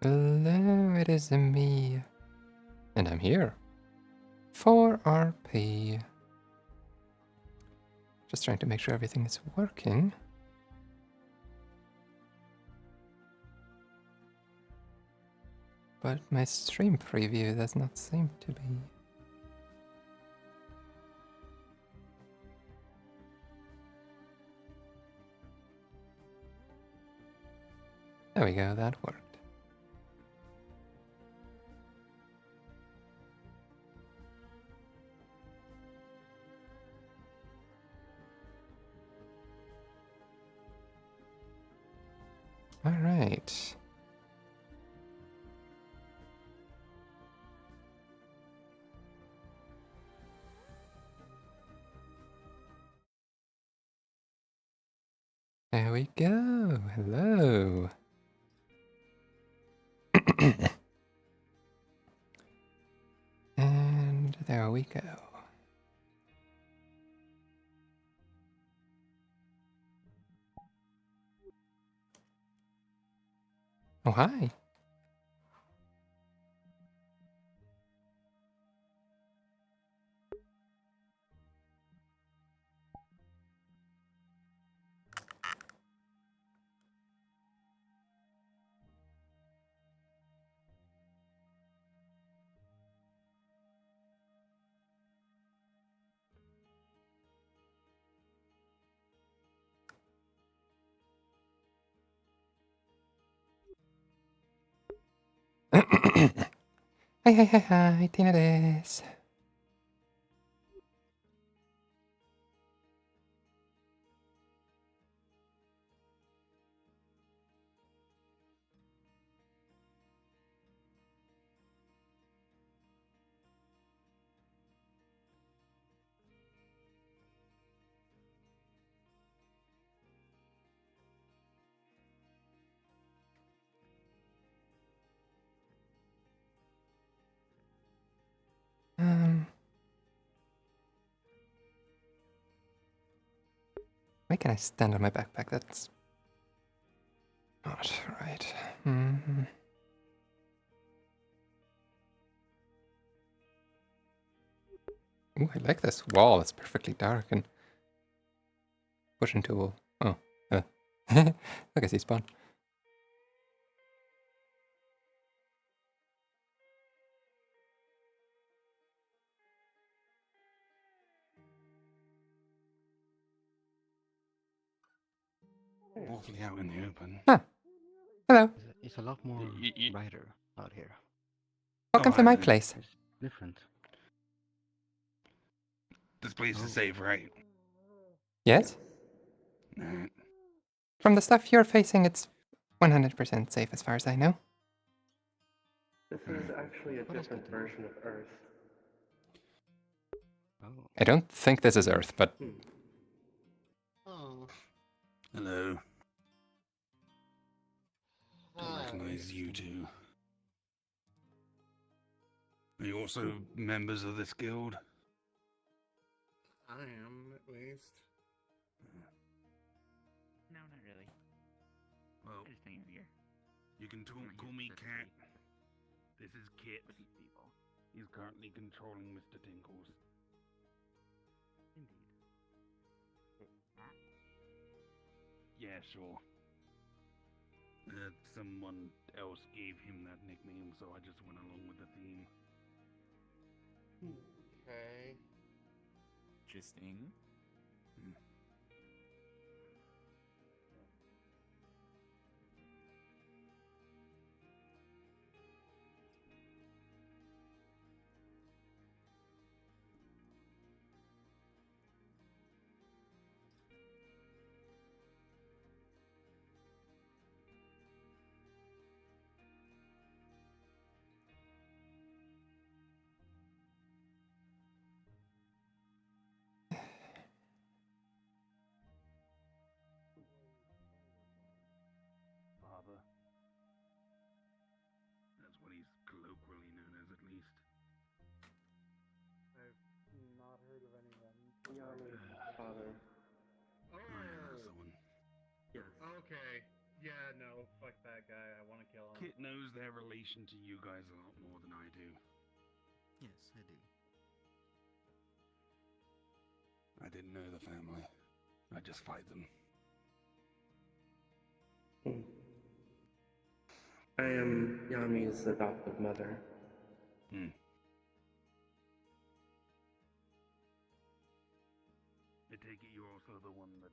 Hello, it is me. And I'm here. For RP. Just trying to make sure everything is working. But my stream preview does not seem to be. There we go, that worked. All right. There we go. Hello. And there we go. Oh, hi. Hi, hi, hi, hi, Tina des. Why can I stand on my backpack? That's not right. Mm-hmm. Ooh, I like this wall. It's perfectly dark and push into a wall. Oh, I guess he spawned. Awfully out in the open. Huh. Hello. It's a lot more brighter out here. Welcome to my place. It's different. This place is safe, right? Yes? Nah. From the stuff you're facing, it's 100% safe as far as I know. This is actually a different version of Earth. Oh. I don't think this is Earth, but... Oh. Hello. Don't recognize you two. Are you also members of this guild? I am, at least. No, not really. Well, I just think you're here. you can call me Cat. This is Kit. With these people. He's currently controlling Mr. Tinkles. Indeed. Yeah, sure. Someone else gave him that nickname, so I just went along with the theme. Okay. Interesting. Father. That's what he's colloquially known as, at least. I've not heard of anyone. Father. I know someone. Yes. Okay. Yeah, no, fuck that guy. I want to kill Kit knows their relation to you guys a lot more than I do. Yes, I do. I didn't know the family. I just fight them. I am Yami's adoptive mother. I take it you're also the one that,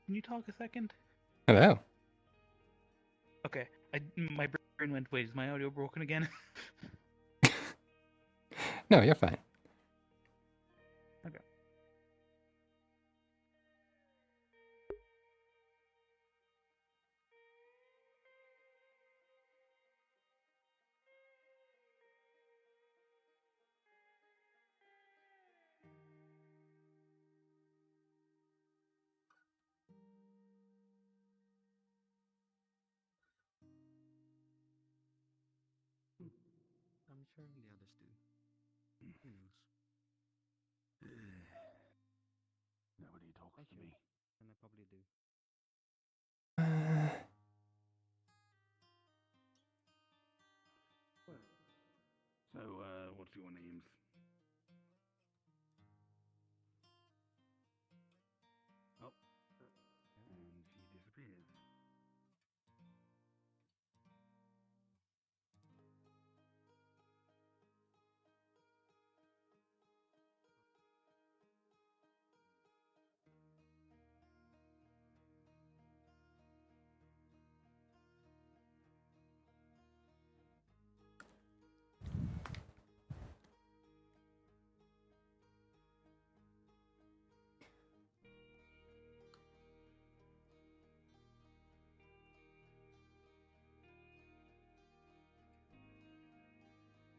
Can you talk a second? Hello. Okay. My brain went, wait, is my audio broken again? No, you're fine. Okay. I'm sure the others do. Who knows? nobody talks I to should, me. and I probably do. So, what's your names? Oh. And she disappears.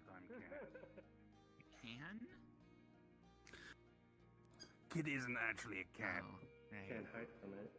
I'm Cat. Can? Kid isn't actually a cat. Oh, right. Can't hide from it.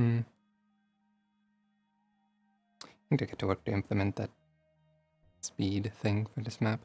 I need to get to work to implement that speed thing for this map.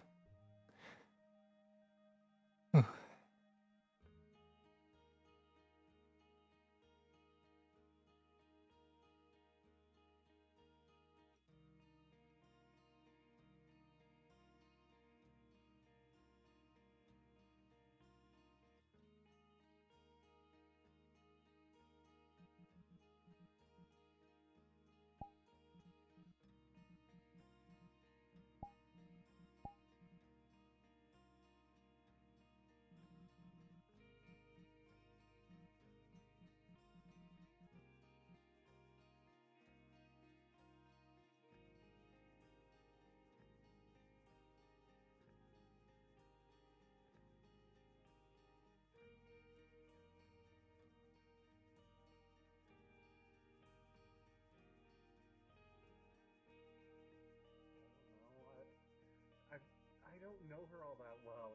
I don't know her all that well.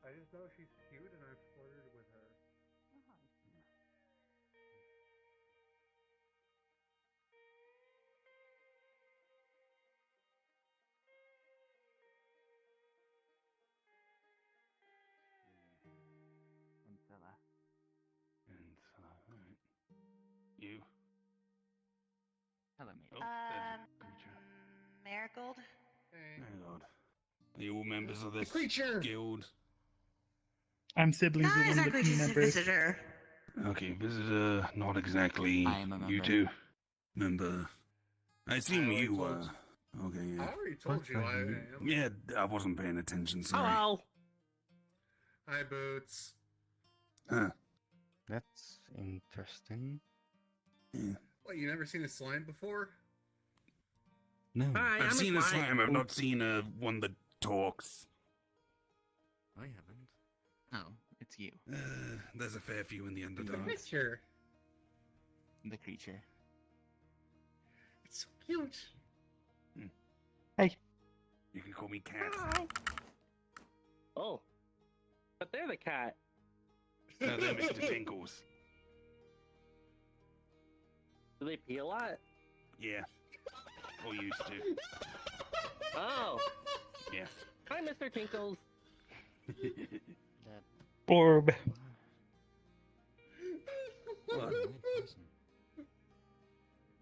I just know she's cute and I've flirted with her. And Scylla. And, alright. You? Hello, mate. Oh, there's a creature. Marigold? Hey. My god. Are you all members of this creature! guild? I'm siblings with Not one of the exactly new just a members. visitor. Okay, visitor, not exactly I am a you member. two. Member. I assume already you told were. you. Okay, I yeah. already told you I am. Yeah, I wasn't paying attention, sorry. Hello. Hi, Boots. Huh. That's interesting. Yeah. What, you never seen a slime before? No, Hi, I've I'm seen a a slime. slime, I've not seen one that talks. I haven't. Oh, it's you, There's a fair few in the It's a Underdark. picture. the creature. It's so cute. You can call me Cat. Hi. Oh, but they're the cat. No, they're Mr. Tinkles. Do they pee a lot? Yeah. Or used to. Oh. Yeah. Hi, Mr. Tinkles. That Orb. What? weird person.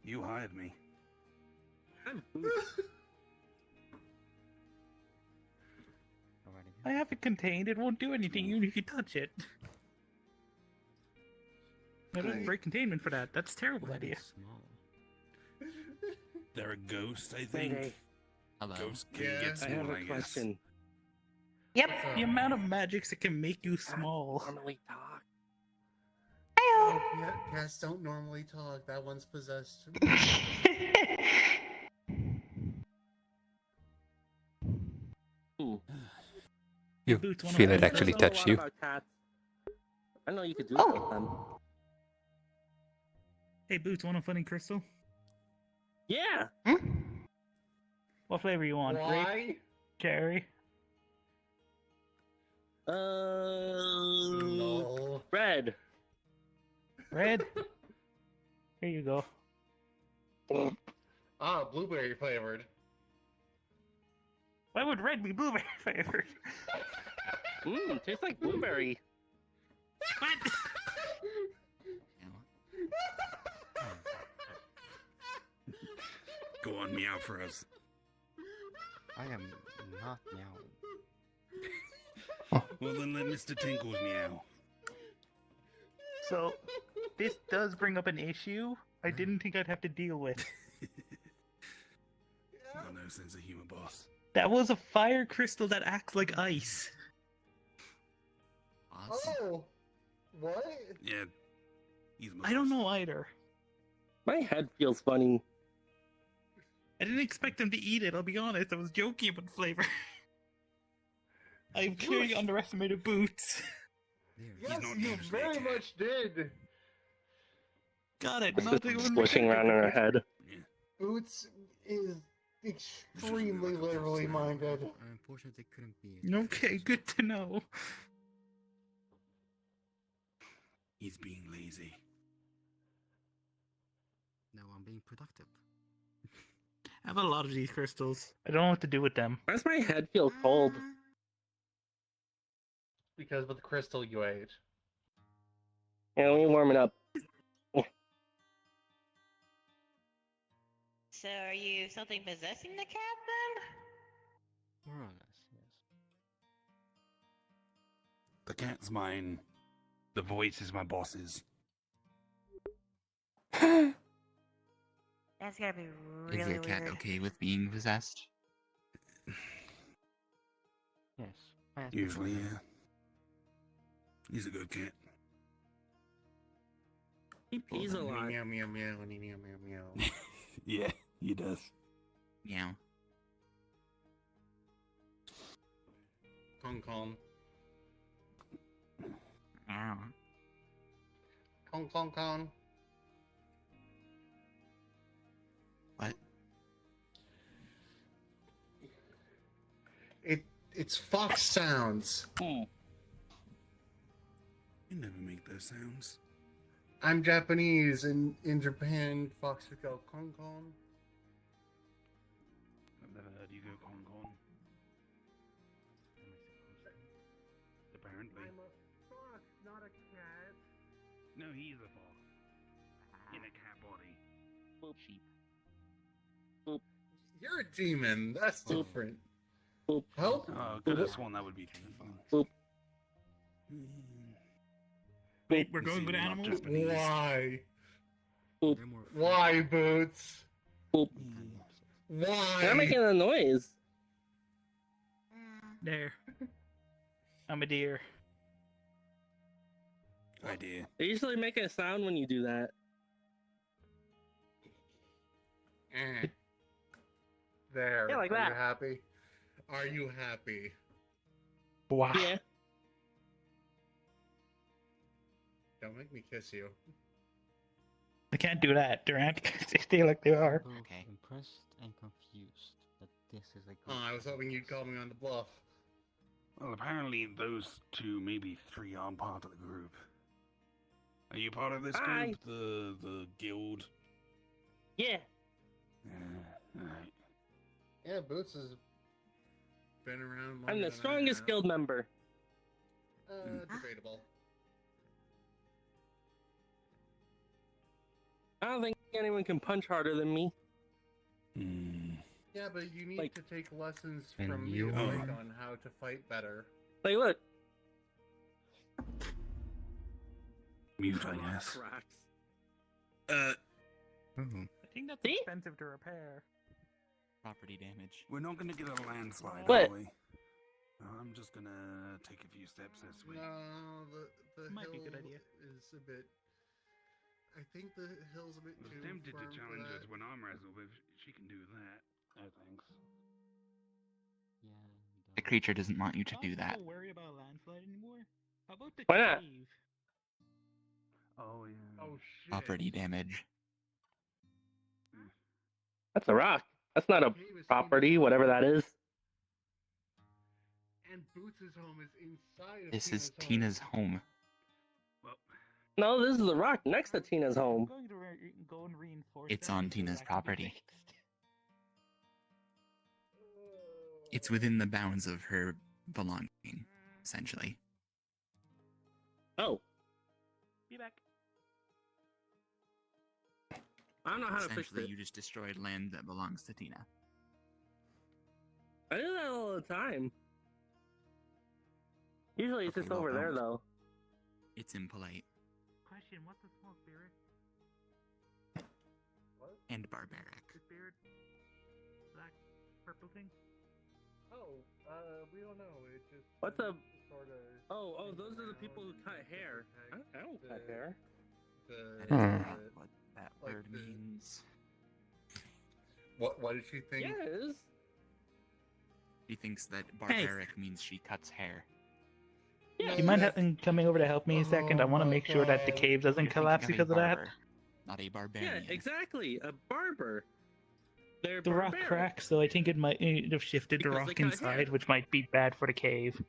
You hired me. I'm Boots. Alrighty. I have it contained. It won't do anything even if you touch it. I didn't break containment for that. That's a terrible Why are they idea. small? They're a ghost, I think. Mayday. Hello. Ghosts can Yeah, get I small, have a I guess. question. Yep, What's the up? amount of magics that can make you small. Normally talk. Oh, cats don't normally talk. That one's possessed. Hmm. You Boots, wanna feel fight it for actually us? I know a touch lot you. about cats. I know you could do it with them. Hey, Boots, want a funny crystal? Yeah. What flavor you want? Grape? Why? Cherry? No. Red. Red? Here you go. Ah, blueberry flavored. Why would red be blueberry flavored? Mmm, tastes like blueberry. What? Go on, meow for us. I am not meowing. Well, then let Mr. Tinkles meow. So, this does bring up an issue I didn't think I'd have to deal with. Got no sense of humor, boss. That was a fire crystal that acts like ice. Awesome. Oh, what? Yeah. He's my I don't boss. know either. My head feels funny. I didn't expect them to eat it, I'll be honest. I was joking about flavor. I've clearly underestimated Boots. There. Yes, not you usually a very cat. much did. Got it. It's Not just even squishing around in her head. Yeah. Boots is extremely literally minded. Unfortunately, couldn't be. a Okay, person. good to know. He's being lazy. No, I'm being productive. I have a lot of these crystals. I don't know what to do with them. Why does my head feel cold? Because of the crystal you ate. Yeah, let me warm it up. So are you something possessing the cat then? More or less, yes. The cat's mine. The voice is my boss's. That's gotta be Is really your cat weird. okay with being possessed? Yes. I asked Usually, before. yeah. He's a good cat. He pees a lot. Meow, meow, meow, meow, meow, meow, meow. Yeah, he does. Meow. Kong Kong. Meow. Kong Kong Kong. What? It's fox sounds. Hmm. You never make those sounds. I'm Japanese. In Japan, fox would go Kong Kong. I've never heard you go Kong Kong. Apparently. I'm a fox, not a cat. No, he's a fox. In a cat body. Boop. Sheep. You're a demon. That's Boop. different. Boop. Help? Oh, could have sworn that would be Tifa. Boop. Boop. We're going with not animals? Japanese. Why? Boop. They're more Why, Boots? Boop. Why? I'm making a noise. There. I'm a deer. Idea. They usually make a sound when you do that. There. Yeah, like Are that. you happy? Are you happy? Wow. Yeah. Don't make me kiss you. I can't do that. Durant. They stay like they are. both Okay. impressed and confused that this is a Oh, good I was hoping you'd call me on the bluff. Well, apparently those two, maybe three, aren't part of the group. Are you part of this Hi. group? The guild? Yeah. Alright. Yeah, Boots has been around longer I'm the than I strongest have. guild member. Debatable. I don't think anyone can punch harder than me. Yeah, but you need Like- to take lessons And from me, you like, won. on how to fight better. Like, look. Mute, I guess. Cracks. I think that's See? expensive to repair. Property damage. We're not gonna get a landslide, What? are we? I'm just gonna take a few steps this way. No, the Might hill be a good idea. is a bit. I think the hill's a bit I was too tempted to firm for challenge that. us when arm wrestle, but she can do that. No thanks. Yeah. The creature doesn't want you to do I'm that. not worried about a landslide anymore. How about the Why not? cave? Oh yeah. Oh shit! Property damage. That's a rock. That's not a Cave is property, Tina's whatever home, that is. And Boots' home is inside of This is home. Tina's home. Well, No, this is the rock next to Tina's I'm home. going to go and reinforce It's that on until Tina's that can be property. fixed. It's within the bounds of her belonging, essentially. Oh, Be back. I don't know how to fix it. You just destroyed land that belongs to Tina. I do that all the time. Usually it's Okay, just well, over there, don't. though. It's impolite Question: what's the smoke, Spirit? What? and barbaric. The spirit? Black, purple thing? Oh, we don't know. It just. What's a- Sort of. Oh, those are the people who cut hair. I don't cut hair. The, What that like word the- means. What did she think? Yes. She thinks that barbaric means she cuts hair. No, You mind that's- coming over to help me a second? I Oh want to my make sure that the God. cave doesn't You're collapse thinking because of that. barber, not a barbarian. Yeah, exactly. A barber. They're The rock barbaric. cracks, so I think it might have shifted the Because they rock cut inside, hair. which might be bad for the cave.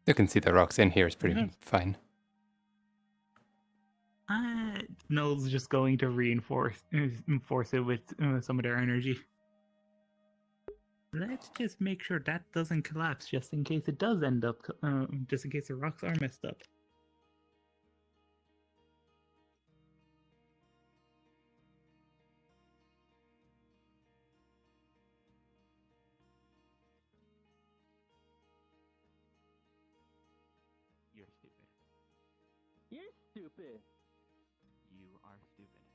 You can see the rocks in here is pretty Mhm. fine. Null's just going to reinforce it with some of their energy. Let's just make sure that doesn't collapse, just in case it does end up, just in case the rocks are messed up. You're stupid. You're stupid. You are stupid.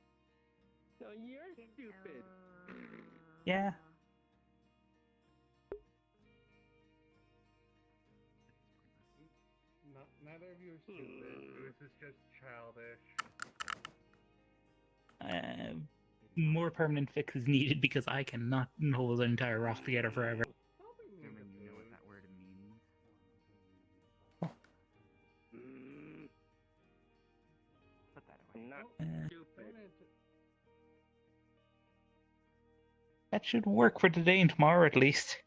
No, you're stupid. Yeah. Neither of you are stupid. This is just childish. More permanent fix is needed because I cannot hold an entire rock together forever. Assuming you know what that word means. Put that away. Not Uh, stupid. that should work for today and tomorrow at least.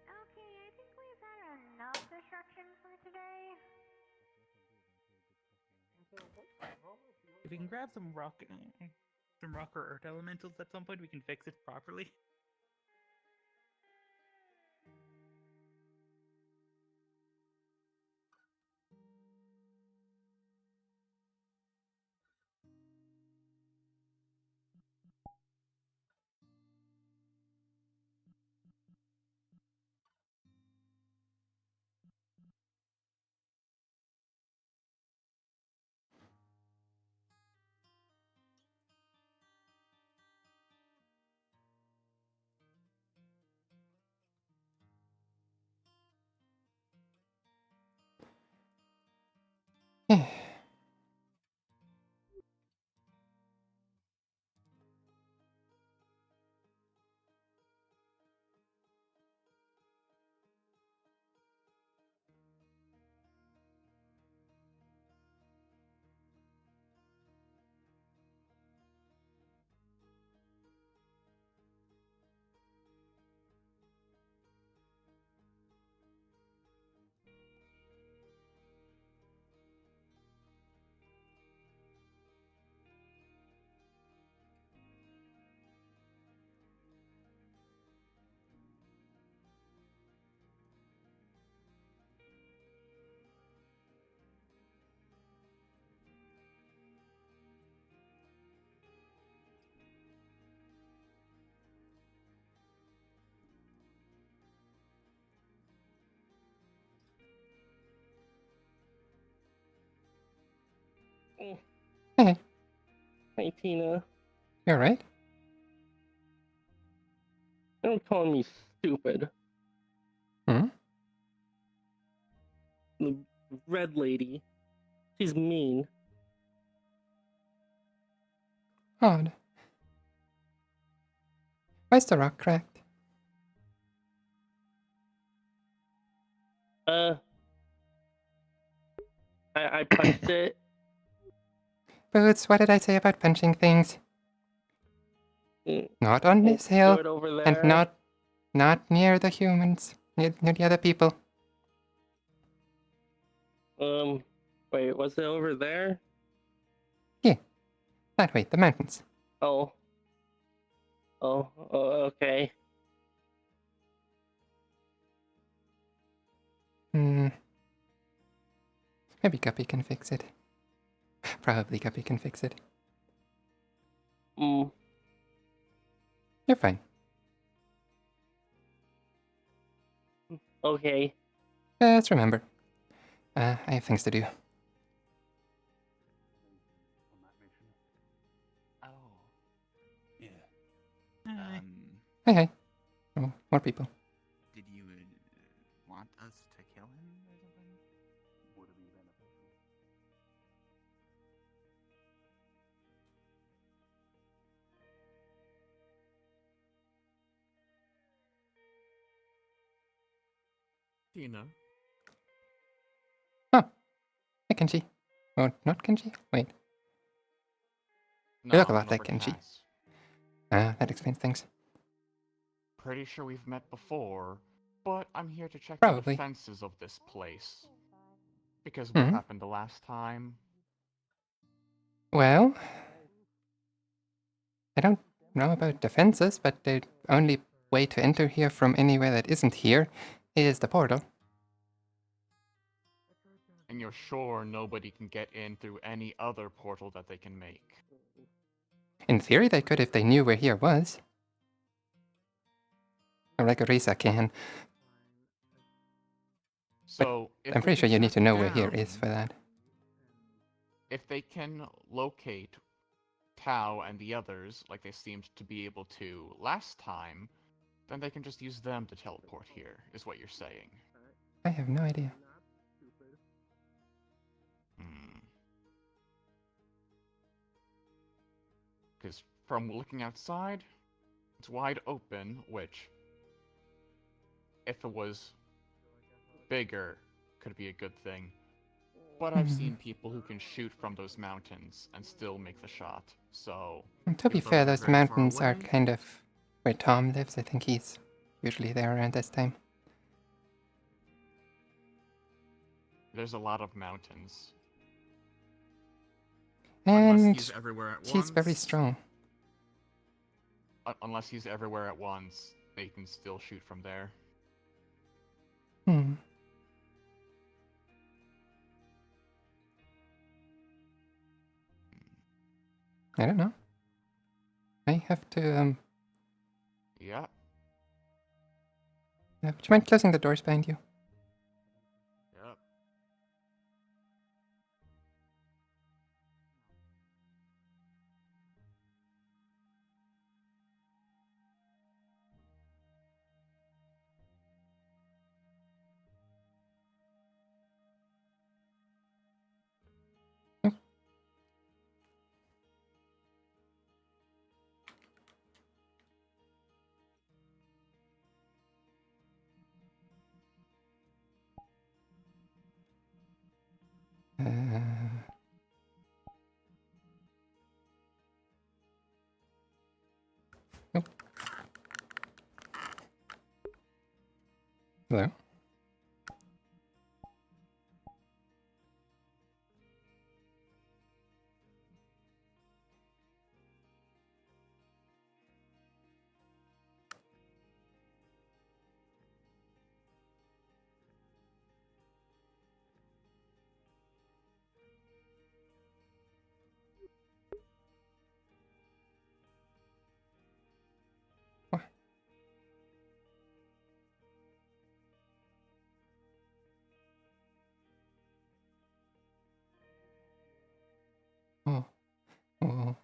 Okay, I think we've had enough destruction for today. If we can grab some rock or earth elementals at some point, we can fix it properly. Oh, Hey, hi, Tina. you alright? Don't call me stupid. Hmm? The red lady. She's mean. Odd. Why's the rock cracked? I punched it. Boots, what did I say about punching things? Mm, Not on this throw hill, it over and there. not near the humans, near the other people. Wait, was it over there? Yeah, that way, the mountains. Oh. Oh, okay. Hmm. Maybe Guppy can fix it. Probably Guppy can fix it. Mm, You're fine. okay. Just remember, I have things to do. On that mission. Oh. Yeah. Hi. Hey, hey. Oh, more people. Did you want us to kill him or something? Would it be beneficial? Tina. Oh, hey, Kenshi. Oh, not Kenshi? Wait, No, you look a lot no like Kenshi. Chance. That explains things. Pretty sure we've met before, but I'm here to check the Probably. defenses of this place. Because what happened the last time? Well, I don't know about defenses, but the only way to enter here from anywhere that isn't here is the portal. And you're sure nobody can get in through any other portal that they can make? In theory, they could if they knew where here was. Or like Orisa can. So, if I'm we pretty sure could you need to track know where here down- is for that. If they can locate Tao and the others, like they seemed to be able to last time, then they can just use them to teleport here, is what you're saying. I have no idea. Because from looking outside, it's wide open, which, if it was bigger, could be a good thing. But I've seen people who can shoot from those mountains and still make the shot, so... And to be If those fair, are those very far mountains are away- kind of where Tom lives. I think he's usually there around this time. There's a lot of mountains. Unless And he's everywhere at he's very once. strong. Unless he's everywhere at once, they can still shoot from there. Hmm. I don't know. I have to, Yeah. would you mind closing the doors behind you? Yep. Nope. Hello? What? Oh.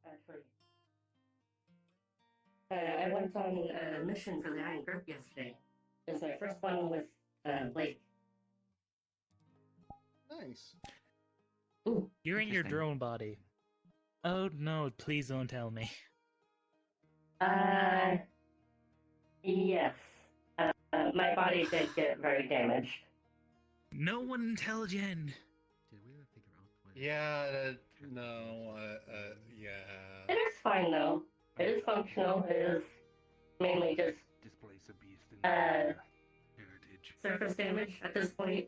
Actually. I went on a mission for the Iron Group yesterday. It was my first one with Blake. Nice. Ooh, You're in your Interesting. drone body. Oh no, please don't tell me. Yes. My body did get very damaged. No one tell Jen. Did we ever figure out why? Yeah, no, yeah. It is fine though. It is functional. It is mainly just Displace a beast in their heritage. surface damage at this point.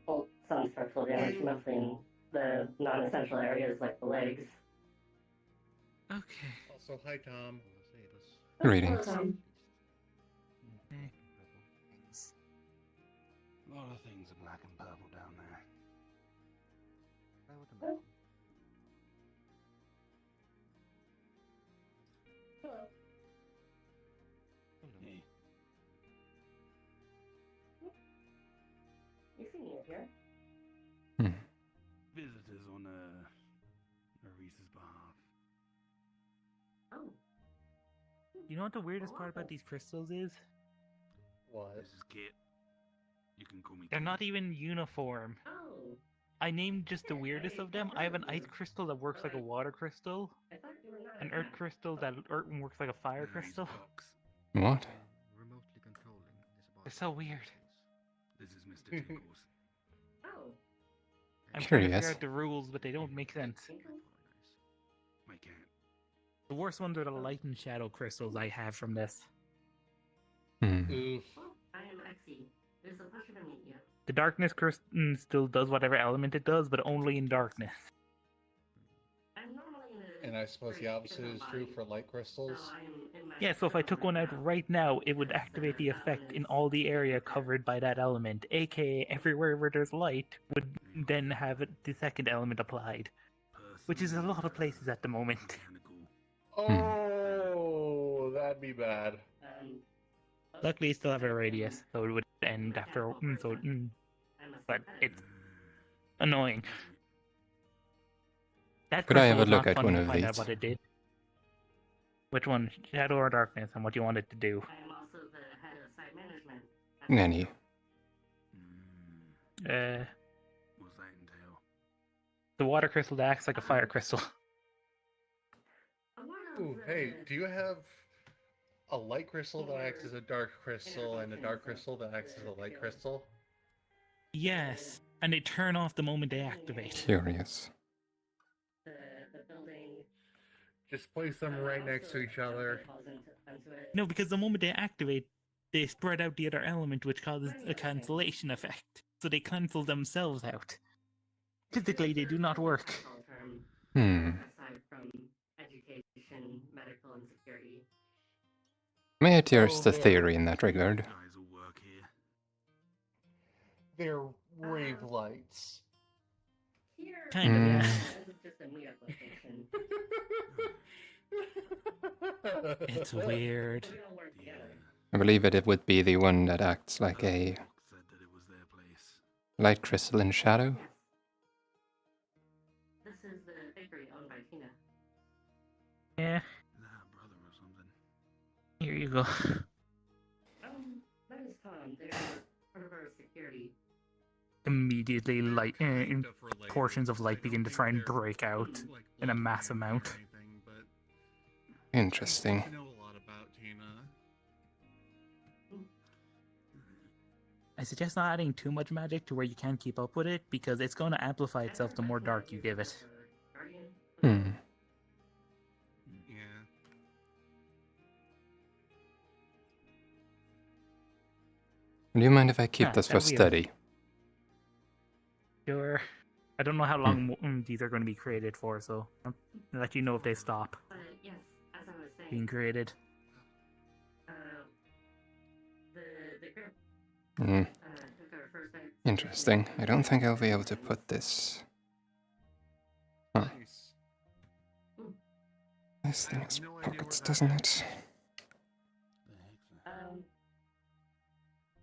Well, some structural damage, mostly in the non-essential areas like the legs. Okay. Also, hi, Tom. Greetings. A lot of things are black and purple down there. I would imagine. Hello. Hey, You see me here? visitors on Arisa's behalf. Oh. You know what the weirdest part about these crystals is? What? This is Kit. You can call me They're Kit. not even uniform. Oh. I named just the weirdest of them. I have an ice crystal that works like a water crystal, I thought you were not. an earth crystal that works like a fire He's a crystal. fox. What? Remotely controlling is about. They're so weird. This is Mr. Tinkles. Oh. I'm trying to Curious. figure out the rules, but they don't make sense. My cat. The worst ones are the light and shadow crystals I have from this. Oof. Well, I am Exy. It is a pleasure to meet you. The darkness crystal still does whatever element it does, but only in darkness. I'm normally in a And I suppose the opposite is true for light crystals. So I am in my Yeah, so if I took one out right now, it would activate the effect in all the area covered by that element, aka everywhere where there's light would then have the second element applied, which is a lot of places at the moment. Oh, that'd be bad. Luckily, you still have a radius, so it would end after. But it's annoying. That Could I have crystal a was look not at fun one to of find out these? what it did. Which one? Shadow or darkness, and what you want it to do? I am also the head of site management. Nanny. What's that entail? The water crystal that acts like a fire crystal. Ooh, hey, do you have a light crystal that acts as a dark crystal and a dark crystal that acts as a light crystal? Yes, and they turn off the moment they activate. Curious. The building. Just place them right next to each other. No, because the moment they activate, they spread out the other element, which causes a cancellation effect. So they cancel themselves out. Physically, they do not work. Aside from education, medical, and security. May I here's the Oh, theory in that regard? Guys will work here. They're rave lights. Here, Kind of, yeah. this is just a meetup location. It's weird. We all work together. I believe it would be the one that acts like a Said that it was their place. light crystal in shadow. This is the bakery owned by Tina. Yeah, Is that her brother or something? here you go. That is Tom. They're for security. Immediately, light portions of light begin to try and break out in a mass amount. Interesting. I know a lot about Tina. I suggest not adding too much magic to where you can't keep up with it, because it's going to amplify itself the more dark you give it. Hmm. Yeah. Do you mind if I keep Ah, this for that'll be a- study? Sure. I don't know how long these are going to be created for, so I'll let you know if they stop Yes, as I was saying, being created. the group Hmm. took our first exhibition Interesting. in I don't think I'll be able to put this. Huh. Nice. This thing I have has no idea pockets, where that doesn't is. it?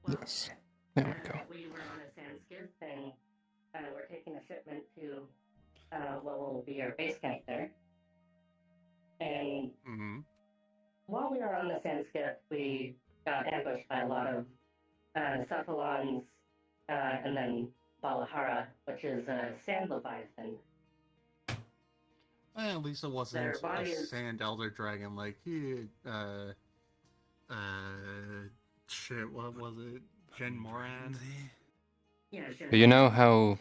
well, Yes. There we go. we were on a sand skiff and we're taking a shipment to what will be our base camp there. And Mm-hmm. while we were on the sand skiff, we got ambushed by a lot of Cephalons and then Balahara, which is a sand leviathan. At least it wasn't Their a body is- sand elder dragon like shit. What was it? Jen Moran. Yeah, sure. Do you know how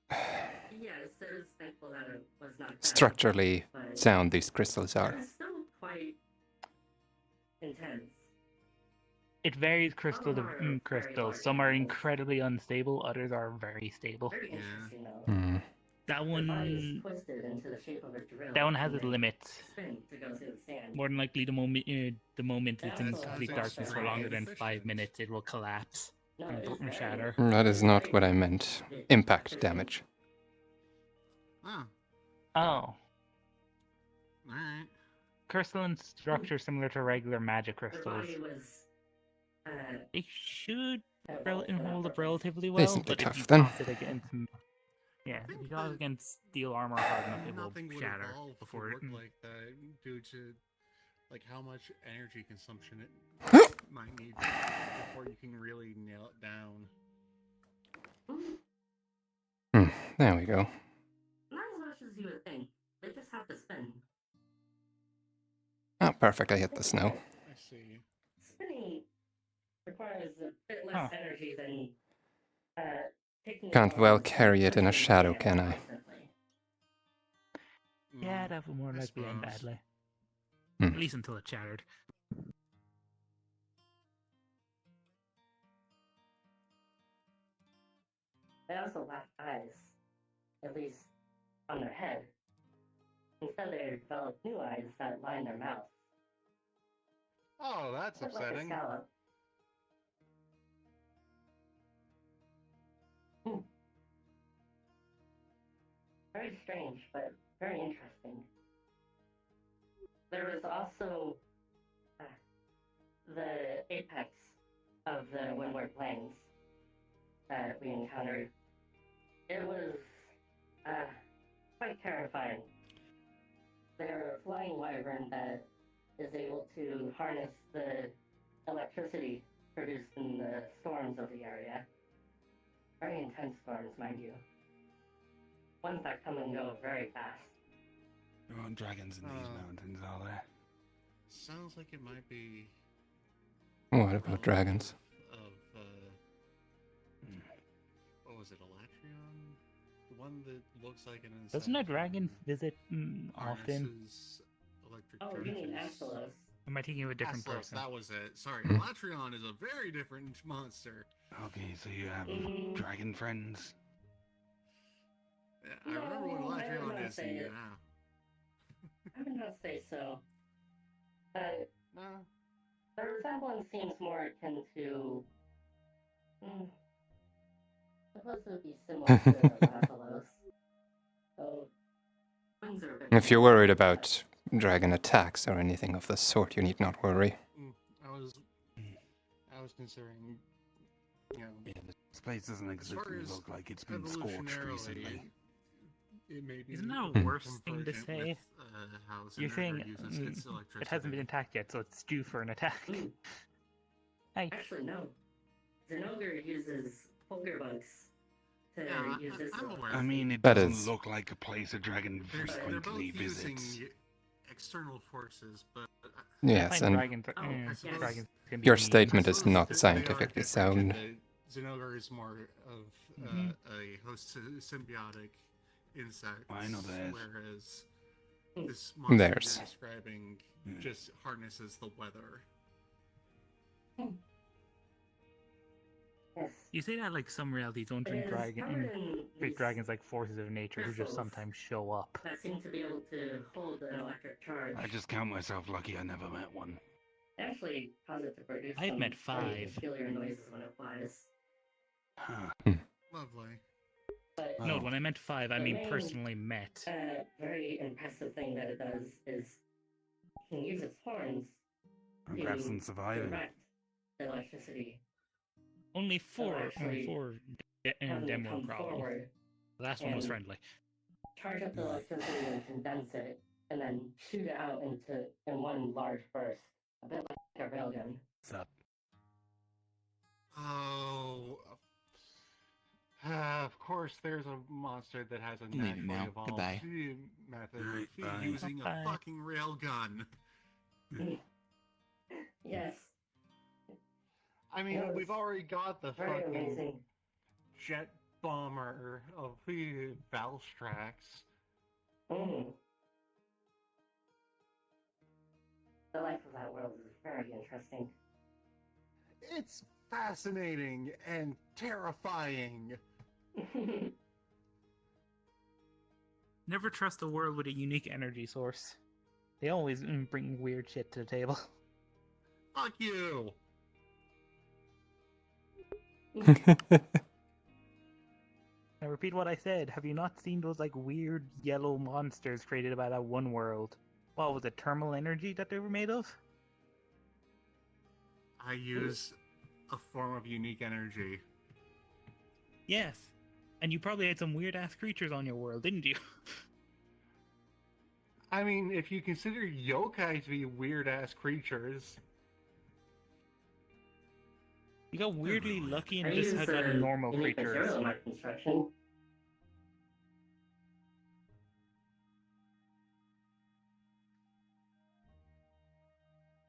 Yes, it was thankful that it was not bad, structurally but sound these crystals are? it's still quite intense. It varies crystal to Balahara are very crystal. large Some are crystals. incredibly unstable, others are very stable. Very Yeah. interesting though. Hmm. That Their body is one, twisted into the shape of a drill. that one has and its they limits. spin to go through the sand. More than likely, the moment it's in That's complete also darkness for longer than efficient. 5 minutes, it will collapse No, and it is very- shatter. That is not what I meant. Impact damage. Oh, Oh, alright. crystalline structure similar to regular magic Their crystals. body was They should well, hold up relatively well, Decently but if you tough, then. toss it against, if you toss it against steel armor hard enough, it will Nothing would shatter evolve before to it. work like that due to like how much energy consumption it might need before you can really nail it down. There we go. not as much as you would think. They just have to spin. Oh, perfect. I hit the snow. I see. Spinning requires a bit less Huh. energy than taking it Can't on well and carry it in a pushing shadow, sand can I? constantly. Yeah, that would more I likely end suppose. badly. Hmm. At least until it shattered. They also lack eyes, at least on their head. Instead, they develop new eyes that line their mouths. Oh, that's Look like a upsetting. scallop. Very strange, but very interesting. There was also the apex of the Windward Plains that we encountered. It was quite terrifying. They're a flying wyvern that is able to harness the electricity produced in the storms of the area. Very intense storms, mind you. Ones that come and go very fast. There aren't dragons in these mountains, are there? Sounds like it might be. What about dragons? What was it, Elatrion? The one that looks like an insect. Doesn't a dragon visit often? harnesses electric Oh, you mean charges. Axelos? Am I thinking of a different Axelos, person? that was it. Sorry, Hmm. Elatrion is a very different monster. Okay, so you have Mhm. dragon friends. Yeah, I remember what No, I would Elatrion not is. say Yeah. it. I would not say so. No. The resemblance seems more akin to. Suppose it would be similar to Rathalos. So, wings are a bit If you're worried about dragon attacks or anything of the sort, you need not worry. I was considering, you know. Yeah, this place doesn't as far exactly as look like it's been scorched evolutionarily, recently. It may be Isn't that a worse thing to convergent say? with, how You're Xenaga saying uses its it electricity. hasn't been attacked yet, so it's due for an attack. Hey. Actually, no. Zenogar uses poker bugs to Yeah, use his. I'm aware. I mean, it That doesn't is- look like a place a dragon They're frequently both using visits. external forces, but Yes, Find and dragons, I suppose- dragons can be your mean. statement I is suppose not they are scientifically different sound. in that Zenogar is more of a host symbiotic insect. I know that. Whereas this monster Theirs. you're describing Yeah. just harnesses the weather. You say that like some realities don't treat dragons like forces of nature who just crystals sometimes show up. that seem to be able to hold an electric charge. I just count myself lucky I never met one. They actually cause it to produce I've some met very 5. peculiar noises when it flies. Huh. Lovely. But No, Well, when I meant 5, I the mean main, personally met. very impressive thing that it does is it can use its horns congrats on to surviving. direct the electricity. Only So 4 actually, having them it were a come problem. forward, The last one was and friendly. charge up the electricity and condense it, and then shoot it out in one large burst, a bit like a railgun. What's up? Oh. Of course, there's a monster that has a I'm leaving naturally now. evolved Goodbye. method Alright, of bye. using Bye. a fucking railgun. Yes, I mean, That we've was already got the very fucking amazing. jet bomber of the Valstrax. Mm. The life of that world is very interesting. It's fascinating and terrifying. Never trust a world with a unique energy source. They always bring weird shit to the table. Fuck you! I repeat what I said. Have you not seen those like weird yellow monsters created by that one world? What was it, thermal energy that they were made of? I use a form of unique energy. Yes. And you probably had some weird ass creatures on your world, didn't you? I mean, if you consider yokai to be weird ass creatures. You got weirdly lucky I and just use had like normal unique creatures. material in my construction.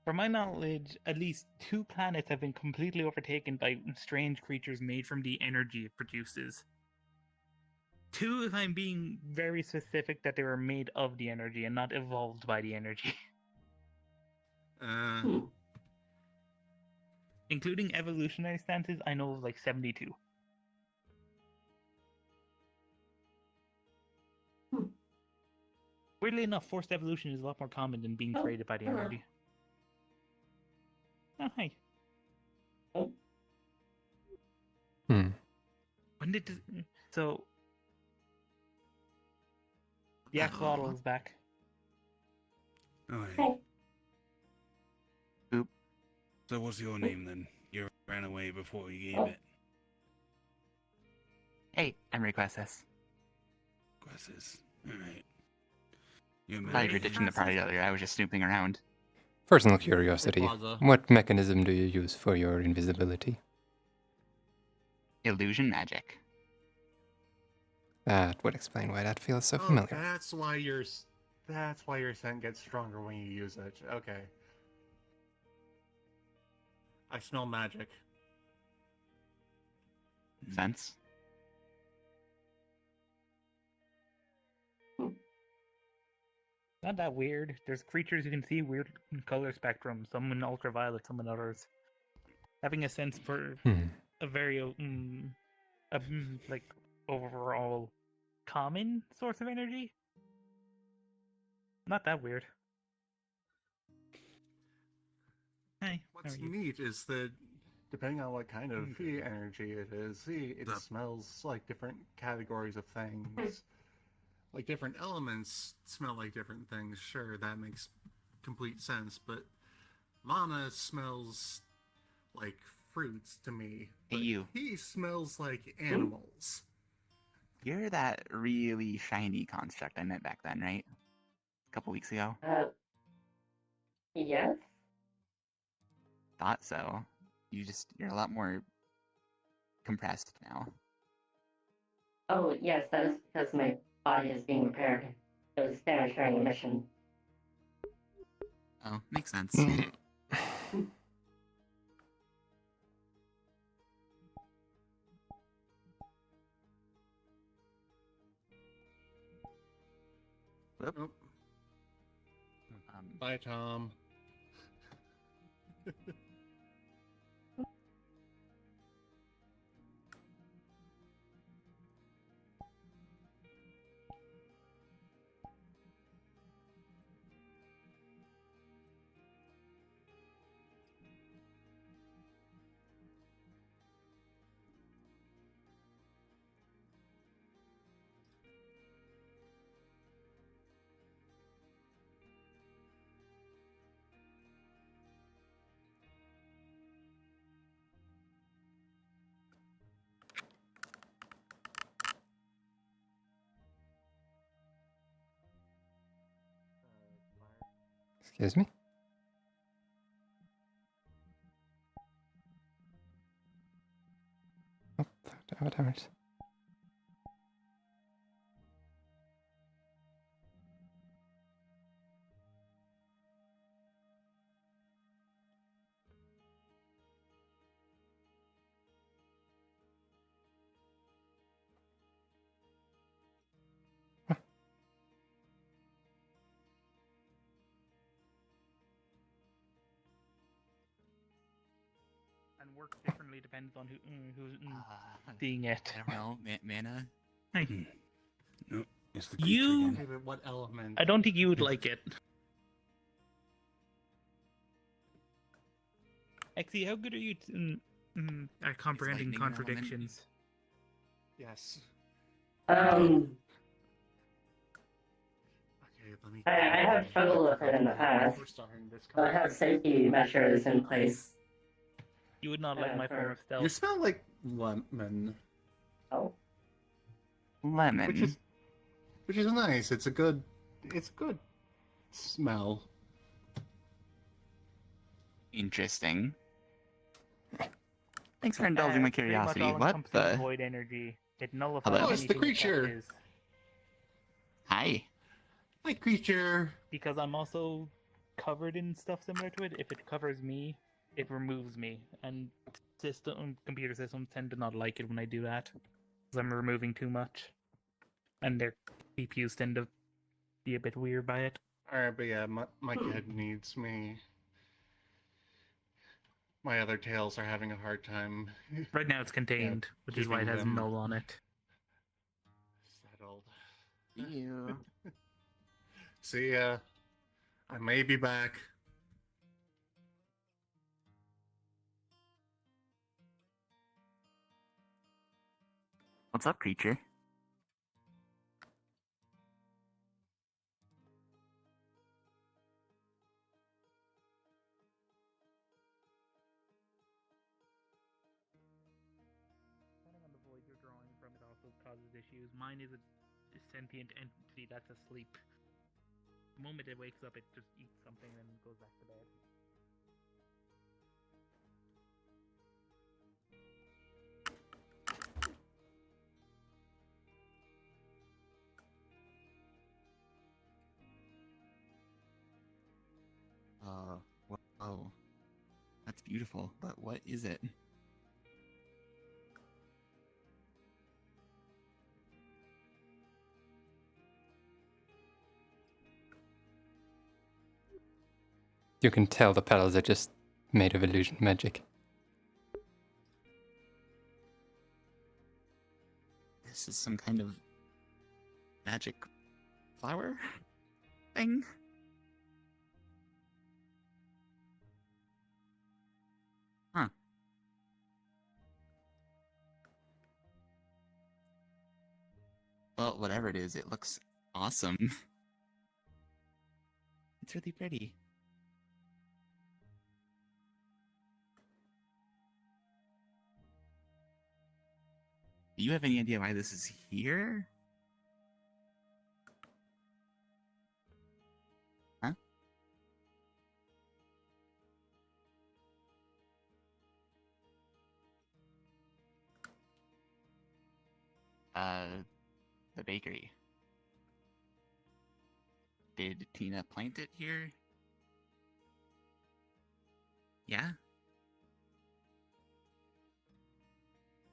From my knowledge, at least 2 planets have been completely overtaken by strange creatures made from the energy it produces. 2, if I'm being very specific, that they were made of the energy and not evolved by the energy. Including evolutionary stances, I know of like 72. Weirdly enough, forced evolution is a lot more common than being created by the energy. Oh, hi. When did so the axolotl is back. Oh, Hey. Oop. So what's your name then? You ran away before you gave it. Hey, I'm Requestus. Questions. Alright. I you're ditching the party earlier. I was just snooping around. Personal curiosity. Plaza. What mechanism do you use for your invisibility? Illusion magic. That would explain why that feels so Oh, familiar. that's why your scent gets stronger when you use it. Okay. I smell magic. Sense. Not that weird. There's creatures you can see weird color spectrum, some in ultraviolet, some in others. Having a sense for a very like overall common source of energy. Not that weird. Hi. What's neat is that depending on what kind of energy it is, it smells like different categories of things. Like different elements smell like different things. Sure, that makes complete sense. But mana smells like fruits to me. Hey, you. He smells like animals. You're that really shiny construct I met back then, right? A couple weeks ago? Yes? Thought so. You're a lot more compressed now. Oh, yes, that is because my body is being repaired. It was damaged during the mission. Oh, makes sense. Nope. Bye, Tom. Excuse me? Oh, damn it. And works differently depends on who's seeing it. I don't know, mana. Hey. No, it's the creature You. again. Okay, but what element? I don't think you would like it. Exy, how good are you at comprehending lightning an element? contradictions? Yes. Um, Okay, let me. I have struggled with it in the past, We're starting this but I have safety measures in place. You would not like my form of stealth. You smell like lemon. Oh. Lemon. Which is nice. It's a good smell. Interesting. Thanks for indulging my Pretty much curiosity. all What encompassing the? void energy. It nullifies Hello? Oh, it's the anything that creature. touches. Hi. Hi, creature. Because I'm also covered in stuff similar to it. If it covers me, it removes me, and computer systems tend to not like it when I do that, because I'm removing too much, and their CPUs tend to be a bit weird by it. Alright, but yeah, my kid needs me. My other tails are having a hard time. Right now it's contained, which is why it keeping has them null on it. settled. You. See ya. I may be back. What's up, creature? Depending on the void you're drawing from, it also causes issues. Mine is a sentient entity that's asleep. The moment it wakes up, it just eats something and goes back to bed. Whoa. That's beautiful, but what is it? You can tell the petals are just made of illusion magic. This is some kind of magic flower thing? Huh. Well, whatever it is, it looks awesome. It's really pretty. Do you have any idea why this is here? Huh? The bakery. Did Tina plant it here? Yeah?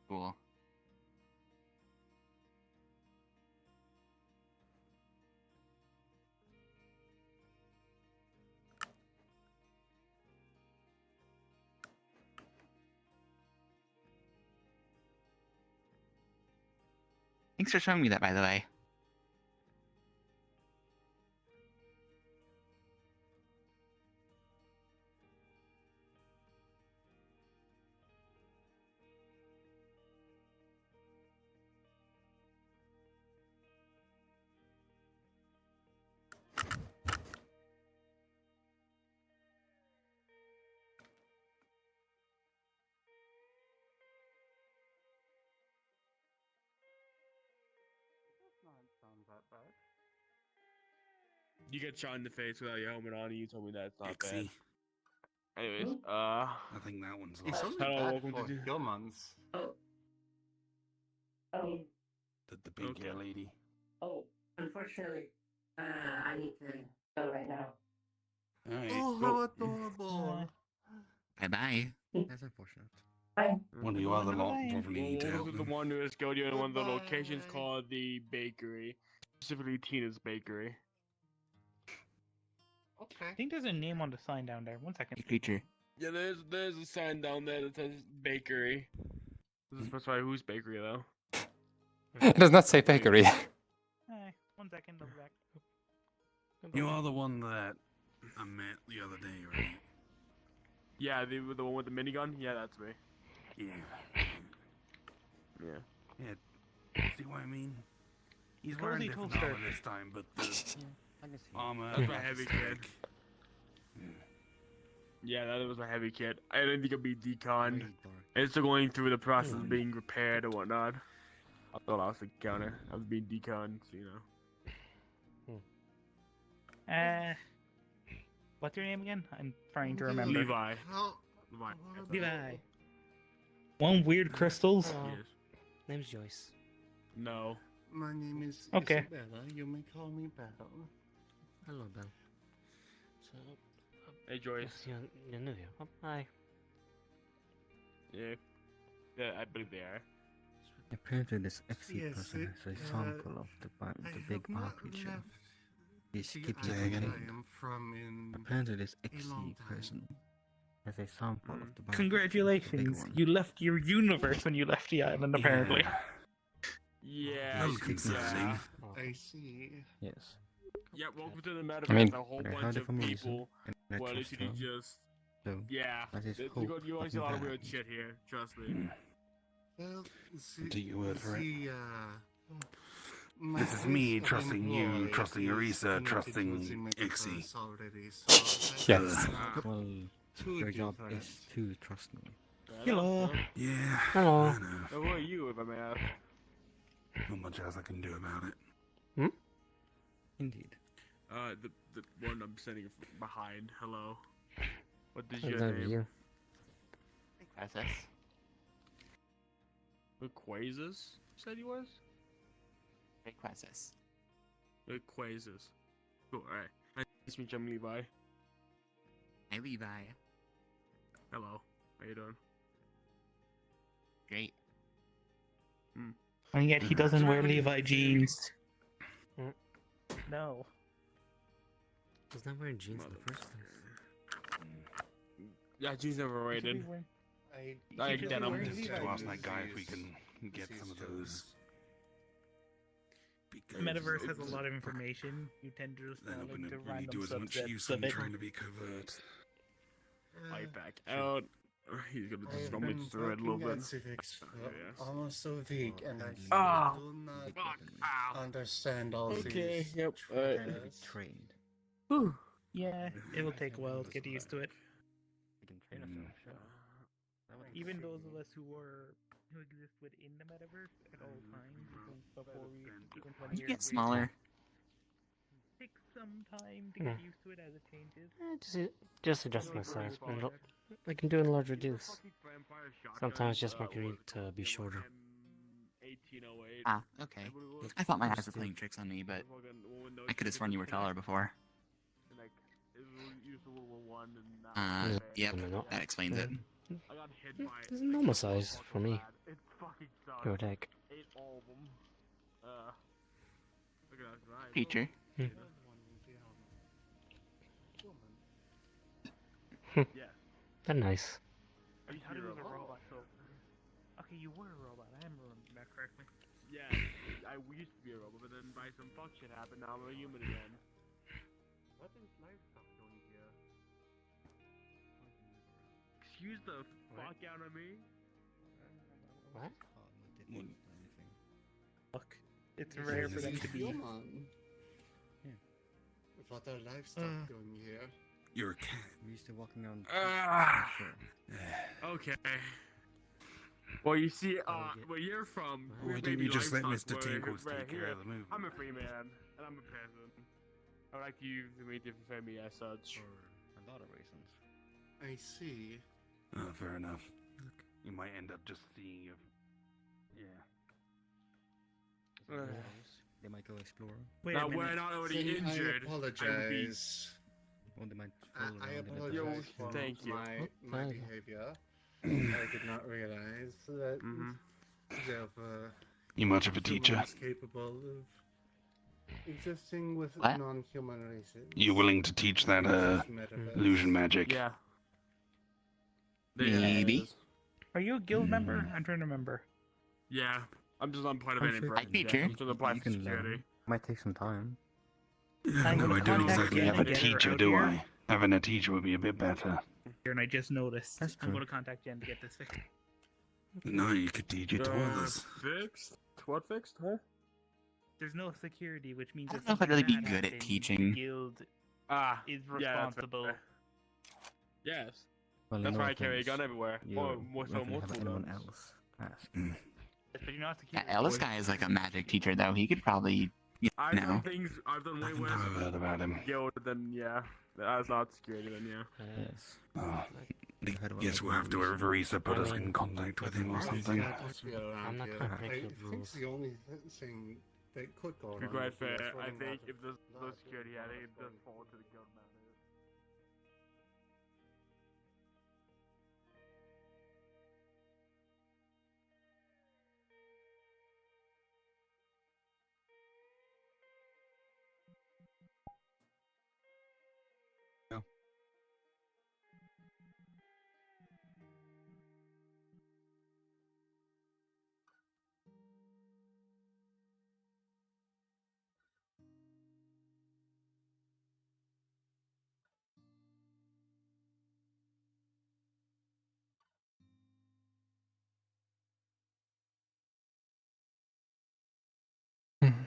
Cool. Thanks for showing me that, by the way. Does not sound that bad. You get shot in the face without your helmet on, and you told me that's not bad. Ixie. Anyways, I think that one's It's lost. only hello, bad welcome for to. humans. The big Okay. lady. Oh, unfortunately, I need to go right now. Alright. Oh, how adorable! Bye bye. That's unfortunate. Bye. One of you other lot probably need to Well, help the them. one who has killed you in one of the locations Goodbye. called the bakery, specifically Tina's bakery. Okay. I think there's a name on the sign down there. One second. Creature. Yeah, there's a sign down there that says bakery. Doesn't specify whose bakery though. It does not say bakery. One second, I'll be back. You are the one that I met the other day, right? Yeah, the one with the minigun. Yeah, that's me. Yeah. Yeah. Yeah. See what I mean? He's Cozy wearing different toaster. armor this time, but the I can see. armor. That's my heavy kid. Yeah, that was my heavy kit. I didn't think it'd be deconned. Very dark. It's still going through the process of being repaired and whatnot. I thought I was the counter. I was being deconned, so, you know. What's your name again? I'm trying to remember. Levi. How... Levi. One weird crystals. Hello. Yes. Name's Joyce. No. My name is Okay. Isabella. You may call me Belle. Hello, Belle. So, Hey, Joyce. yes, you're new here. Oh, hi. Yeah. Yeah, I believe they are. Apparently, this XC Yes, person has a sample of the big not bar creature. left He the keeps it island contained. I am from in Apparently, this a long XC time. person has a sample of the bar Congratulations, one. you left your universe when you left the island, apparently. Yeah. That's concerning. I see. Yes. Yeah, welcome to the metaverse. I mean, a whole but I bunch heard it of from Wilson, people. and I Well, trust literally him. just. So, Yeah. that is You hope only see a lot of nothing weird bad shit here. Trust me. Well, Take your word for it. My This is me place of trusting you, employ trusting is Arisa, connected trusting with the Ixie. metaverse already, so Yes. Well, two your job different. is to trust me. Hello. Yeah. Hello. I know. Who are you, if I may ask? Not much else I can do about it. Indeed. The one I'm sitting behind. Hello. What is What's your up with name? you? SS. Quasis? Said he was. Quasis. Quasis. Cool. All right. Nice to meet you. I'm Levi. Hi, Levi. Hello. How you doing? Great. And yet he doesn't wear Levi jeans. No. He's not wearing jeans in the first place. Yeah, jeans never rated. I should denim. wear Just Levi's to ask that guy if we shoes. can get some of those. The metaverse has a lot of information. You tend to just Then fall I wouldn't into really do random as much use subsets of of it. trying to be covert. Fight back out. He's gonna I've just rummage been through it a little working at bit. Civics for Yes. almost a week, and I Ah! still do not Fuck! Ow! understand all Okay, these yep, triggers. Trained. Whew. Yeah, it'll take a while to get used to it. You can train yourself, sure. Even those of us who exist within the metaverse at all times, even before we even 20 You years get ago, smaller. take some time to get used to it as it changes. Just adjust my size. I can do a larger deuce. Sometimes just my need to be shorter. Ah, okay. I thought my eyes were playing tricks on me, but I could have sworn you were taller before. Yep, that explains it. It's a normal size for me. Give or take. Teacher. They're nice. I thought he was a robot, so... Okay, you were a robot, I am remembering that correctly. Yeah, I used to be a robot, but then by some fuck shit happened, now I'm a human again. What is livestock doing here? Excuse the fuck out of me? What? Fuck. It's rare for them to be... What are livestock doing here? You're a cat. We used to walking on. Okay. Well, you see, where you're from, Why we don't may you be just let livestock, Mr. where Tinkles take care here, of the movie? I'm a free man, and I'm a peasant. I would like you to meet the family as such. For a lot of reasons. I see. Fair enough. You might end up just seeing if... Yeah. They might go explore. Wait now a minute. we're not already Then injured. I apologize. Or they might I apologize for thank you. my behavior. I did not realize that there were You much of a teacher? humans capable of existing with What? non-human races. You willing to teach that illusion magic? Yeah. Maybe. Are you a guild member? I'm trying to remember. Yeah. I'm just not part of I'm any sure branch. teacher. I'm just applying You for can security. learn. Might take some time. I I'm know gonna I don't contact exactly Jen have a and get her teacher, out do here. I? Having a teacher would be a bit better. And I just noticed. That's I'm true. going to contact Jen to get this fixed. No, you could teach it to others. Fixed? What fixed? Huh? There's no security, which means I if don't know if I'd really something be bad good at happens, teaching. The guild Ah. is Yeah, that's responsible. fair. Yes. Well, in That's all why I carry a things, got everywhere. You More so don't really have multiple anyone guns. else to ask. But you're not Yeah, security. Ellis guy is like a magic teacher, though. He could probably, I've know. done things. I've done I way think worse. I've heard about him. Guild than yeah. That's not security then yeah. Yes. Oh, I heard about guess that we'll have to rules. have Verisa put I us mean, in contact with him or I something. just feel around I'm not here. gonna I break the think rules. the only thing that could go To be wrong quite would be fair, us I running think out if of there's no large security, I think it does amounts fall to the guild man. Mhm.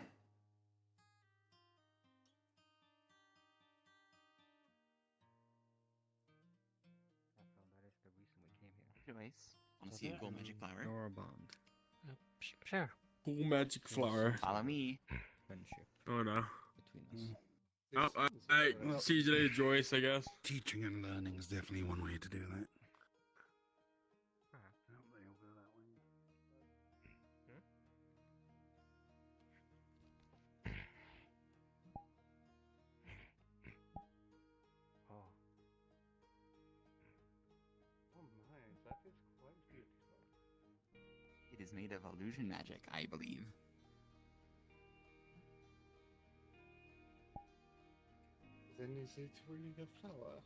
That is the reason we came here. Anyways, want to see a cool magic flower? Or a bond. Sure. Cool magic flower. Follow me. Friendship Oh no. between us. Oh, Well- CJ Joyce, I guess. Teaching and learning is definitely one way to do that. Oh. Oh my, that is quite beautiful. It is made of illusion magic, I believe. Then is it really a flower?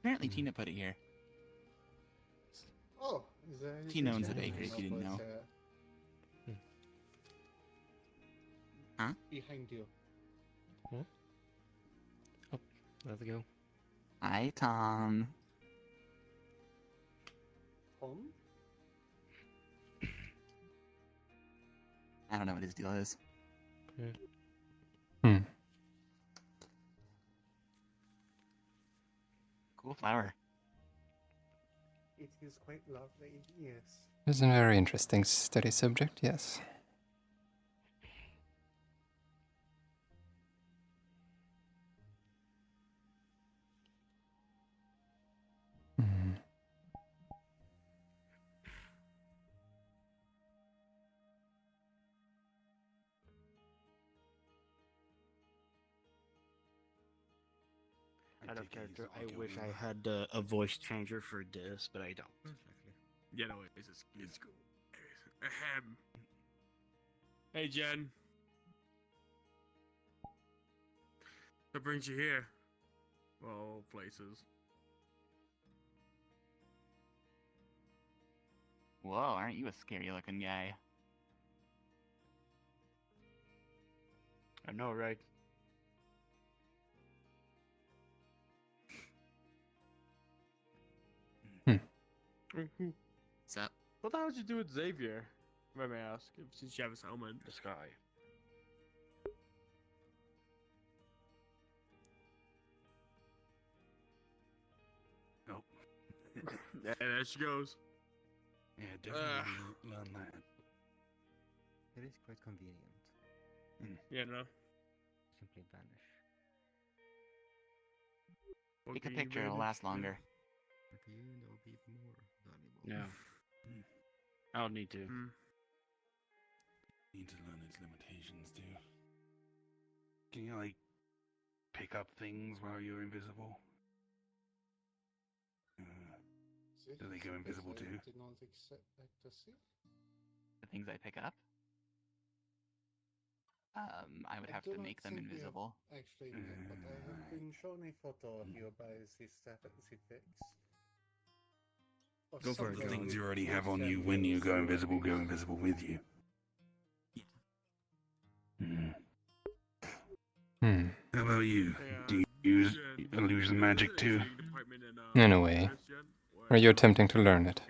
Apparently, Tina put it here. Oh, is that Tina owns the is that bakery, if you didn't know. Huh? Behind you. Let's go. Hi, Tom. Tom? I don't know what his deal is. Hmm. Cool flower. It is quite lovely, yes. It's a very interesting study subject, yes. Hmm. Out of character, I wish I had a voice changer for this, but I don't. Yeah, no, it's cool. Ahem. Hey, Jen. What brings you here? Well, places. Whoa, aren't you a scary looking guy? I know, right? What's up? What the hell did you do with Xavier? If I may ask, since you have his helmet. This guy. Nope. Yeah, there she goes. Yeah, definitely learn that. It is quite convenient. Yeah, no. Simply vanish. Take a picture, it'll last longer. For you, that'll be more valuable. Yeah. I don't need to. Need to learn its limitations too. Can you like pick up things while you're invisible? Do they go invisible too? Did not expect to see. The things I pick up? I would have to make them invisible. Actually, no, but I have been shown a photo of you by the fix. Go for it. Things you already have on you when you go invisible with you. How about you? Do you use illusion magic too? In a way. Are you attempting to learn it?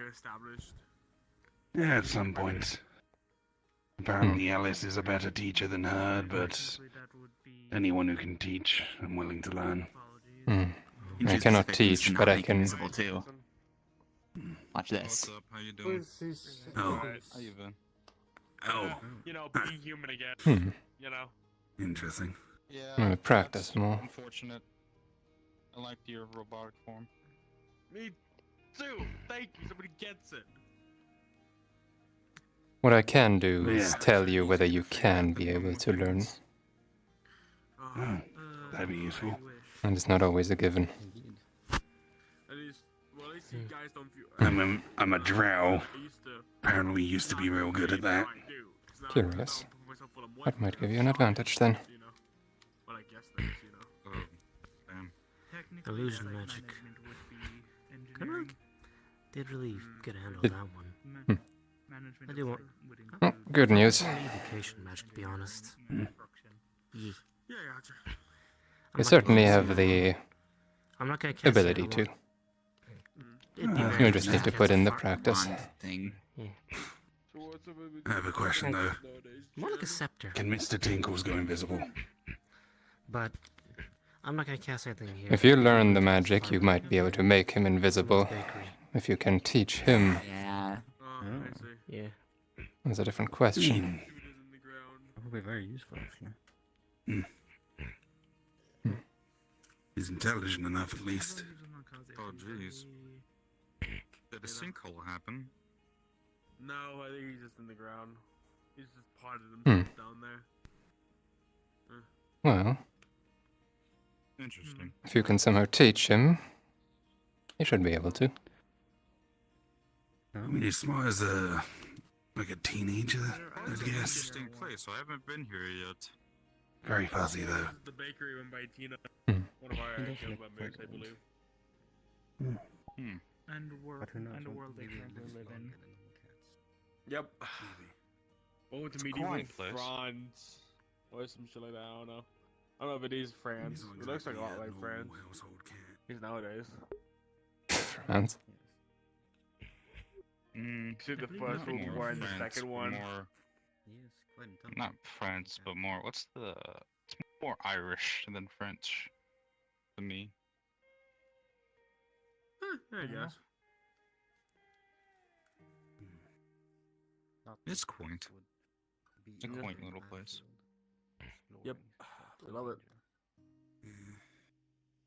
Yeah, at some point. Apparently Alice is a better teacher than her, but anyone who can teach, I'm willing to learn. I cannot teach, but I can... Too. Watch this. What's up? How you doing? Oh. How you been? Oh. You know, being human again. You know. Interesting. Yeah. Practice more. Unfortunate. I liked your robotic form. Me too. Thank you. Somebody gets it. What I can do is tell you whether you can be able to learn. That'd be useful. And it's not always a given. I'm a drow. Apparently used to be real good at that. Curious. That might give you an advantage then. Illusion magic. Good. Did really get a handle on that one. I do want. Oh, good news. Evocation magic, to be honest. Yeah, gotcha. You certainly have the I'm not gonna ability to. You just need to put in the practice. Thing. I have a question though. More like a scepter. Can Mr. Tinkles go invisible? But I'm not gonna cast anything here. If you learn the magic, you might be able to make him invisible. If you can teach him, Yeah. Yeah. that's a different question. That would be very useful, actually. He's intelligent enough, at least. Oh, jeez. Did a sinkhole happen? No, I think he's just in the ground. He's just potted himself down there. Well, Interesting. if you can somehow teach him, you should be able to. I mean, he's smart as like a teenager, I It's an guess. interesting place. I haven't been here yet. Very fuzzy, though. The bakery run by Tina. One of our guild members, I believe. And the world they currently live in. Yep. Went to medieval France. Or some shit like that, I don't know. I don't know if it is France. It looks like a lot like France. It's nowadays. France? See the first World War and the second one. Not France, but more. What's the? It's more Irish than French, to me. I guess. It's quaint. It's a quaint little place. Yep, I love it.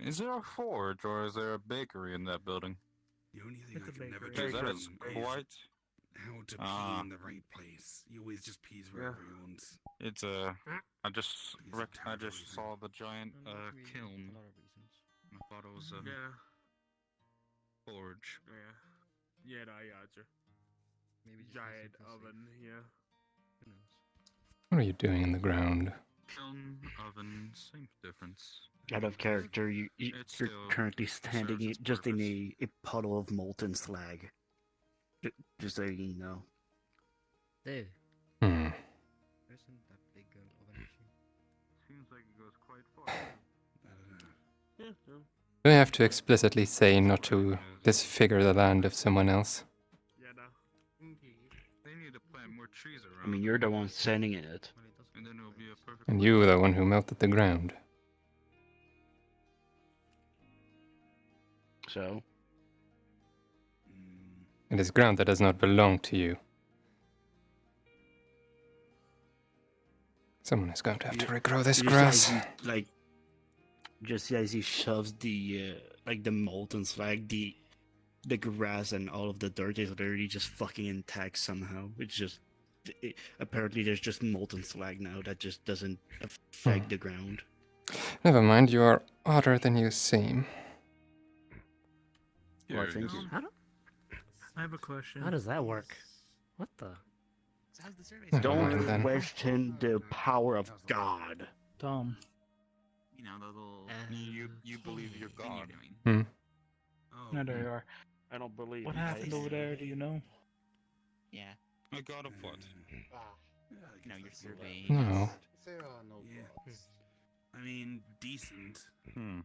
Is there a forge or is there a bakery in that building? The only thing I can never Because that is quite. how to pee in the right place. He always just pees wherever he wants. It's a. I just saw the giant kiln. I thought it was a forge. Yeah, no, I gotcha. Maybe giant oven, yeah. Who knows? What are you doing in the ground? Kiln, oven, same difference. Out of character, you're still currently standing serves its just in a puddle of molten slag. Just so you know. Dave. Hmm. Isn't that big of an issue? Seems like it goes quite far. Yeah. Do I have to explicitly say not to disfigure the land of someone else? Yeah, no. They need to plant more trees around. I mean, you're the one standing in it. And then it'll be a perfect. And you were the one who melted the ground. So? It is ground that does not belong to you. Someone is going to have to regrow this You grass. see as he, like, just see as he shoves the like the molten slag, the grass and all of the dirt is literally just fucking intact somehow. It's just apparently there's just molten slag now that just doesn't affect the ground. Never mind, you are odder than you seem. Well, thank you. I have a question. How does that work? What the? So how's the survey? Never mind Don't then. question the power of God. Tom. You know, the little You believe you're thing God. you're doing. No, there you are. I don't believe. What happened over there? Do you know? Yeah. A god of what? You know, your survey. No. There are no gods. I mean, decent. Hmm.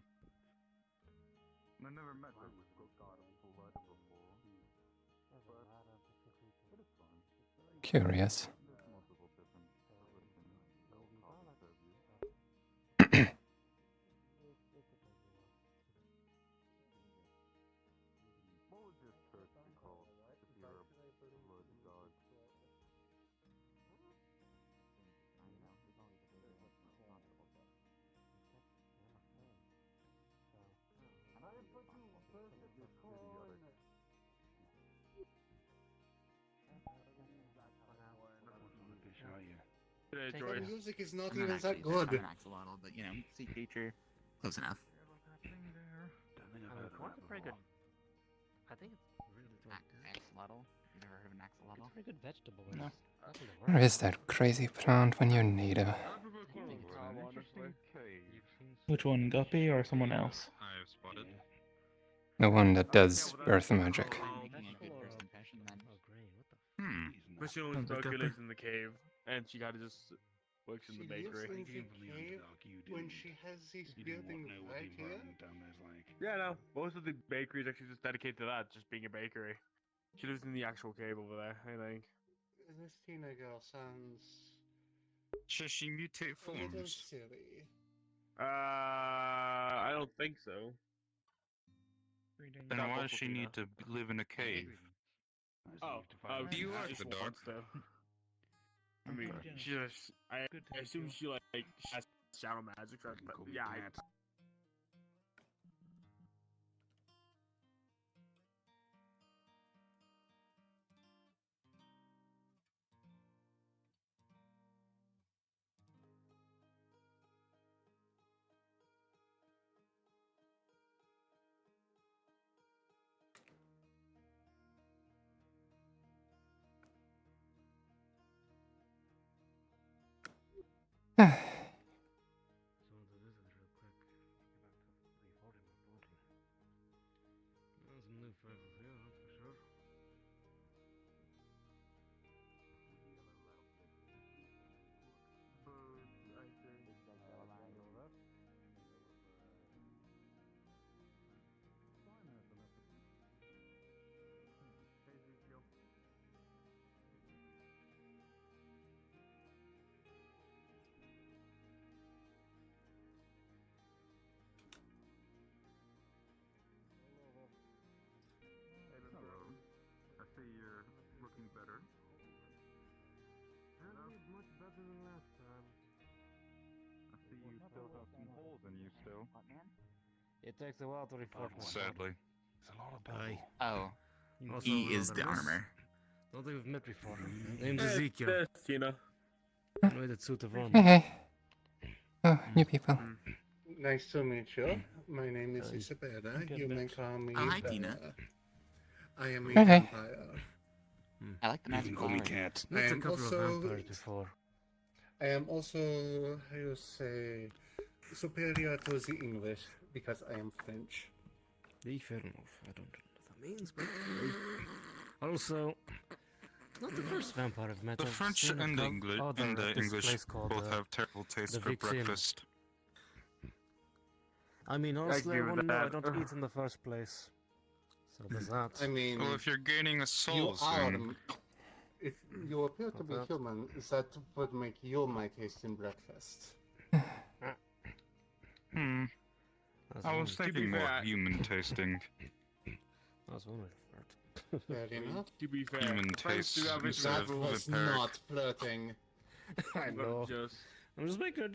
I never met a god of blood before. Curious. The music is not I'm even not that actually good. I'm an axolotl, but you know, sea creature, close enough. It's pretty good. I think it's really good. Axolotl? You never heard of an axolotl? It's a pretty good vegetable. No. Where is that crazy plant when you need it? Which one, Guppy or someone else? I've spotted. The one that does earth magic. Making a good first impression then. Oh, great. What the? Hmm. But she only speculates in the cave, and she kind of just works in the bakery. When she has these buildings right here. Yeah, no. Most of the bakery is actually just dedicated to that, just being a bakery. She lives in the actual cave over there, I think. This Tina girl sounds Does she mutate a little forms? silly. I don't think so. Then why does she need to live in a cave? Oh, You she like just the dog? wants to. I mean, she just. I assume she like she has shadow magic. So but yeah, Someone to visit real quick. Get back to 340 more important. There's some new faces here, that's for sure. I see you're looking better. Much better than last time. I see you still have some holes in you still. It takes a while to reform. Sadly. Aye. Oh, Also, he is the this- armor. Don't think we've met before. Name's Ezekiel. There's Tina. With a suit of Hey, armor. hey. Oh, new people. Nice to meet you. My name is Isabella. You may call me Oh, hi, Bella. Tina. I am a Hey, hey. vampire. I like the You magic can call me flower. Cat. I Met a am couple of also vampires before. I am also, how you say, superior to the English because I am French. Fair enough. I don't know what that means, but also, not the first vampire I've met. The I've French seen and a the couple English other and the at this English place called, both have terrible taste the for Vixen. breakfast. I mean, honestly, I give wouldn't know. I that. don't eat in the first place. So there's that. I mean, Well, if you're gaining a you soul are. soon. If you appear to be Not that. human, that would make you my taste in breakfast. Hmm. That's I one was way- thinking more fair- human tasting. That's one way to flirt. Fair enough. To be fair, Human French do taste have instead That of vegetables, was vampiric. not flirting. I but know. just I'm just making a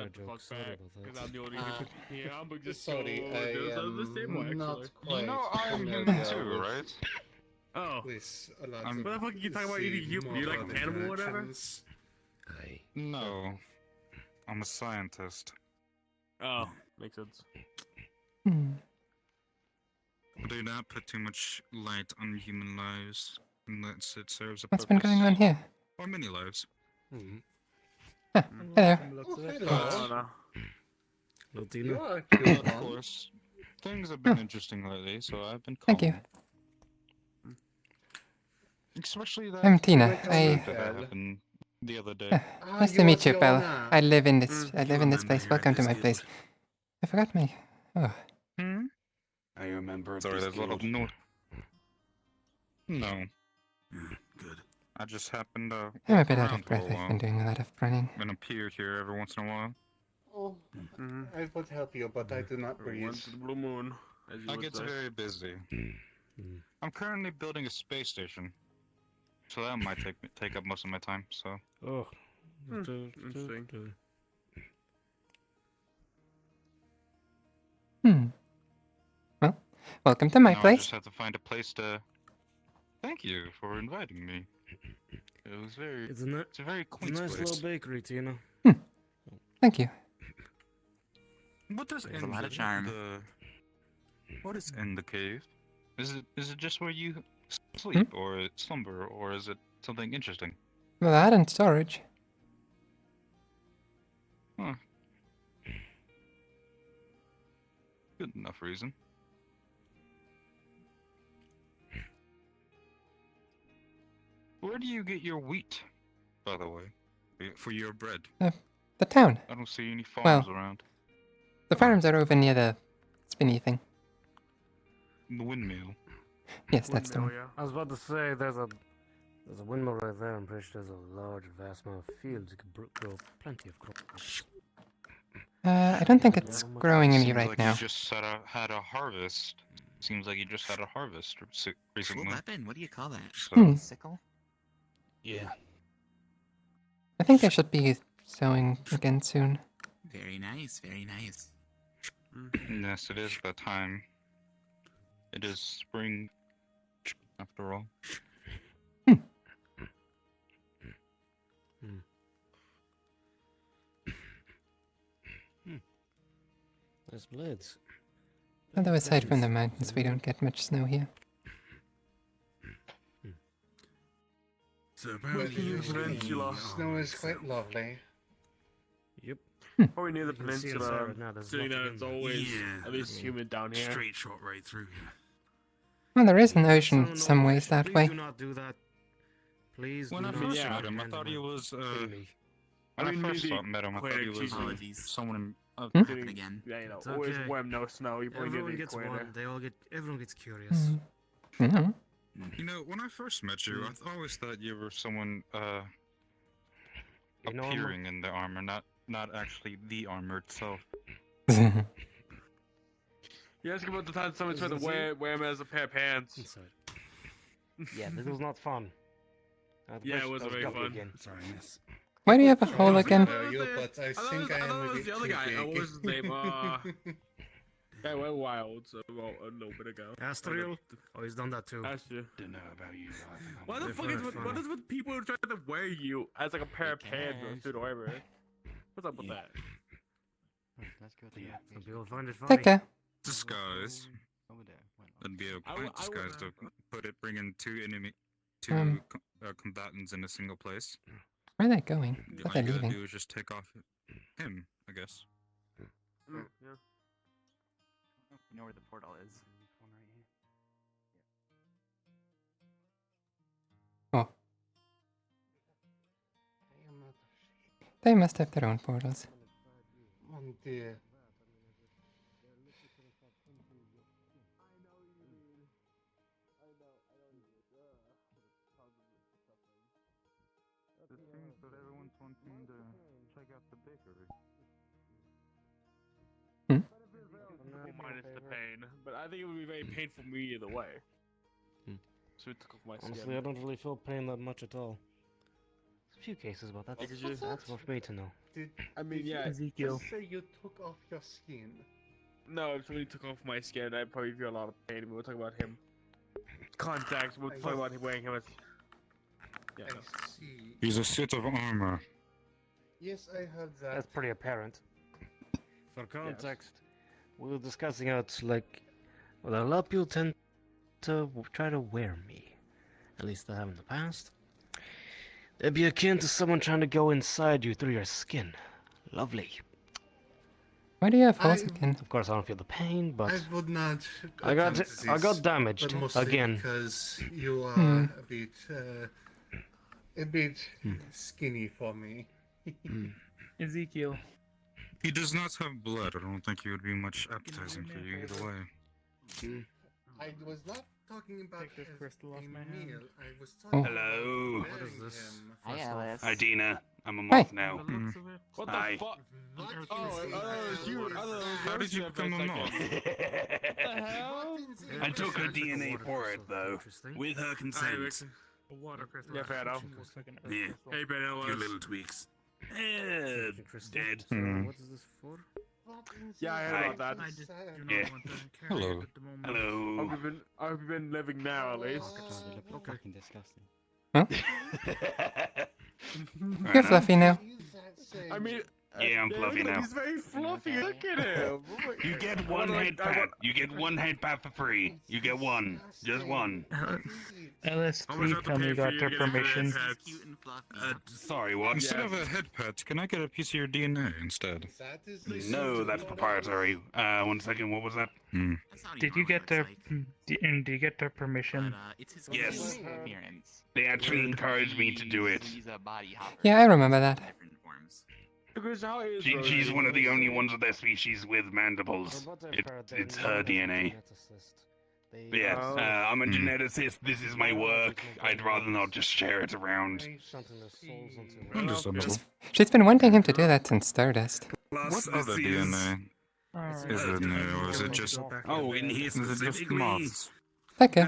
Shut the joke. fuck Sorry back, about because that. I'm the only human here. I'm just Sorry, so I the same way, am not actually. quite You know I'm familiar human too, with- right? Oh. Please, allow I'm- to What the fuck are you talking about eating see human? more You like further animal or whatever? directions. No. I'm a scientist. Oh, makes sense. Hmm. Do not put too much light on human lives unless it serves a What's purpose. been going on here? Or many lives. Huh, hello. Hello. Latina. You are a cute Of one. course. Things have been interesting lately, so I've been Thank calm. you. Especially that I'm Tina. accident that happened the other day. Nice to meet you, Belle. I live in this. I live in this place. Welcome to my place. I forgot my. Oh. Hmm? Are you a member of Sorry, this there's a lot of guild? noise. No. Good. I just happened to I'm a walk bit out around of breath. for a I've while been doing a lot of running. and appear here every once in a while. Oh, I would help you, but I do not breathe. Once the blue moon, as you I would get say. very busy. I'm currently building a space station, so that might take up most of my time. So. Oh. Interesting. Well, welcome to my Now I place. just have to find a place to. Thank you for inviting me. It was very. It's a very It's a quaint nice place. little bakery, Tina. Thank you. What does There's a in lot the, of charm. What is in the cave? Is it just where you sleep or slumber, or is it something interesting? Well, that and storage. Huh. Good enough reason. Where do you get your wheat, by the way, for your bread? The town. I don't see any Well, farms around. The farms are over near the spinny thing. The windmill. Yes, that's the one. I was about to say there's a windmill right there. I'm pretty sure there's a large, vast amount of fields. You could grow plenty of crops. I don't think it's growing any Seems right like now. You just had a harvest. Seems like you just had a harvest recently. Cool weapon. What do you call that? So, Sickle? yeah. I think I should be sowing again soon. Very nice. Very nice. Yes, it is that time. It is spring, after all. Nice blades. Although aside from the mountains, we don't get much snow here. So Well, the snow is quite lovely. Yep. Probably near the You can see peninsula. inside right now, there's Seeing nothing that in it's there. always Yeah. at least humid down here. Straight shot right through here. Well, there is an ocean So, no, some ways that please way. do not do that. Please When do I not. first yeah. met him, I thought he was. Kidding me. When I mean, first maybe met him, I thought he was Apologies. someone. Happen again. Yeah, you know, It's always okay. warm, no snow. You probably near Everyone the gets equator. one. Everyone gets curious. Mhm. You know, when I first met you, I always thought you were someone In armor? appearing in the armor, not actually the armor itself. You ask about the time someone tried to Isn't wear him as a pair of pants. Inside. Yeah, this was not fun. Yeah, it wasn't very fun. Again. Sorry, miss. Why do you have a hole again? You, but I think I am a bit the other too guy. big. What was his name? Guy went wild a little bit ago. Astriel? Oh, he's done that too. Astrid. Don't know about you. Why the fuck is what is with people who try to wear you as like a pair of pants or a suit or whatever? What's up with that? Let's go to Yeah. Some people find it funny. Take care. Disguise. over there. That'd be a I quaint would- disguise to bring in two combatants in a single place. Where are they going? All But they're you gotta leaving. do is just take off him, I guess. Yeah. You know where the portal is. Oh. They must have their own portals. Oh dear. It seems that everyone's wanting to check out the bakery. Minus the pain, but I think it would be very painful for me either way. So it took off my Honestly, skin. I don't really feel pain that much at all. few cases, but that's What's that's more for me to know. I mean, did yeah. You Ezekiel. just say you took off your skin. No, if somebody took off my skin, I'd probably feel a lot of pain. We'll talk about him. Contacts. We'll talk about him wearing him as. Yeah. No. I see. He's a suit of armor. Yes, I heard that. That's pretty apparent. For context, we were discussing out like, well, a lot of people tend to try to wear me. At least they have in the past. It'd be akin to someone trying to go inside you through your skin. Lovely. Why do you have holes again? Of course, I don't feel the pain, but I would not. I got damaged but mostly again. because you are a bit skinny for me. Ezekiel. He does not have blood. I don't think he would be much appetizing for you either way. I was not talking about Take this crystal off my hand. meal. I was talking Hello. about what is this? Hi, Alice. Hi, Dina. I'm a moth now. What Hi. the fuck? How did you become a moth? I took her DNA for it, though, with her consent. Yeah, fair enough. Yeah. Hey, Ben Ellis. Few little tweaks. Dead. What is this for? Yeah, I heard about that. I just do not Yeah. want to carry Hello. it at the moment. Hello. How have you been living now, at least? Okay. Fucking disgusting. Huh? Fair You're enough. fluffy now. I mean, Yeah, I'm fluffy now. He's very fluffy. Look at him. You get one head pat. You get one head pat for free. You get one. Just one. Ellis, please tell me you got their permission. Sorry, what? Instead of a head pet, can I get a piece of your DNA instead? No, that's proprietary. 1 second, what was that? Did you get their did you get their permission? Yes. They actually encouraged me to do it. Yeah, I remember that. She's one of the only ones of their species with mandibles. It's her DNA. Yeah, I'm a geneticist. This is my work. I'd rather not just share it around. Understandable. She's been wanting him to do that since Stardust. What other DNA is it new, or is it just... Oh, in here Is it just specifically? moths? Okay.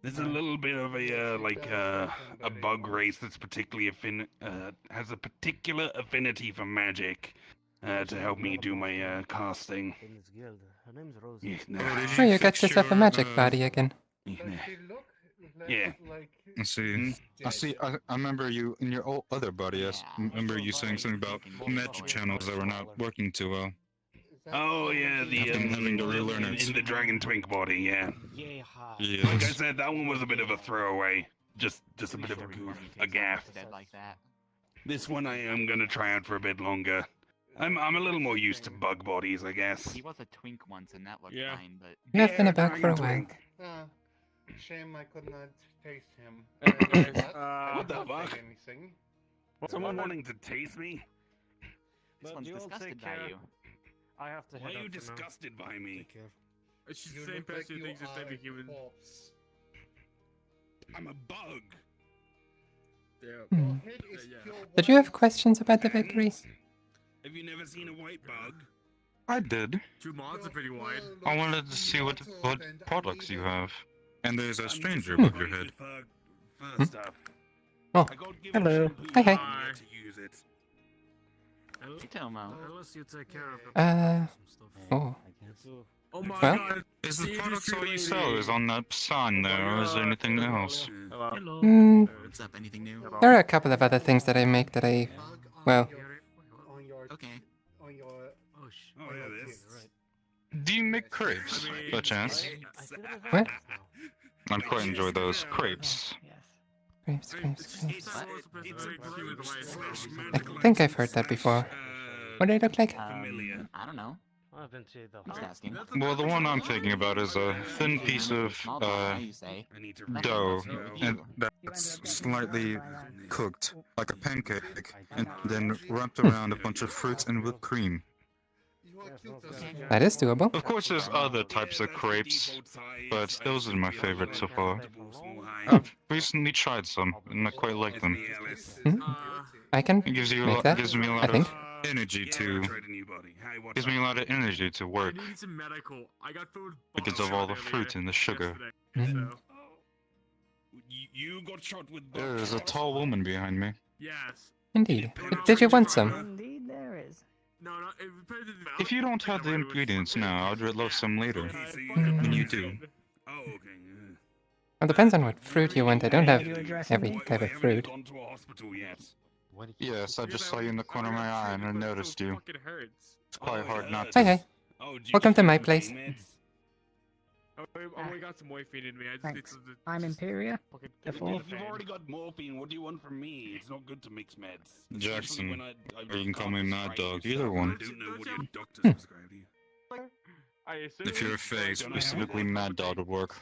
There's a little bit of a bug race that's particularly has a particular affinity for magic to help me do my casting. Yeah, no. Oh, you got yourself a magic body again. Yeah. I see. I remember you in your other body. I remember you saying something about magic channels that were not working too well. Oh yeah, having to relearn it. in the Dragon Twink body, yeah. Yes. Like I said, that one was a bit of a throwaway, just a bit of a goof, a gaff. This one I am gonna try out for a bit longer. I'm a little more used to bug bodies, I guess. He was a twink once, and that looked fine, but You have been a bug for a while. Shame I could not taste him. What the fuck? Anything. Someone wanting to taste me? this one's disgusted by you. I have to Why are you disgusted by me? She's the same person who thinks it's every human. I'm a bug. Hmm. Did you have questions about the victory? Have you never seen a white bug? I did. 2 mods are pretty wide. I wanted to see what products you have. And there's a stranger above your head. Oh, hello. Hi, hi. To use it. Hey, Tomo. Unless you take care of the Oh. Oh my Well? god. Is the products all you sell is on that sign there, or is there anything else? Hello. What's up? Anything new? There are a couple of other things that I make that I, well, Okay. On your Oh yeah, this. Do you make crepes, by chance? what? I'd quite enjoy those crepes. Grapes. I think I've heard that before. What do they look like? I don't know. I've been to the Just asking. Well, the one I'm thinking about is a thin piece of You say. dough, and that's slightly cooked, like a pancake, and then wrapped around a bunch of fruits and whipped cream. That is doable. Of course, there's other types of crepes, but those are my favorite so far. I've recently tried some, and I quite like them. I can It gives you make that, gives me a I lot think. of energy to gives me a lot of energy to work I need some medical. I got food because of all the fruit and the sugar. Mm. You got shot with There's a tall woman behind me. Yes. Indeed. Did you want some? Indeed, there is. No, it depends on the If you don't have the ingredients now, I'd love some later. When you do. Oh, okay. Well, depends on what fruit you want. I don't have You addressing every me? type of fruit. Gone to a hospital yet? Yes, I just saw you in the corner of my eye and I noticed you. It's quite hard not Hi, to. hi. Welcome to my place. I only got some morphine in me. I just need Thanks. some. I'm Imperia. The fourth. You've already got morphine. What do you want from me? It's not good to mix meds. Jackson, When or you can call me Mad Dog, either one. I don't know what your doctor prescribed you. If you're a fake, specifically Mad Dog would work.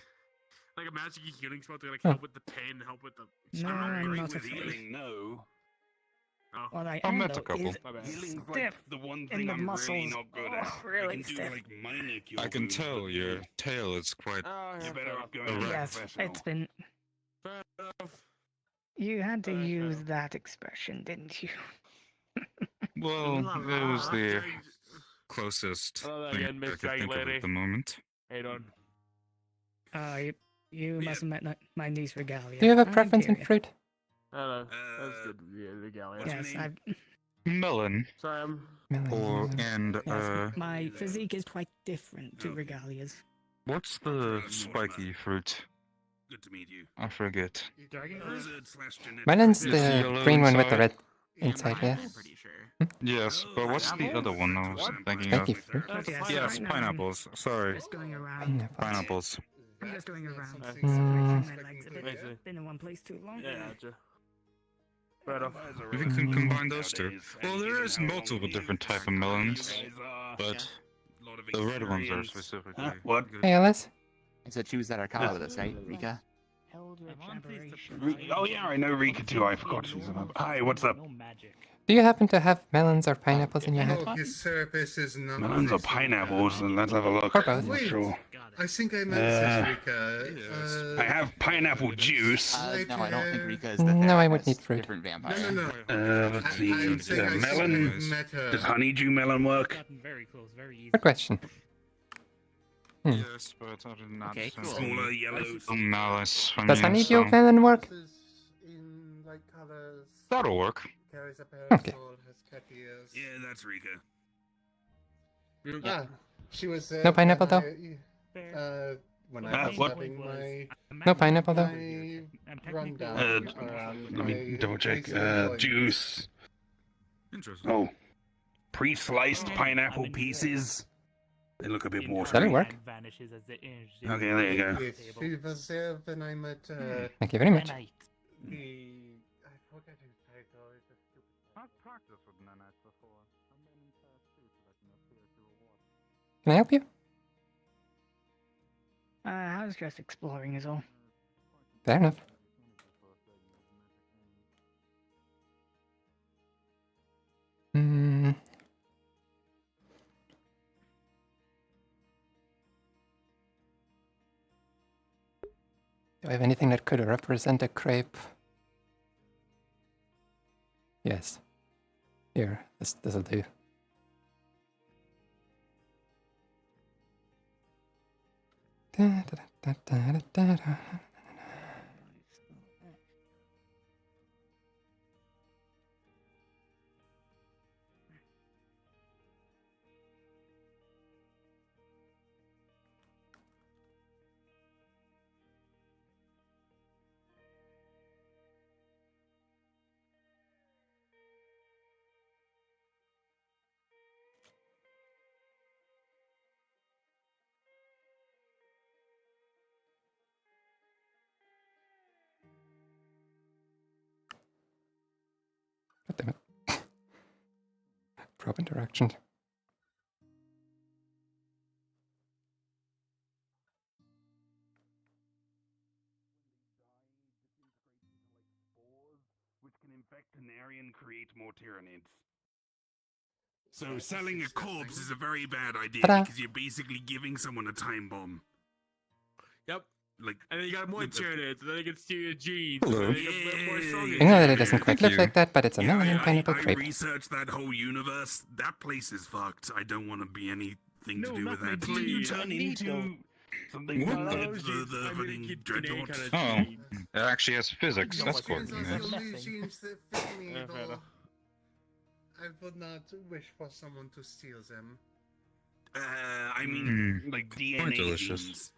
Like a magic healing spell to like Huh. help with the pain, help with the. No, I'm Great not with afraid. healing, no. Oh. What I I am met a though couple. is My bad. Healing's stiff like the one in thing the I'm really muscles. not good Oh, at. really I can stiff. do like minor cure I can wounds, tell but your tail is quite... You're better off going Alright. to a Yes, professional. it's been. Fair enough. You had to use that expression, didn't you? Well, it was the closest Hello thing again, I Miss could think of Dragon Lady. at the moment. Hey, Don. You must have met my niece Regalia. Do you have a I'm preference in Imperia. fruit? Hello. That's good. Yeah, the galley. What's your Yes, name? Melon. Sorry, I'm. Or, and, Yes, my physique is quite different to Regalia's. what's the spiky fruit? Good to meet you. I forget. Melon's It's the yellow green one with the inside. red inside, yeah. I'm pretty sure. Yes, but what's the other one I was thinking Spiky of? fruit? Yes, pineapples. Sorry. Just going around. Pineapple. Pineapples. I'm just going around. Mm. My legs a bit. Been in one place too long. Yeah, gotcha. Fair enough. If you can combine those two. Well, there is multiple different type of melons, but the red ones are specifically What? good. Hey, Alice. It's a choose that are colorless, right, Rika? Oh yeah, I know Rika too. I forgot she's an. Hi, what's up? Do you happen to have melons or pineapples in your head? Oh, his therapist is not. Melons or pineapples? Let's have a look. Or both. I'm not sure. I think I meant Rika. I have pineapple juice. No, I don't think Rika is the No, I would therapist. need fruit. Different vampire. No. Let's see. I'm saying I Melon. met her. Does honeydew melon work? Very close, very easy. Good question. Yes, but I did not Okay, so cool. Smaller yellows. some malice from Does you, honeydew so melon work? In like colors. that'll work. Carries a Okay. parasol, has cat ears. Yeah, that's Rika. Ah, she was. No pineapple, though? When I was what? having my No pineapple though? rundown. Let me double check. Juice. Interesting. Oh, pre-sliced pineapple pieces. They look a bit watery. That'll work. Vanishes as the energy. Okay, there you go. Yes, she was there when I met. Thank you very much. I forget his title. It's a stupid. I've practiced with nanites before. I'm in class 2 so that can appear to a ward. Can I help you? I was just exploring is all. Fair enough. Hmm. Do I have anything that could represent a crepe? Yes. Here, this'll do. Da, da, da, da, da, da, da. God damn it. Probe interaction. Which can infect an area and create more tyrannids. So selling a corpse is a very bad idea Ta-da. because you're basically giving someone a time bomb. Yep. Like, And then you got more tyrannids, and then they can steal your genes. Hello. And then you get more stronger I know that it genes. doesn't quite look like that, but it's a melon and pineapple I crepe. researched that whole universe. That place is fucked. I don't want to be anything to do with that. please. You turn into something What from the- the fucking dreadnought. Oh, it actually has physics. That's cool. Those are Yes. illusions that fit me, Yeah, fair though. enough. I would not wish for someone to steal them. I mean, like DNA Quite delicious. genes.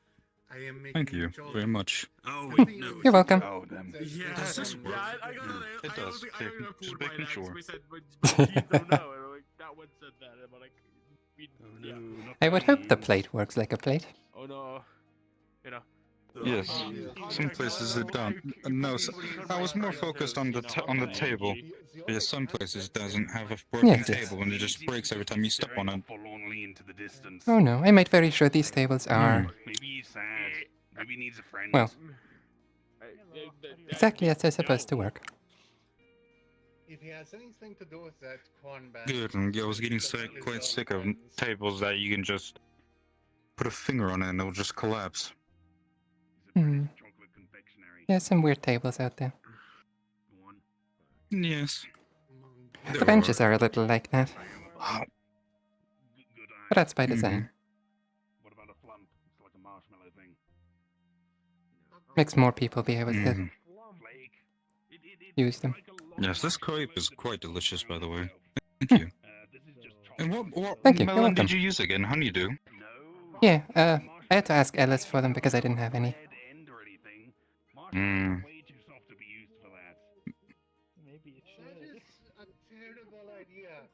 I am making Thank you a joke. very much. Oh, wait, no. You're welcome. Oh, them. Yeah, Does this work? yeah, I got it. It does. I don't know Just fooled by making that. 'Cause sure. we said, but kids don't know. And I'm like, that one said that. And I'm like, yeah. I would hope the plate works like a plate. Oh no. You know. Yes, some places it don't. No, I was more focused on the table. Yes, some places it doesn't have a broken Yes, yes. table and it just breaks every time you step on it. Forlornly into the distance. Oh no, I made very sure these tables are Maybe he's sad. Maybe he needs a friend. well exactly as they're supposed to work. If he has anything to do with that corn bag, Good, and I was getting quite sick of tables that you can just put a finger on it and it'll just collapse. Hmm. There's some weird tables out there. Yes. The benches are a little like that. But that's by design. What about a flump? It's like a marshmallow thing. Makes more people be able to Mhm. use them. Yes, this crepe is quite delicious, by the way. Thank you. And what Thank you, you're melon welcome. did you use again? Honeydew? Yeah, I had to ask Ellis for them because I didn't have any. Hmm. Maybe it that is a terrible idea.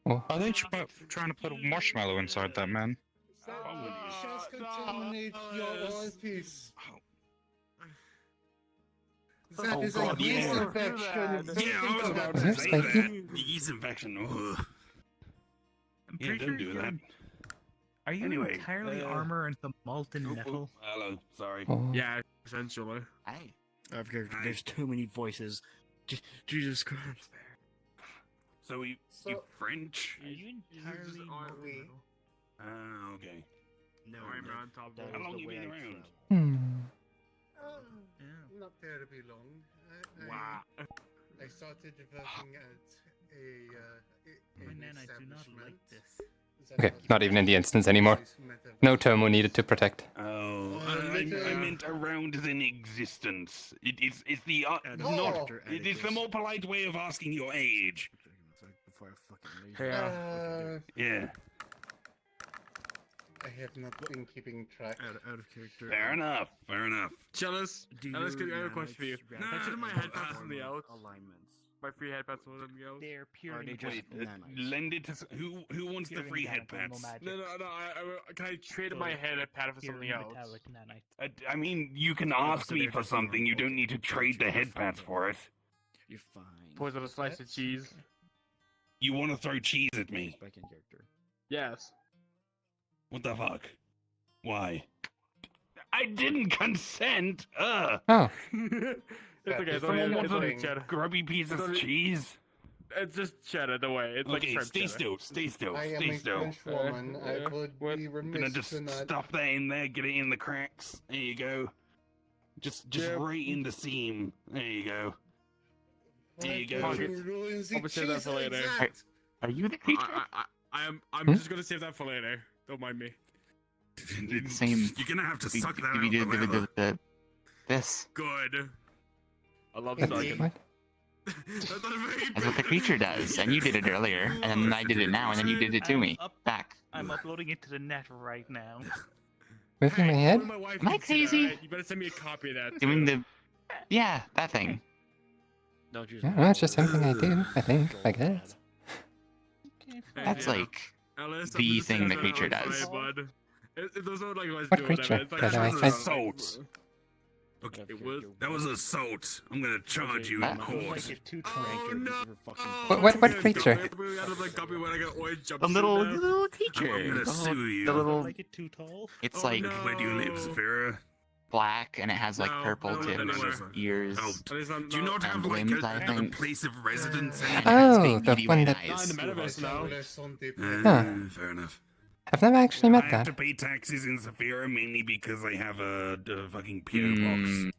Oh. Are they trying to put a marshmallow inside that, man? That just contaminate your orifice. That is a yeast infection. Yeah, I was about to Here's say Spiky. that. The yeast infection. Ugh. Yeah, don't do that. Are you Anyway, entirely armor and the molten metal? Hello, sorry. Oh. Yeah, essentially. Hey. There's too many voices. Jesus Christ. So you French? Are you entirely molten we? metal? Ah, okay. No, I'm on top of How long you been around? Hmm. Not terribly long. Wow. I started working at a My nana, I do not like this. Okay, not even in the instance anymore. No Tomo needed to protect. Oh, I meant around as in existence. It's the it is the more polite way of asking your age. Yeah. I have not been keeping track. Out of character. Fair enough. Fair enough. Jealous. Jealous, I have a question for you. Consider my head pads from the out. Alignments. My free head pads from the out. They're pure Wait, lend it to who wants the free head pads? No. Can I trade my head pad for something else? I mean, you can ask me for something. You don't need to trade the head pads for it. You're fine. Pours out a slice of cheese. You want to throw cheese at me? Back in character. Yes. What the fuck? Why? I didn't consent. Oh. It's okay. It's Someone only, wants it's only a cheddar. grubby piece of cheese. It's just cheddar. The way it's Okay, like stay cheddar. still. Stay still. I am Stay a still. French woman. I would be Gonna remiss just to not. stuff that in there. Get it in the cracks. There you go. Just right in the seam. There you go. There you go. Ruins the I'm gonna save that cheese for later. exact. Are you the creature? I'm just gonna save that for later. Don't mind me. Same. You're gonna have to We- suck that we out. did However. this. Good. I love Wait, sucking. what? That's what the creature does, and you did it earlier, and then I did it now, and then you did it to me. Back. I'm uploading it to the net right now. Moving my head? My wife Am I can see that, crazy? right? You better send me a copy of that. Doing the... Yeah, that thing. Don't use Yeah, that's just something I do, I think, I guess. That's like the thing the creature does. What creature, by the way? Assault. Okay, that was assault. I'm gonna charge you in court. Oh no! What creature? A little creature. I'm gonna sue you. The little... Make it too tall? It's like Where do you live, Zafira? black, and it has like purple no, tips, no. ears, Do you not have and like limbs, I a think. place of residence? And it has Oh, big the beady one white that... eyes. in the metaverse now. Huh. Fair enough. I've never actually I met have to that. pay taxes in Zafira mainly because I have a fucking PO box.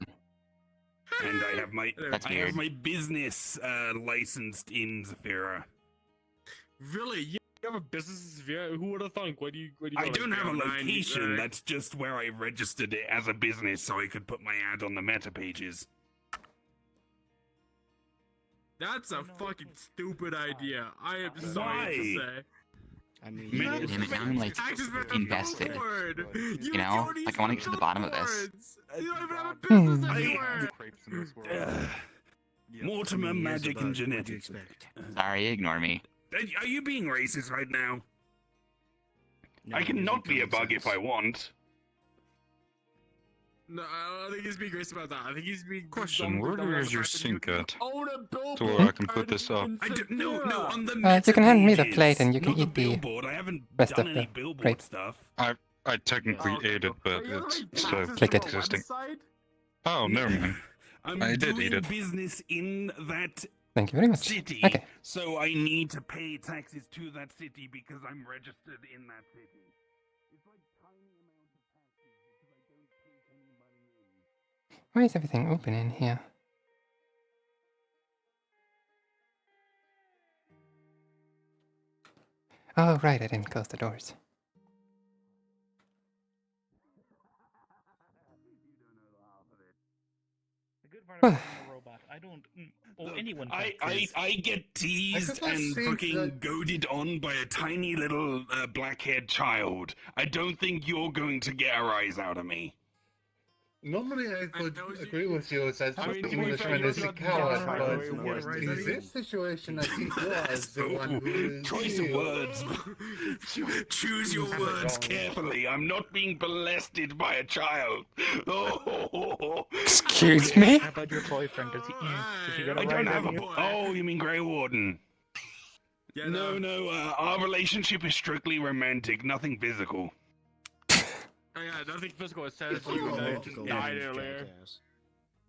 And I have my That's weird. business licensed in Zafira. Really? You have a business here? Who would have thunk? What do you I got, don't like, have a 9, location. That's just where I registered it as a business so I could put my ad on the meta pages. That's a fucking stupid idea. I am Why? sorry to say. I mean, Damn it, now I'm like invested. You know, like I want to get to the bottom of this. You don't even have a business anywhere. Mortimer, magic, and genetics. Sorry, ignore me. Are you being racist right now? I can not be a bug if I want. No, I don't think he's being racist about that. I think he's being. Question, where is your sink at? Own a billboard. To where I can put this up. No, on the You can hand me the pages, plate and you can not eat the billboard. I haven't rest done of any the billboard plate. stuff. I technically ate it, but it's still Click it. existing. Oh, never mind. I did eat it. Business in that Thank you very much. city, Okay. so I need to pay taxes to that city because I'm registered in that city. It's like tiny amount of taxes because I don't take any money in. Why is everything open in here? Oh, right, I didn't close the doors. I'm a robot. I don't owe anyone taxes. I get teased and fucking goaded on by a tiny little black-haired child. I don't think you're going to get a rise out of me. Normally I would agree with you that the Englishman is a coward, but in this situation I think you are the one who is... Choice of words. Choose your words carefully. I'm not being molested by a child. Excuse me? How about your boyfriend? Does he get a I don't ride have on a... you? Oh, you mean Grey Warden? Yeah, No, our relationship is strictly romantic, nothing physical. Oh, yeah, nothing physical. It says you died earlier.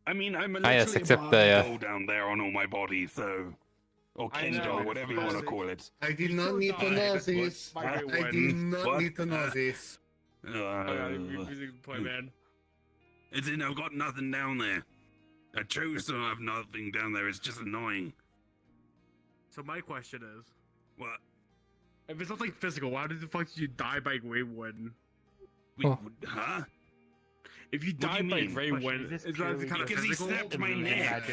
I mean, I'm Ah, yes, literally except a the, Barbie doll down there on all my body, so... Or Ken doll, whatever you want to call it. I did not need to know this. I did not need to know this. Play, man. It's in, I've got nothing down there. I chose to have nothing down there, it's just annoying. So my question is... What? If it's nothing physical, why the fuck did you die by Grey Warden? Huh? If you die by Grey Warden, is that kind of because physical? he snapped my neck.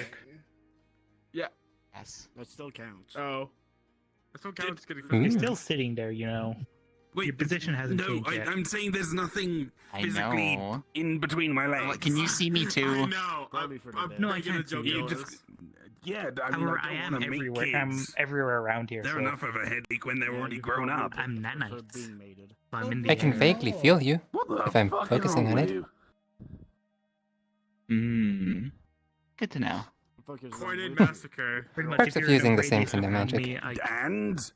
Yeah. Yes. That still counts. Oh. That still counts getting You're physical. still sitting there, you know. Wait, your position hasn't no, changed yet. I'm saying there's nothing I physically know. in between my legs. Can you see me too? No, I'm No, I making a can't joke. see you. Yeah, I mean, However, I I don't am want to make everywhere. kids. I'm everywhere around here. They're so enough of a headache when they're already grown up. I'm nanites. I'm in I the can air. vaguely feel you if I'm fuck is focusing wrong on with it. you? Good to know. Coordinated massacre. Pretty much, Perks if of you're using in a the same radius kind of around magic. me, And?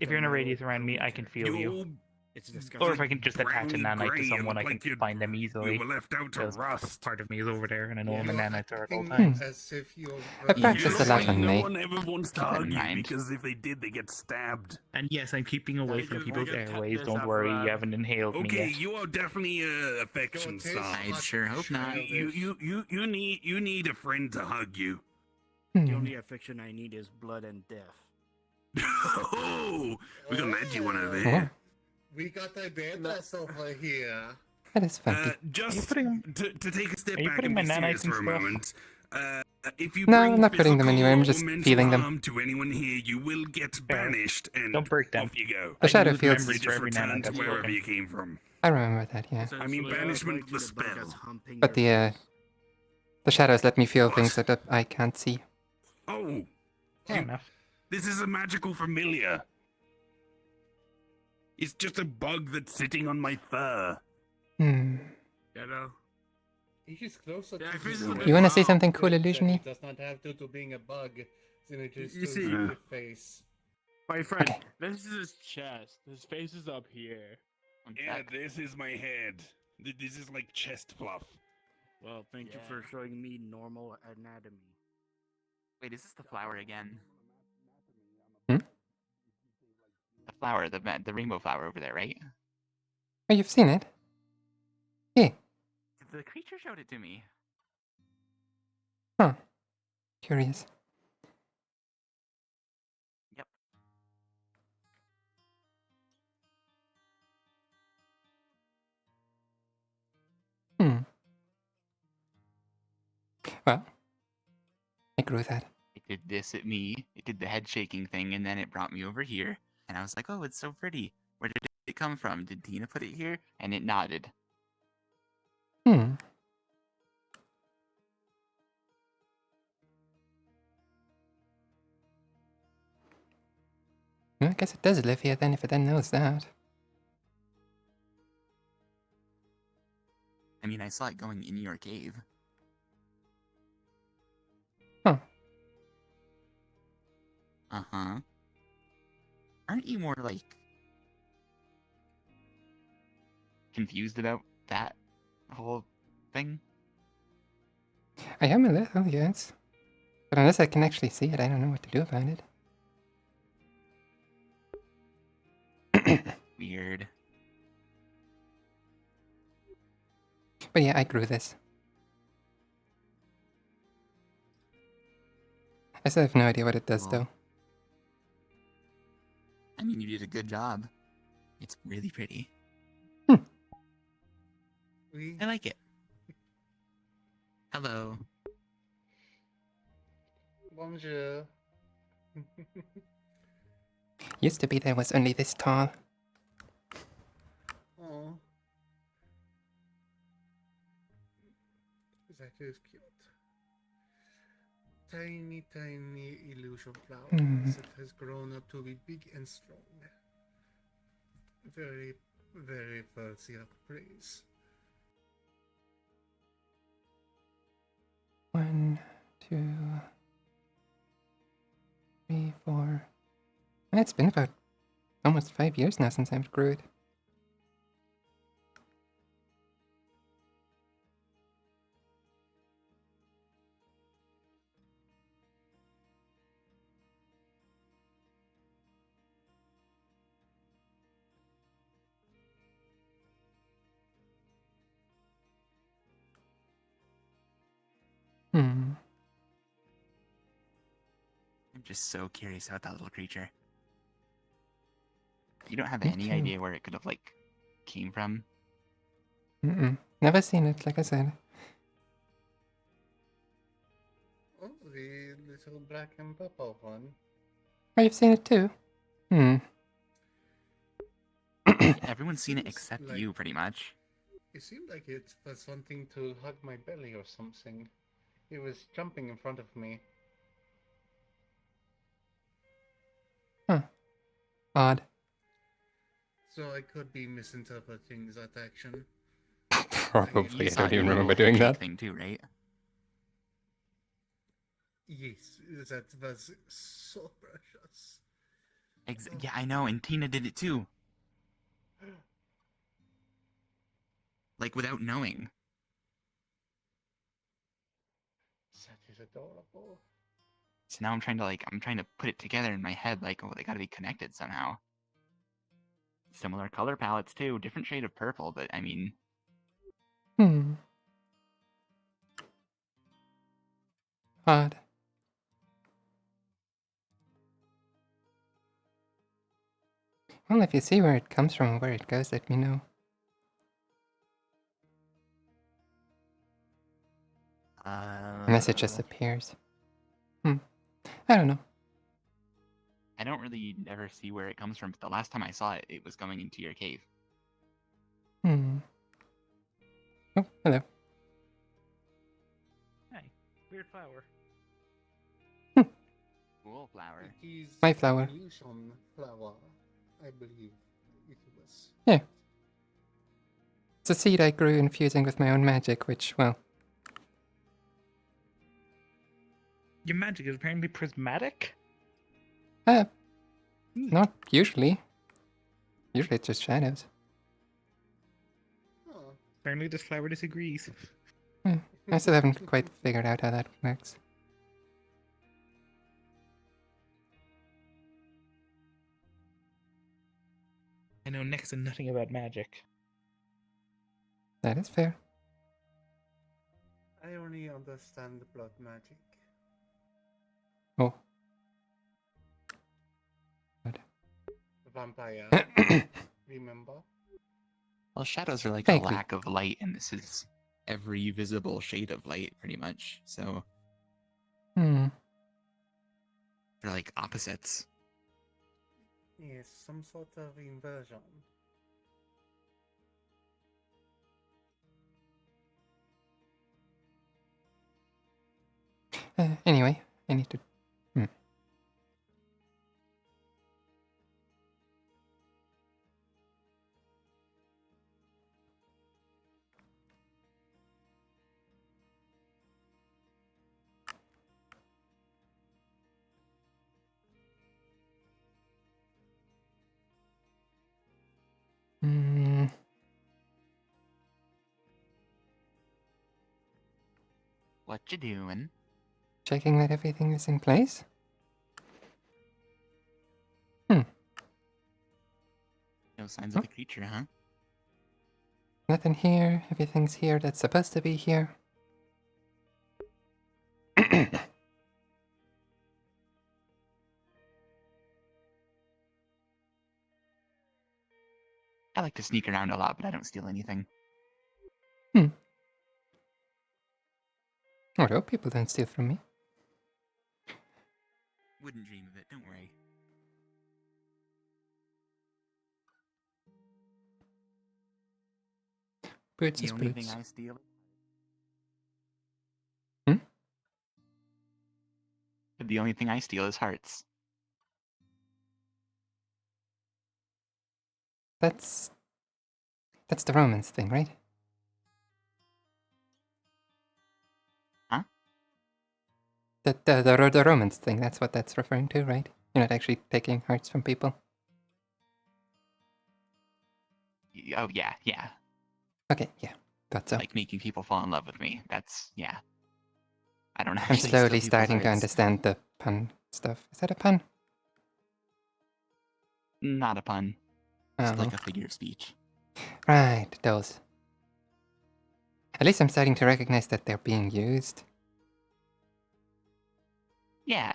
if you're in a radius around me, I can feel you. Or if I can just attach a nanite to someone, I can find them easily. We were left out to Because rust. part of me is over there, and I know where my nanites are at all Thing times. as if you're... That perks is a lot on No me. one ever wants to Keep that hug in you mind. because if they did, they get stabbed. And yes, I'm keeping away from people's get airways. tetanus Don't after worry, that. you haven't inhaled me Okay, yet. you are definitely a affection star. I sure hope not. You need a friend to hug you. The only affection I need is blood and death. Oh, we got an edgy one over Oh, here. We got a badass over here. that is funny. Just to take a step are you back putting and be my serious nanites in for a stuff? moment. If you No, bring I'm not putting them physical anywhere, I'm or just mental feeling them. harm to anyone here, you will get banished and Don't break them. off you go. The shadow lose fields. memories You for just every return nanite to that's wherever broken. you came from. I remember that, yeah. I mean, banishment with the spell. But the shadows let me feel things that I can't see. Oh, Fair enough. this is a magical familiar. It's just a bug that's sitting on my fur. Hmm. You know. He's closer Yeah, to if it's you. a You wanna say Wow. something cool, That Illusiony? He does not have to being a bug. Then it just You see- the face. My friend, Okay. this is his chest. His face is up here. Yeah, this is my head. This is like chest fluff. Well, thank you for showing me normal anatomy. Wait, is this the flower again? Hmm? The flower, the rainbow flower over there, right? Oh, you've seen it? Yeah. The creature showed it to me. Huh. Curious. Yep. Well, I grew that. It did this at me. It did the head shaking thing, and then it brought me over here. And I was like, oh, it's so pretty. Where did it come from? Did Tina put it here? And it nodded. Hmm. Well, I guess it does live here then, if it then knows that. I mean, I saw it going in your cave. Huh. Uh-huh. Aren't you more, like, confused about that whole thing? I am a little, yes. But unless I can actually see it, I don't know what to do about it. Weird. But yeah, I grew this. I still have no idea what it does, though. I mean, you did a good job. It's really pretty. I like it. Hello. Bonjour. Used to be there was only this tall. Oh. That is cute. Tiny, tiny illusion flower that has grown up to be big and strong. Very, very worthy of praise. 1, 2, 3, 4. It's been about almost 5 years now since I've grew it. I'm just so curious about that little creature. You don't have Me any too. idea where it could have, like, came from? Never seen it, like I said. Oh, the little black and purple one. Oh, you've seen it too? Everyone's seen it except like- you, pretty much. It seemed like it was wanting to hug my belly or something. It was jumping in front of me. Huh. Odd. So I could be misinterpreting that action. Probably. I saw don't it even do a remember little doing handshake that. thing too, right? Yes, that was so precious. Yeah, I know, and Tina did it too. Like, without knowing. That is adorable. So now I'm trying to put it together in my head, like, oh, they gotta be connected somehow. Similar color palettes too, different shade of purple, but I mean... Odd. Well, if you see where it comes from and where it goes, let me know. Unless it just appears. I don't know. I don't really ever see where it comes from, but the last time I saw it, it was going into your cave. Oh, hello. Hey, weird flower. Cool flower. It is My flower. illusion flower, I believe it was. Yeah. It's a seed I grew infusing with my own magic, which, well... Your magic is apparently prismatic? Not usually. Usually it's just shadows. Apparently this flower disagrees. I still haven't quite figured out how that works. I know next to nothing about magic. That is fair. I only understand blood magic. Oh. Vampire. Remember? Well, shadows are like Vaguely. a lack of light, and this is every visible shade of light, pretty much. So Hmm. they're like opposites. Yes, some sort of inversion. Anyway, I need to. Hmm. What you doing? Checking that everything is in place. No signs of the creature, huh? Nothing here. Everything's here that's supposed to be here. I like to sneak around a lot, but I don't steal anything. I hope people don't steal from me. Wouldn't dream of it, don't worry. Boots The is only boots. thing I steal. The only thing I steal is hearts. That's the Romans thing, right? Huh? The Romans thing, that's what that's referring to, right? You're not actually taking hearts from people? Oh, yeah. Okay, yeah. Thought so. Like making people fall in love with me. That's, yeah. I don't I'm actually steal slowly people's starting to hearts. understand the pun stuff. Is that a pun? Not a pun. Just Oh. like a figure of speech. Right, those. At least I'm starting to recognize that they're being used. Yeah.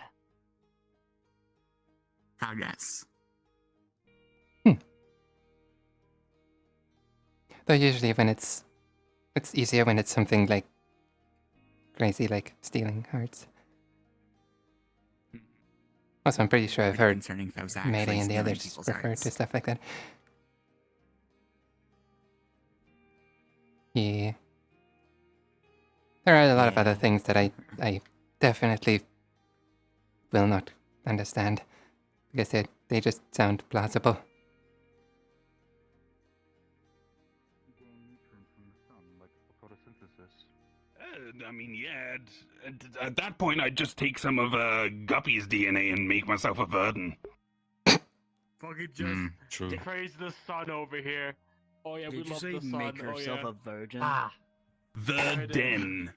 Progress. Though usually when it's easier when it's something like crazy like stealing hearts. Also, I'm pretty sure I've heard concerning folks Mayday actually and the stealing others people's refer hearts. to stuff like that. Yeah. There are a lot of other Yeah. things that I definitely will not understand. Because they just sound plausible. I mean, yeah. At that point, I'd just take some of Guppy's DNA and make myself a virgin. Fucking just true. praise the sun over here. Oh yeah, we Did you love say the sun. make yourself oh, a virgin? Ah. Virgin.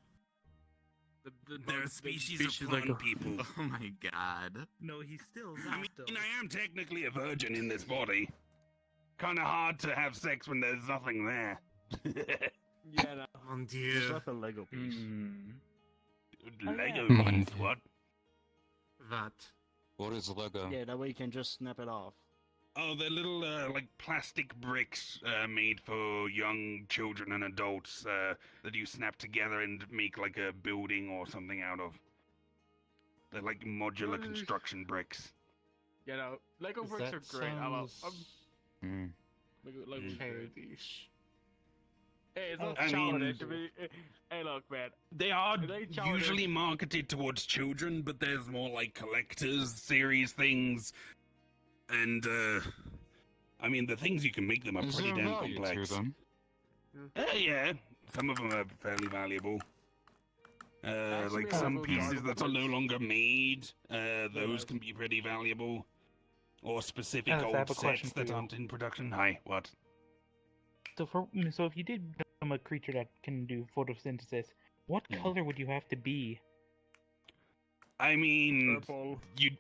The They're a species of plant people. Oh my god. No, he's still I mean, I am technically a virgin in this body. Kind of hard to have sex when there's nothing there. Yeah, no. Mon Just Dieu. like a Lego piece. Lego yeah. piece, what? That. What is Lego? Yeah, that way you can just snap it off. Oh, they're little, like, plastic bricks made for young children and adults that you snap together and make, like, a building or something out of. They're like modular construction bricks. You know, Lego bricks are great. Lego childish. Hey, it's not I childish. mean, Hey, look, man. They are It ain't childish. usually marketed towards children, but there's more, like, collector's series things. And, I mean, the things you can make them are Is pretty there damn value complex. to them? Yeah, some of them are fairly valuable. Actually, Like some I pieces will that are no longer made, those can be pretty valuable. Or specific Alice, I old have a question sets for that you. aren't in production. Hi, what? So if you did become a creature that can do photosynthesis, what color would you have to be? I mean, Purple. you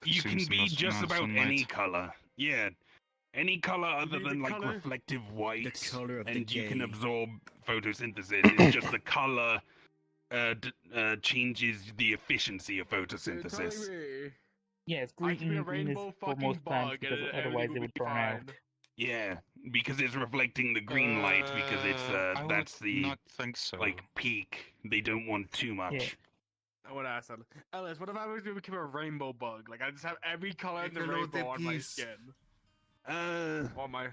You can be just about any color. Yeah, any color other mean the than like color? reflective white, The color of the and you can gay. absorb photosynthesis. It's just the color changes the efficiency of photosynthesis. Yes, I can be a green is rainbow for fucking most plants bug because and otherwise everything they will would be burn out. fine. Yeah, because it's reflecting the green light because it's I that's would the not think so. like peak. They don't want too much. I would ask Ellis. Ellis, what if I was to become a rainbow bug? Like I just have every color in the Hello, rainbow on my peace. skin. On my.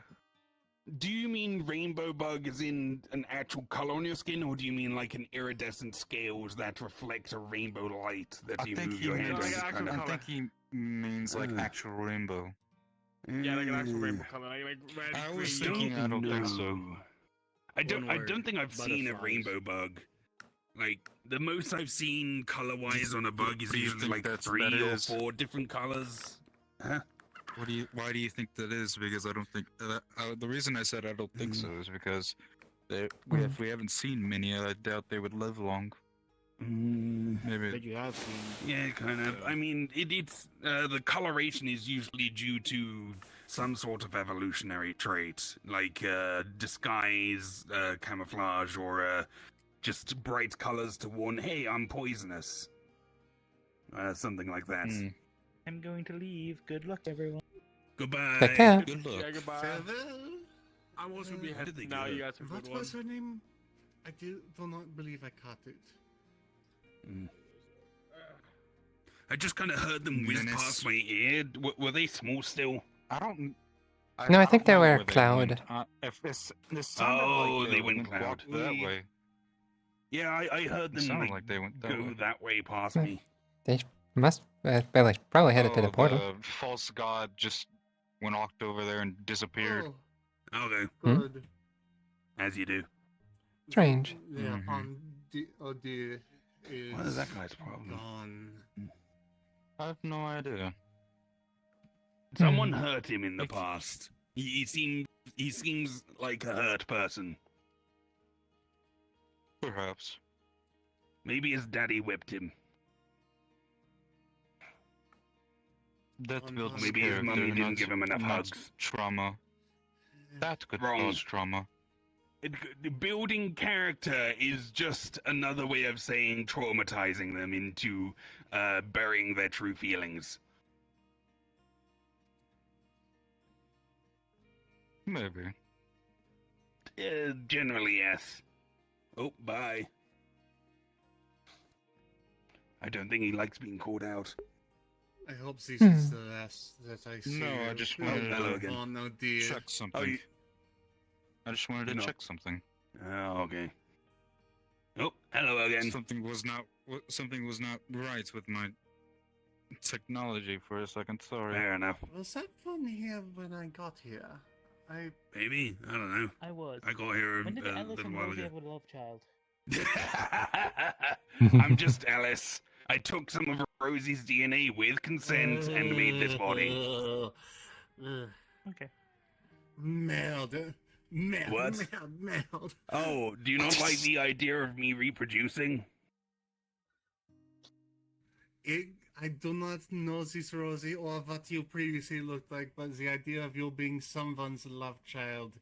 Do you mean rainbow bug as in an actual color on your skin, or do you mean like an iridescent scales that reflect a rainbow light that you move your hand means, around? like I think he means like actual rainbow. Yeah, like an actual rainbow color, like red, I green, was thinking, yellow. I don't think so. I don't word, think I've seen a butterflies. rainbow bug. Like the most I've seen color-wise on a bug is Do you usually think like that 3 or is? 4 different colors. Huh? Why do you think that is? Because I don't think the reason I said I don't think so is because if we haven't seen many, I doubt they would live long. Maybe. But you have seen. Yeah, kind of. I mean, it's the coloration is usually due to some sort of evolutionary trait, like disguise, camouflage, or just bright colors to warn, hey, I'm poisonous. Something like that. I'm going to leave. Good luck, everyone. Goodbye. Take care. Good luck. Yeah, goodbye. Farewell. I was gonna be How did they now. go? You guys have a What good one. was her name? I do not believe I caught it. I just kind of heard them whiz past my ear. Were they small still? I don't. No, I think they don't know were where cloud. went. If this sounded like they went cloud. walked that way. Yeah, I heard them sounded like, like they went that go way. that way past me. They must. Well, they probably headed to the portal. The false god just walked over there and disappeared. Oh, I'll go. good. As you do. Strange. Yeah, dear is What is that guy's problem? gone. I have no idea. Someone hurt him in the past. He seems like a hurt person. Perhaps. Maybe his daddy whipped him. That builds Maybe his mummy character, didn't not- give him enough not hugs. Trauma. That could Wrong. cause trauma. Building character is just another way of saying traumatizing them into burying their true feelings. Maybe. Generally, yes. Oh, bye. I don't think he likes being called out. I hope this is the last that I see. No, I you. just wanted hello to again. Oh no, dear. check something. I just wanted to No. check something. Oh, okay. Oh, hello again. Something was not right with my technology for a second. Sorry. Fair enough. Was that one here when I got here? Maybe? I don't know. I was. I got here When did a Alice little and while Rosie ago. have a love child? I'm just Alice. I took some of Rosie's DNA with consent and made this body. Okay. Merde. What? Merde. Oh, do you not like the idea of me reproducing? I do not know this, Rosie, or what you previously looked like, but the idea of you being someone's love child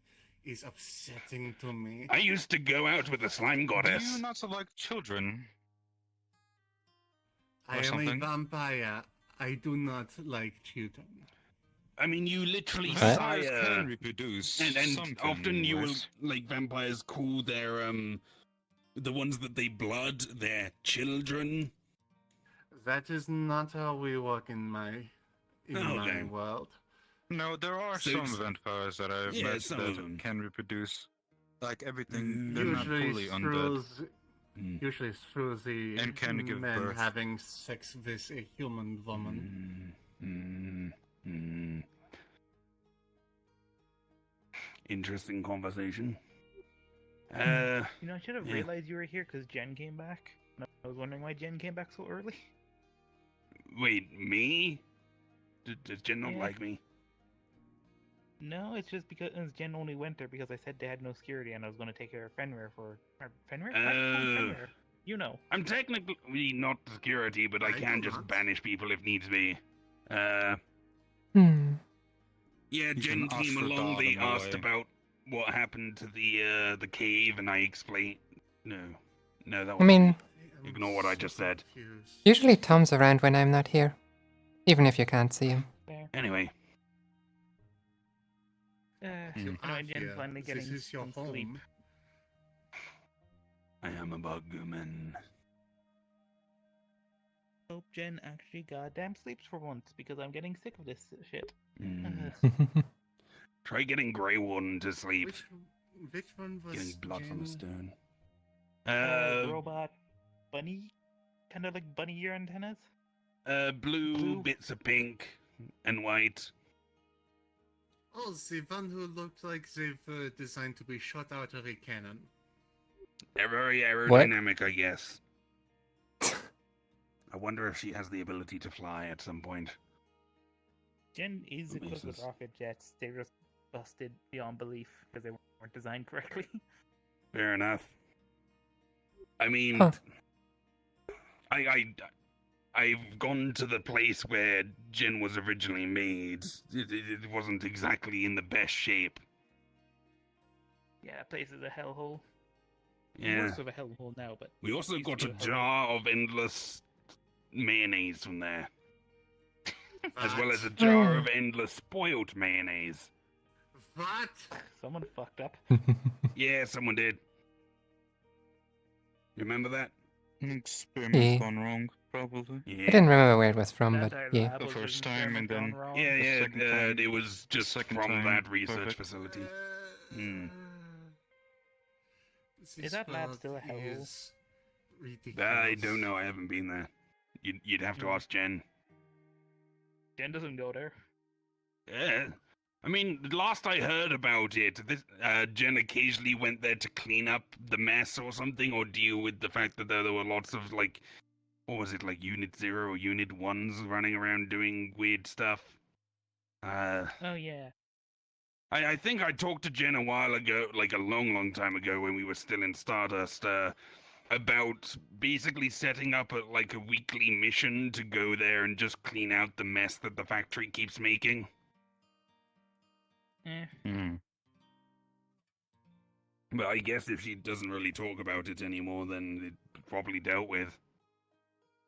is upsetting to me. I used to go out with the slime Do goddess. you not like children? I am something? a vampire. I do not like children. I mean, you literally Vampires sire, can reproduce. and Some can, often you will, yes. like, vampires call their the ones that they blood their children. That is not how we work in my Okay. world. No, there are So some it's- vampires that I've Yeah, met some of them. that can reproduce. Like everything, they're not Usually fully through undead. usually through the And can give men birth. having sex with a human woman. Interesting conversation. You know, I should have yeah. realized you were here because Jen came back. And I was wondering why Jen came back so early. Wait, me? Does Jen not Yeah. like me? No, it's just because Jen only went there because I said they had no security and I was going to take care of Fenrir for... Fenrir? Why do you call him Fenrir? You know. I'm technically not security, but I can just banish people if needs be. Yeah, Jen can ask came for along. God They in a asked way. about what happened to the cave, and I explained. No, that was I mean, ignore what I just said. usually Tom's around when I'm not here, even if you can't see him. Anyway, Anyway, Jen's finally getting This is your some sleep. home. I am a bugman. Hope Jen actually goddamn sleeps for once, because I'm getting sick of this shit. Try getting Grey One to sleep. Which one was Getting blood from a Jen? stone. Robot bunny? Kind of like bunny ear antennas? Blue, bits of pink and white. Oh, the one who looked like they've designed to be shot out of a cannon. They're very aerodynamic, I guess. I wonder if she has the ability to fly at some point. Jen is equipped with rocket jets. They're just busted beyond belief because they weren't designed correctly. Fair enough. I mean, I've gone to the place where Jen was originally made. It wasn't exactly in the best shape. Yeah, that place is a hellhole. Yeah. Worse of a hellhole now, but We also used to got be a hellhole. jar of endless mayonnaise from there. As well as a jar of endless spoiled mayonnaise. What? Someone fucked up. Yeah, someone did. You remember that? Experiment's Yeah. gone wrong, probably. Yeah. I didn't remember where it was from, but yeah. The first time and then Yeah, the yeah, second time, it was just second from time, that research perfect. facility. Hmm. Is that lab still a hellhole? I don't know, I haven't been there. You'd have to ask Jen. Jen doesn't go there. Yeah. I mean, the last I heard about it, Jen occasionally went there to clean up the mess or something, or deal with the fact that there were lots of, like, what was it, like Unit 0 or Unit 1s running around doing weird stuff. Oh, yeah. I think I talked to Jen a while ago, like a long time ago when we were still in Stardust, about basically setting up a weekly mission to go there and just clean out the mess that the factory keeps making. But I guess if she doesn't really talk about it anymore, then it's probably dealt with.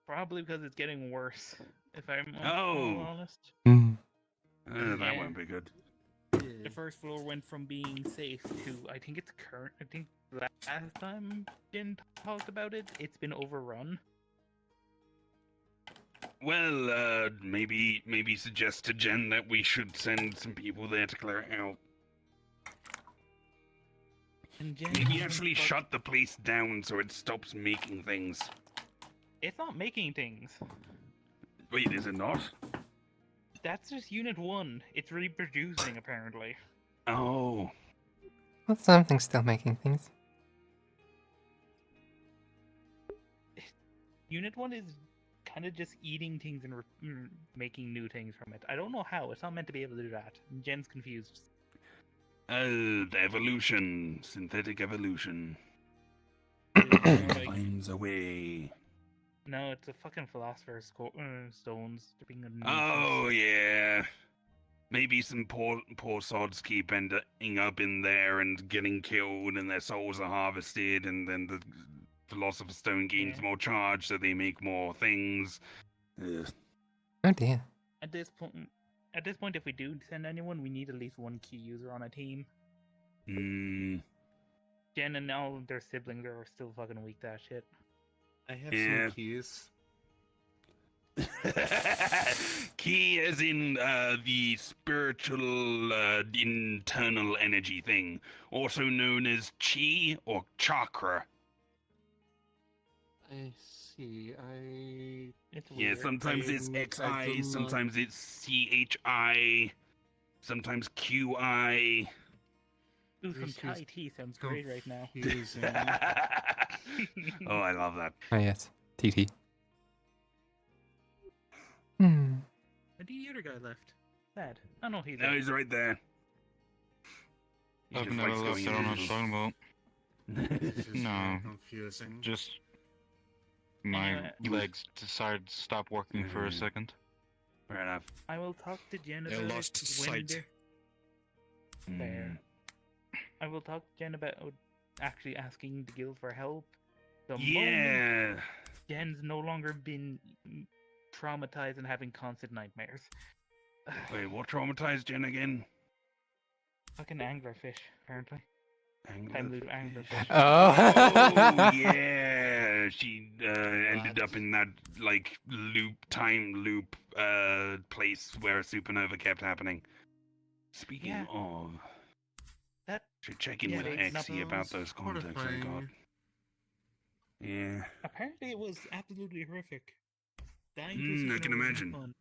Probably because it's getting worse, if I'm Oh. honest. That Yeah. won't be good. The first floor went from being safe to, I think last time Jen talked about it, it's been overrun. Well, maybe suggest to Jen that we should send some people there to clear it out. And Jen Maybe actually shut the place down so it stops making things. It's not making things. Wait, is it not? That's just Unit 1. It's reproducing, apparently. Oh. Well, something's still making things. Unit 1 is kind of just eating things and making new things from it. I don't know how. It's not meant to be able to do that. Jen's confused. The evolution. Synthetic evolution. Finds a way. No, it's a fucking philosopher's stones. They're being Oh, yeah. Maybe some poor sods keep ending up in there and getting killed and their souls are harvested and then the Philosopher's Stone gains more charge so they make more things. Ugh. Oh dear. At this point, if we do send anyone, we need at least one key user on a team. Jen and all their siblings are still fucking weak to that shit. I have some keys. Key as in the spiritual internal energy thing, also known as chi or chakra. I see. It's Yeah, weird. sometimes it's XI, sometimes it's CHI, sometimes QI. Ooh, some Thai tea sounds great right now. Oh, I love that. Oh yes, TT. Hmm. The other guy left. Sad. Oh no, he's No, he's right there. He I've just never likes left going it on in a little- song No. Confusing. Just my legs decided to stop working for a second. Fair enough. I will talk to Jen I about lost it when sight. Fair. I will talk to Jen about actually asking the guild for help. The moment Jen's no longer been traumatized and having constant nightmares. Wait, what traumatized Jen again? Fucking anglerfish, apparently. Time loop anglerfish. Oh Oh. yeah, she ended up in that like time loop place where a supernova kept happening. Speaking of, that should check in with states Exy about those contacts I got. Yeah. Apparently, it was absolutely horrific. Dying to I supernova can was not imagine. fun.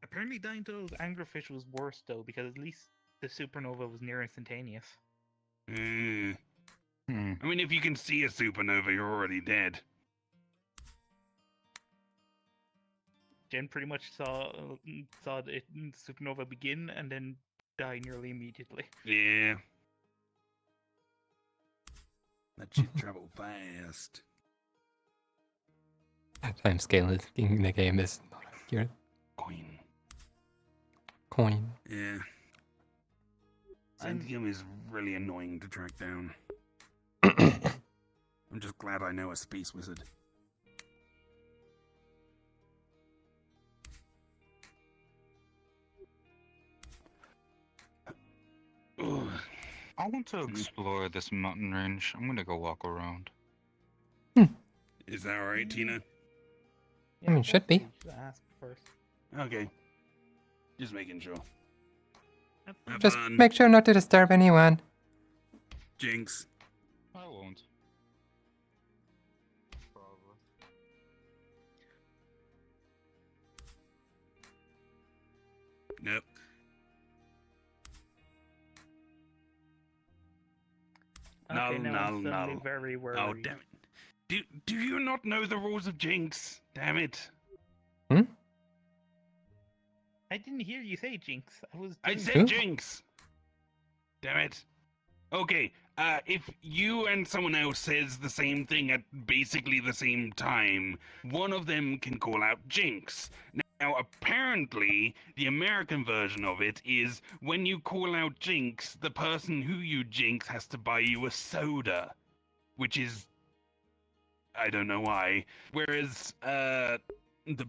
Apparently, dying to those anglerfish was worse though, because at least the supernova was near instantaneous. I mean, if you can see a supernova, you're already dead. Jen pretty much saw the supernova begin and then die nearly immediately. Yeah. That shit travel fast. Time scale in the game is not accurate. Coin. Yeah. Centium is really annoying to track down. I'm just glad I know a space wizard. I want to explore this mountain range. I'm gonna go walk around. Is that alright, Tina? I mean, should be. Ask first. Okay. Just making sure. Have Just fun. make sure not to disturb anyone. Jinx. I won't. Nope. Okay, Null, now null, I'm suddenly null. very worried. Oh, damn it. Do you not know the rules of Jinx? Damn it. I didn't hear you say Jinx. I said Jinx. Damn it. Okay, if you and someone else says the same thing at basically the same time, one of them can call out Jinx. Now, apparently, the American version of it is when you call out Jinx, the person who you jinx has to buy you a soda, which is, I don't know why. Whereas, the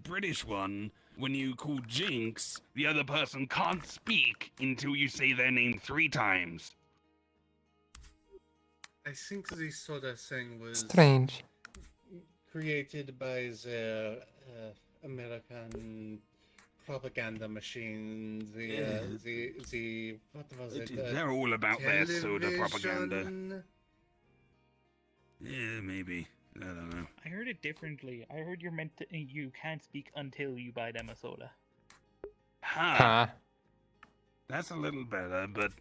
British one, when you call Jinx, the other person can't speak until you say their name 3 times. I think the soda thing was Strange. created by the American propaganda machine. The what was it? They're all about their soda propaganda. Television? Yeah, maybe. I don't know. I heard it differently. I heard you can't speak until you buy them a soda. Huh. That's a little better, but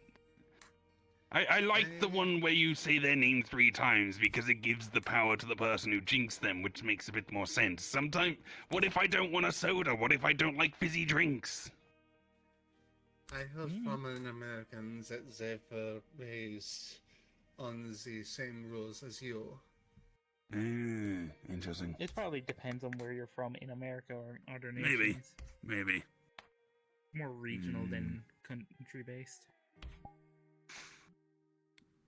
I like the one where you say their name 3 times because it gives the power to the person who jinxed them, which makes a bit more sense. Sometimes, what if I don't want a soda? What if I don't like fizzy drinks? I heard from an American that they were raised on the same rules as you. Interesting. It probably depends on where you're from in America or other nations. Maybe. More regional than country-based.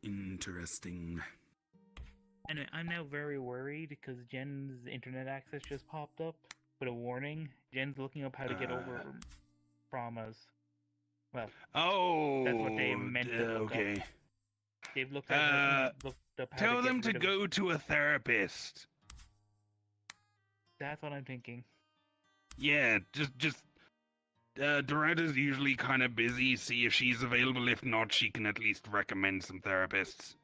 Interesting. Anyway, I'm now very worried because Jen's internet access just popped up with a warning. Jen's looking up how to get over from us. Well, that's what they meant to look okay. up. They've looked up how Tell to them get to rid of... go to a therapist. That's what I'm thinking. Yeah, just Doretta's usually kind of busy. See if she's available. If not, she can at least recommend some therapists.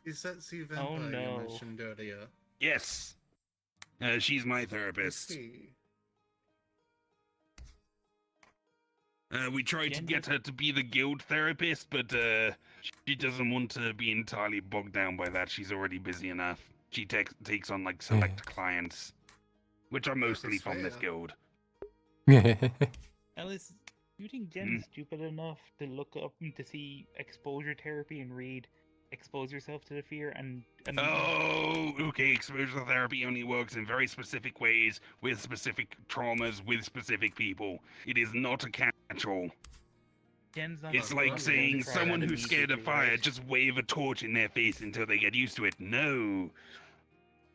Is that the vampire you mentioned earlier? Yes. She's my therapist. We tried to get her to be the guild therapist, but she doesn't want to be entirely bogged down by that. She's already busy enough. She takes on like select clients, which are mostly from this guild. Alice, do you think Jen's stupid enough to look up to see exposure therapy and read expose yourself to the fear and Oh, okay, exposure therapy only works in very specific ways, with specific traumas, with specific people. It is not a catch-all. It's like saying someone who's scared of fire, just wave a torch in their face until they get used to it. No.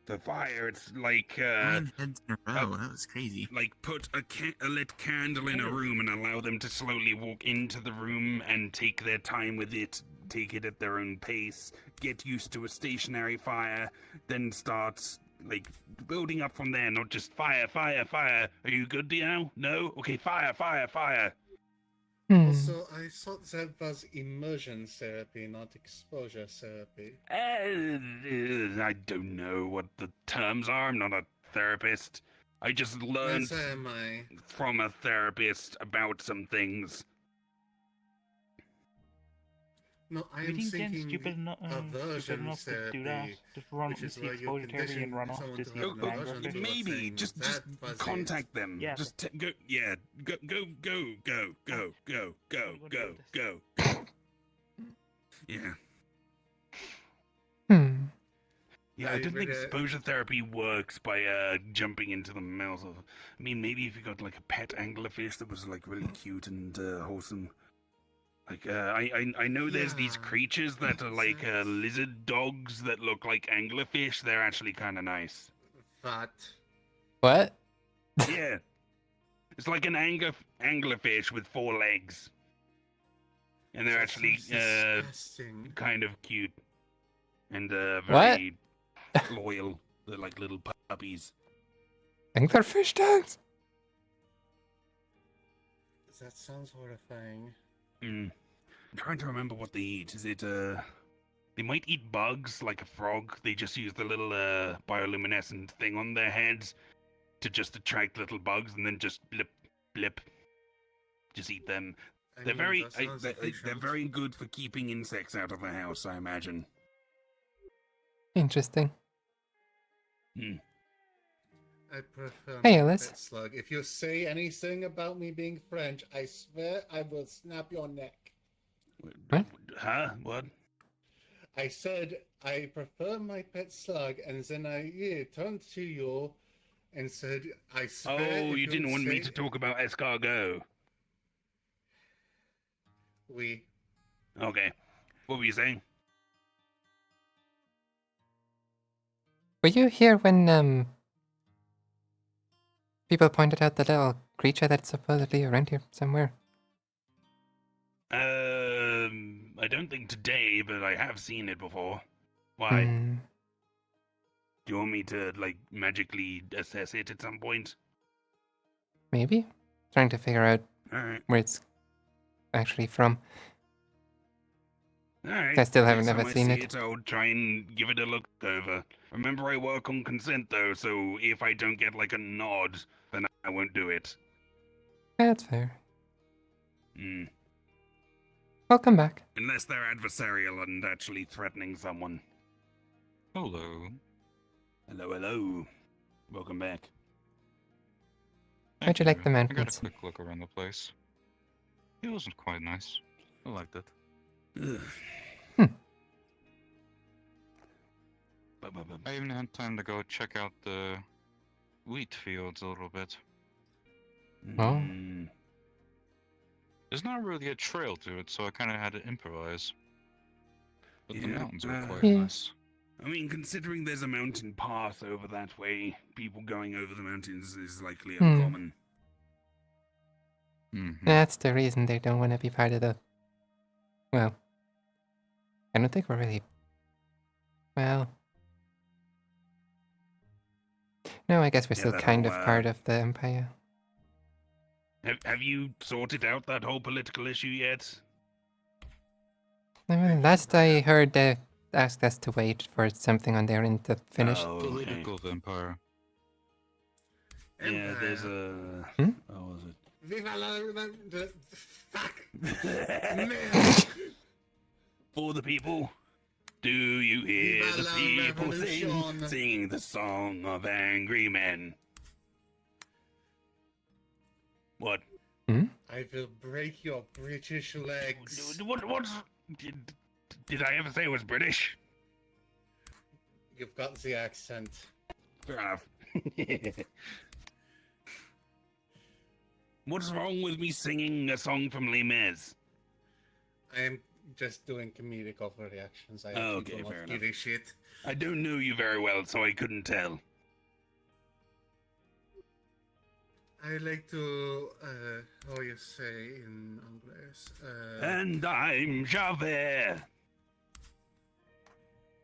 for fire. It's like 9 heads in a row. That was crazy. Like put a lit candle in a room and allow them to slowly walk into the room and take their time with it, take it at their own pace, get used to a stationary fire, then start like building up from there, not just fire, fire, fire. Are you good, Dio? No? Okay, fire, fire, fire. Also, I thought that was immersion therapy, not exposure therapy. I don't know what the terms are. I'm not a therapist. I just learned Neither am I. from a therapist about some things. No, I am Reading thinking stupid aversion enough to do that. therapy, Just run which is the where you exposure therapy condition and run off someone to to see have if an the aversion bang to Maybe thing. just That was contact it. them. Yeah. Just go. Yeah, go. Yeah. Yeah, I don't think exposure therapy works by jumping into the mouth of. I mean, maybe if you got like a pet anglerfish that was like really cute and wholesome. Like I know there's these creatures that are like lizard dogs that look like anglerfish. They're actually kind of nice. What? Yeah, it's like an anglerfish with 4 legs, and they're actually kind of cute and very loyal. They're like little puppies. Anglerfish dogs? That sounds horrifying. I'm trying to remember what they eat. Is it they might eat bugs like a frog. They just use the little bioluminescent thing on their heads to just attract little bugs, and then just blip, blip, just eat them. They're very good for keeping insects out of the house, I imagine. Interesting. I prefer Hey, my Alice. pet slug. If you say anything about me being French, I swear I will snap your neck. What? Huh? What? I said I prefer my pet slug, and then I turned to you and said, I swear. Oh, if you didn't want me say... to talk about escargot. Oui. Okay. What were you saying? Were you here when people pointed out the little creature that's supposedly around here somewhere? I don't think today, but I have seen it before. Why? Do you want me to, like, magically assess it at some point? Maybe? Trying to figure out Alright. where it's actually from. Alright. I still haven't Next ever time seen I it. see I'll try and give it a look over. Remember, I work on consent, though, so if I don't get, like, a nod, then I won't do it. Yeah, that's fair. Hmm. I'll come back. Unless they're adversarial and actually threatening someone. Hello. Hello, hello. Welcome back. How'd you like the man I got pits? a quick look around the place. It wasn't quite nice. I liked it. I even had time to go check out the wheat fields a little bit. Oh. There's not really a trail to it, so I kind of had to improvise. But the Yeah, mountains were quite Yeah. nice. I mean, considering there's a mountain path over that way, people going over the mountains is likely uncommon. That's the reason they don't want to be part of the... Well, I don't think we're really... Well... No, I guess we're Yeah, still that kind whole, of part of the Empire. Have you sorted out that whole political issue yet? I mean, last I heard, they asked us to wait for something on their end to finish. Oh, okay. Political vampire. Yeah, there's a... Hmm? Oh, was it? Viva la... Fuck! For the people. Do you hear Viva the la people revolution. sing the song of angry men? What? I will break your British legs. What? Did I ever say I was British? You've got the accent. Fair enough. What's wrong with me singing a song from Les Mis? I am just doing comedic overreactions. I Oh, actually okay, do not fair give enough. a shit. I don't know you very well, so I couldn't tell. I like to, how you say in English? And I'm Javert.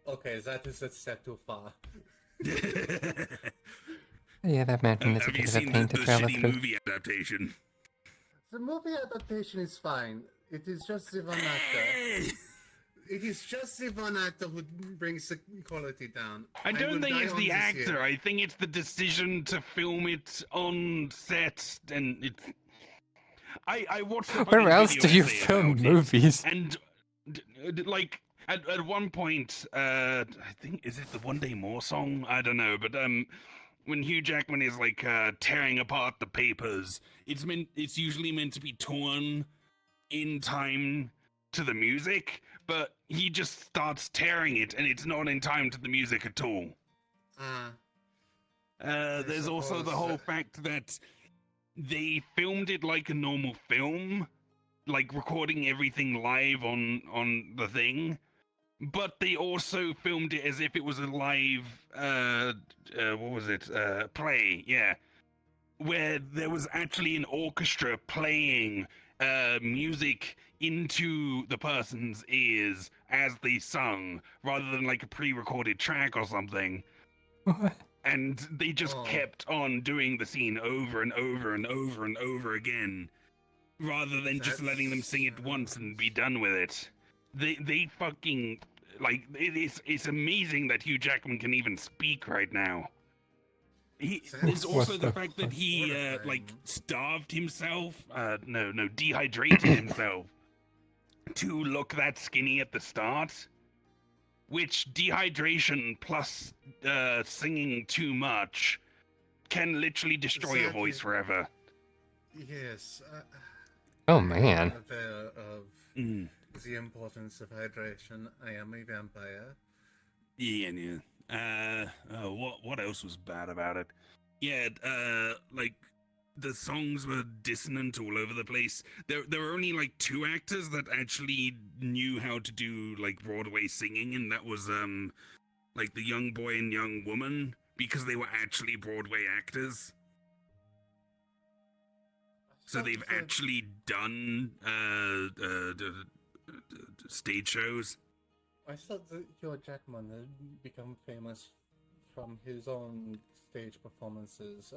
Okay, that is a step too far. Yeah, that mountain is a Have you bit of a seen pain the to travel shitty through. movie adaptation? The movie adaptation is fine. It is just the one actor. It is just the one actor who brings the quality down. I don't will think die it's on the this actor. hill. I think it's the decision to film it on set, and it's. I watched the Where fucking else video do you essay film about it, movies? and like at one point, I think is it the One Day More song? I don't know, but when Hugh Jackman is like tearing apart the papers, it's usually meant to be torn in time to the music, but he just starts tearing it, and it's not in time to the music at all. There's also the whole fact that they filmed it like a normal film, like recording everything live on the thing, but they also filmed it as if it was a live what was it, play, yeah, where there was actually an orchestra playing music into the person's ears as they sung, rather than like a pre-recorded track or something. What? And they just kept on doing the scene over and over and over and over again, rather than just letting them sing it once and be done with it. They fucking, like, it's amazing that Hugh Jackman can even speak right now. There's also the fact that he like starved himself, dehydrated himself to look that skinny at the start, which dehydration plus singing too much can literally destroy your voice forever. Yes. Oh, I man. am aware of the importance of hydration. I am a vampire. Yeah. What else was bad about it? Yeah, like the songs were dissonant all over the place. There were only like 2 actors that actually knew how to do like Broadway singing, and that was like the young boy and young woman, because they were actually Broadway actors. So they've actually done stage shows. I thought that Hugh Jackman had become famous from his own stage performances.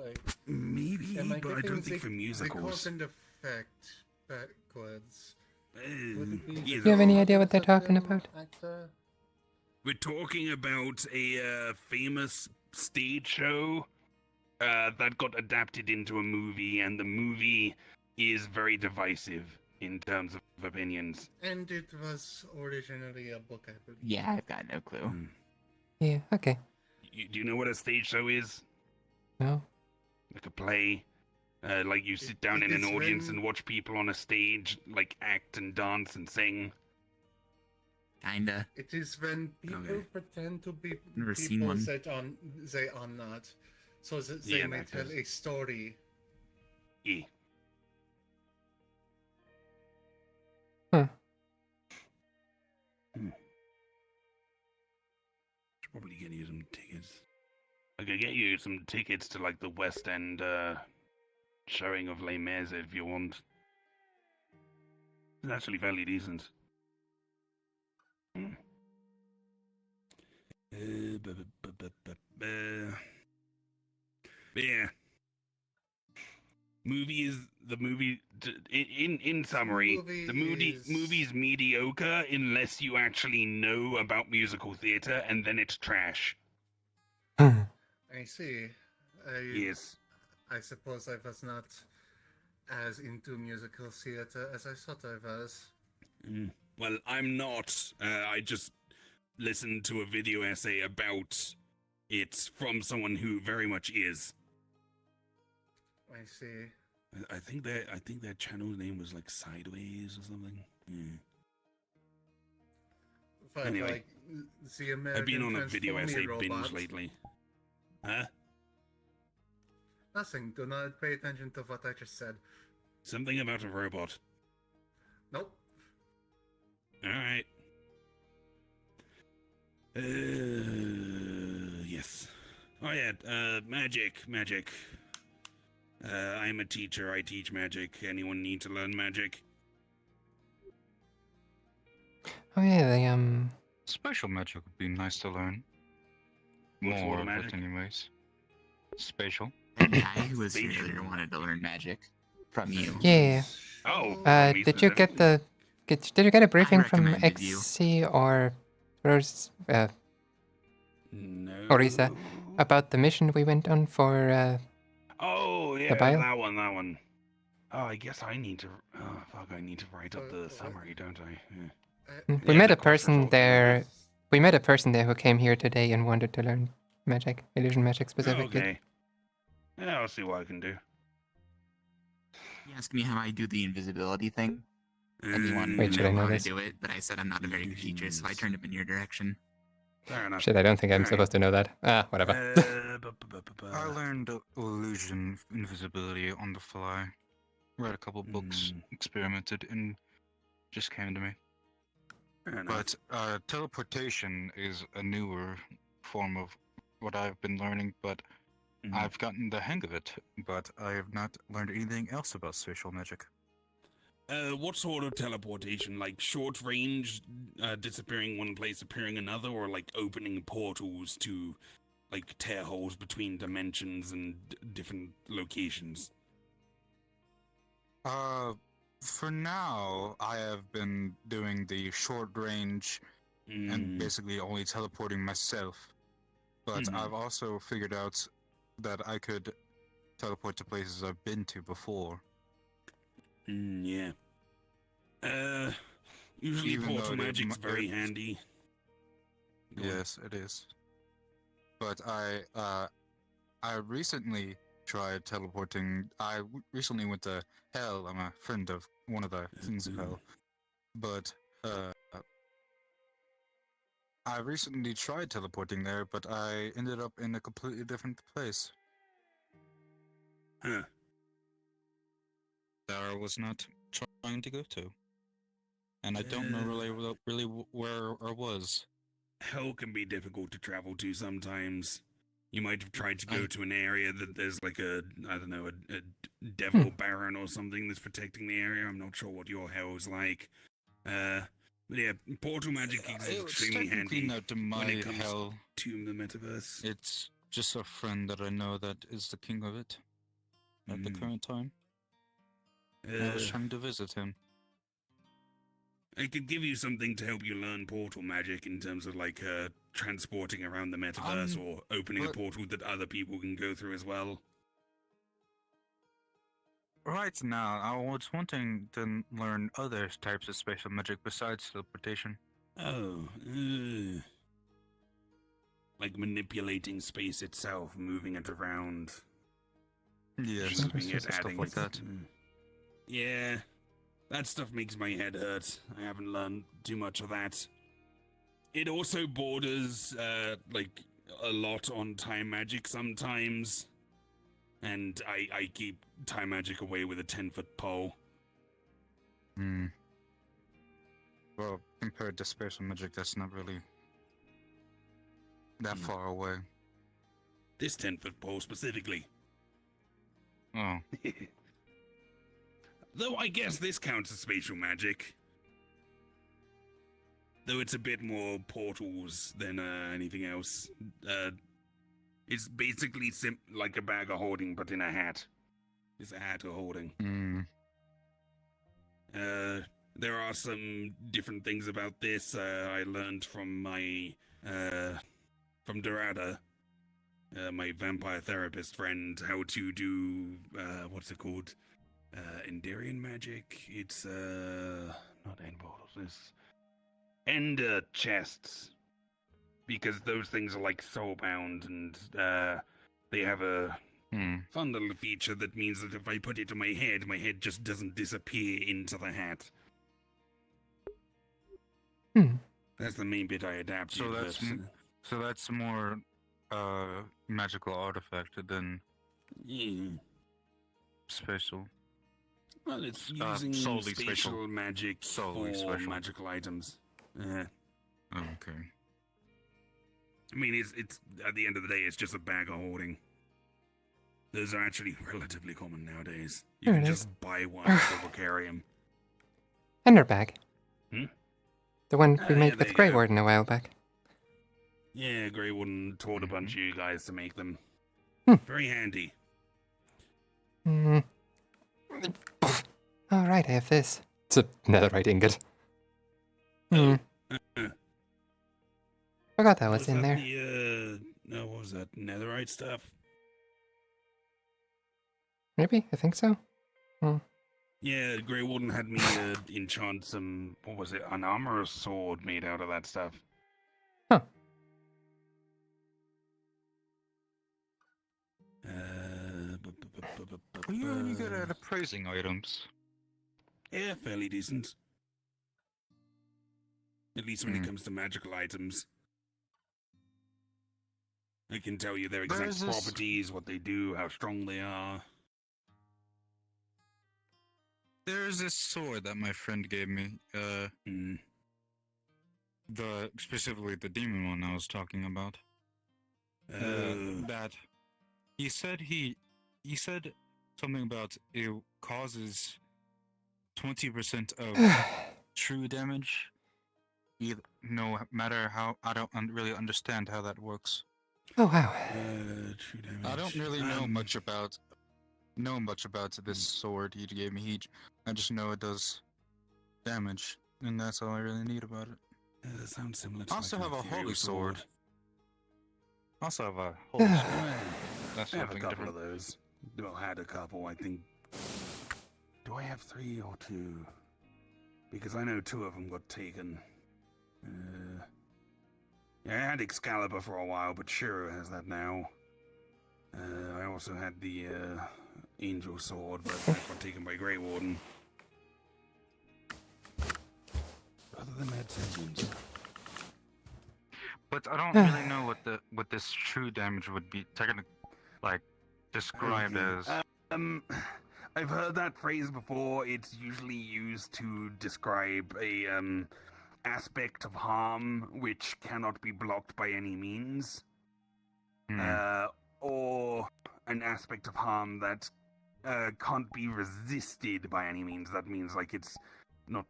Maybe, am but I don't think for the musicals. cause and effect backwards. Do you have any idea what they're talking about? Actor? We're talking about a famous stage show that got adapted into a movie, and the movie is very divisive in terms of opinions. And it was originally a book, I believe. Yeah, I've got no clue. Yeah, okay. Do you know what a stage show is? No. Like a play? Like you sit down in an audience and watch people on a stage, like act and dance and sing? Kinda. It is when people pretend to be Never seen people one. that they are not, so that they Yeah, may that tell does. a story. Yeah. Huh. Should probably get you some tickets. I could get you some tickets to like the West End showing of Les Mis if you want. It's actually fairly decent. Yeah. In summary, the movie's mediocre unless you actually know about musical theater, and then it's trash. I see. Yes. I suppose I was not as into musical theater as I thought I was. Well, I'm not. I just listened to a video essay about it from someone who very much is. I see. I think their channel name was like Sideways or something. Yeah. But Anyway, like the American I've been on a video essay Transformy binge robot. lately. Huh? Nothing. Do not pay attention to what I just said. Something about a robot. Nope. Alright. Yes. Oh yeah, magic. I'm a teacher, I teach magic. Anyone need to learn magic? Oh yeah, the Spatial magic would be nice to learn. What sort More of of it, magic? anyways. Spatial. That guy who was here earlier wanted to learn magic from you. Yeah. Oh, did you get the did you get a briefing from recommended you. XC or No. Orisa about the mission we went on for Oh, the yeah, bio? that one. Oh, I guess I need to... Oh, fuck, I need to write up the summary, don't I? Yeah. We Yeah, met the a quest person result, there. We met a person there who came here today and wanted to learn magic, illusion magic specifically. Okay. Yeah, I'll see what I can do. He asked me how I do the invisibility thing. And he wanted Wait, to should know I know how this? to do it, but I said I'm not a very good teacher, so I turned him in your direction. Fair enough. Shit, I don't think I'm Alright. supposed to know that. Ah, whatever. I learned illusion invisibility on the fly. Read a couple books, experimented, and just came to me. But teleportation is a newer form of what I've been learning, but I've gotten the hang of it. But I have not learned anything else about spatial magic. What sort of teleportation? Like short range, disappearing one place, appearing another, or like opening portals to, like, tear holes between dimensions and different locations? For now, I have been doing the short range and basically only teleporting myself. But I've also figured out that I could teleport to places I've been to before. Yeah. Usually Even though portal it- magic's very it- handy. Yes, it is. But I recently tried teleporting. Recently went to Hell. I'm a friend of one of the Kings of Hell. But I recently tried teleporting there, but I ended up in a completely different place. Huh. That I was not trying to go to. And I don't know really where I was. Hell can be difficult to travel to sometimes. You might have tried to go to an area that there's like a devil baron or something that's protecting the area. I'm not sure what your hell's like. But yeah, portal magic is It's extremely technically handy not when my it comes hell. to the metaverse. It's just a friend that I know that is the king of it at the current time. I was trying to visit him. I could give you something to help you learn portal magic in terms of like transporting around the metaverse or opening a portal that other people can go through as well. Right now, I was wanting to learn other types of spatial magic besides teleportation. Oh, like manipulating space itself, moving it around. Yes, moving it, stuff adding like it. that. Yeah, that stuff makes my head hurt. I haven't learned too much of that. It also borders, like, a lot on time magic sometimes. And I keep time magic away with a 10-foot pole. Well, compared to spatial magic, that's not really that far away. This 10-foot pole specifically. Oh. Though I guess this counts as spatial magic. Though it's a bit more portals than anything else. It's basically like a bag of holding, but in a hat. It's a hat of holding. There are some different things about this. I learned from my from Dorada, my vampire therapist friend, how to do what's it called? Endarian magic. It's not end portals. It's ender chests. Because those things are like soulbound, and they have a fun little feature that means that if I put it to my head just doesn't disappear into the hat. That's the main bit I adapted. So that's more magical artifact than spatial. Well, it's using solely spatial magic Solely for special. magical items. Yeah. Okay. I mean, it's at the end of the day, it's just a bag of hoarding. Those are actually relatively common nowadays. You There can it just is. buy one and double carry them. Ender bag. Hmm? The one we Yeah, made there with you Grey go. Warden a while back. Yeah, Grey Warden taught a bunch of you guys to make them. Hmm. Very handy. Hmm. Alright, I have this. It's a netherite ingot. Hmm. Forgot that was in there. No, what was that? Netherite stuff? Maybe? I think so. Hmm. Yeah, Grey Warden had me enchant some, what was it, an armor or sword made out of that stuff. Huh. Are you any good at appraising items? Yeah, fairly decent. At least when it comes to magical items. I can tell you their exact There's this- properties, what they do, how strong they are. There's this sword that my friend gave me. Specifically the demon one I was talking about. That he said something about it causes 20% of true damage. No matter how, I don't really understand how that works. Oh wow. True damage. I don't really know much about this sword he gave me. I just know it does damage, and that's all I really need about it. That sounds similar to I also like have an a ethereal holy sword. sword. Also have a holy sword. That's I have a something couple different. of those. Well, I had a couple, I think. Do I have 3 or 2? Because I know 2 of them got taken. Yeah, I had Excalibur for a while, but Shiro has that now. I also had the Angel Sword, but that got taken by Grey Warden. Other than that, sentence. But I don't really know what this true damage would be described as. I've heard that phrase before. It's usually used to describe a aspect of harm which cannot be blocked by any means, or an aspect of harm that can't be resisted by any means. That means like it's not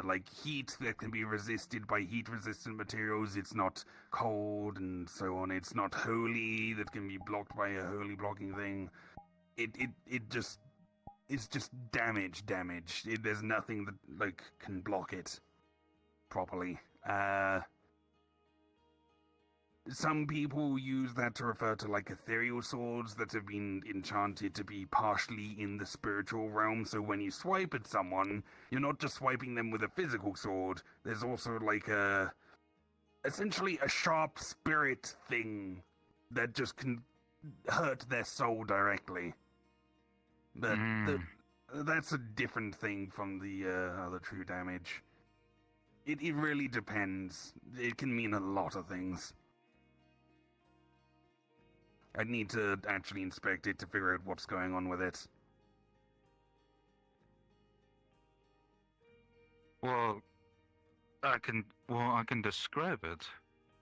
like heat that can be resisted by heat-resistant materials. It's not cold and so on. It's not holy that can be blocked by a holy blocking thing. It's just damage. There's nothing that like can block it properly. Some people use that to refer to like ethereal swords that have been enchanted to be partially in the spiritual realm. So when you swipe at someone, you're not just swiping them with a physical sword. There's also like essentially a sharp spirit thing that just can hurt their soul directly. But that's a different thing from the other true damage. It really depends. It can mean a lot of things. I'd need to actually inspect it to figure out what's going on with it. Well, I can describe it,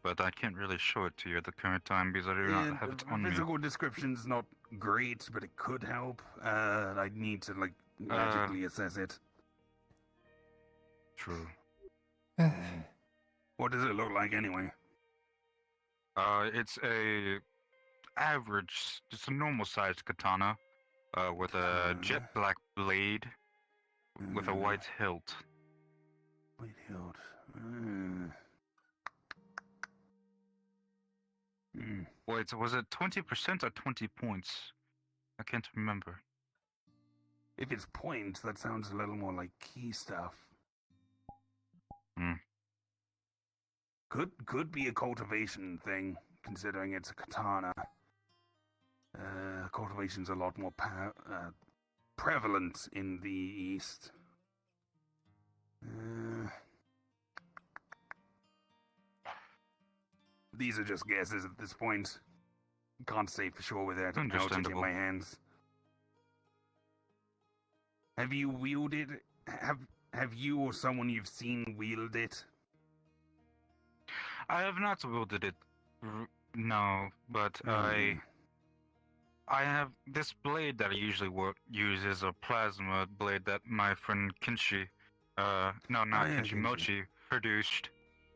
but I can't really show it to you at the current time because I do not have it on me. Physical description's not great, but it could help. I'd need to like magically assess it. True. What does it look like anyway? It's it's a normal sized katana, with a jet black blade, with a white hilt. White hilt. Wait, was it 20% or 20 points? I can't remember. If it's points, that sounds a little more like key stuff. Could be a cultivation thing, considering it's a katana. Cultivation's a lot more prevalent in the East. These are just guesses at this point. Can't say for sure without knowledge in my hands. Have you wielded? Have you or someone you've seen wield it? I have not wielded it. No, but I have this blade that I usually use is a plasma blade that my friend Kinshi, no, not Kinshi, Mochi produced.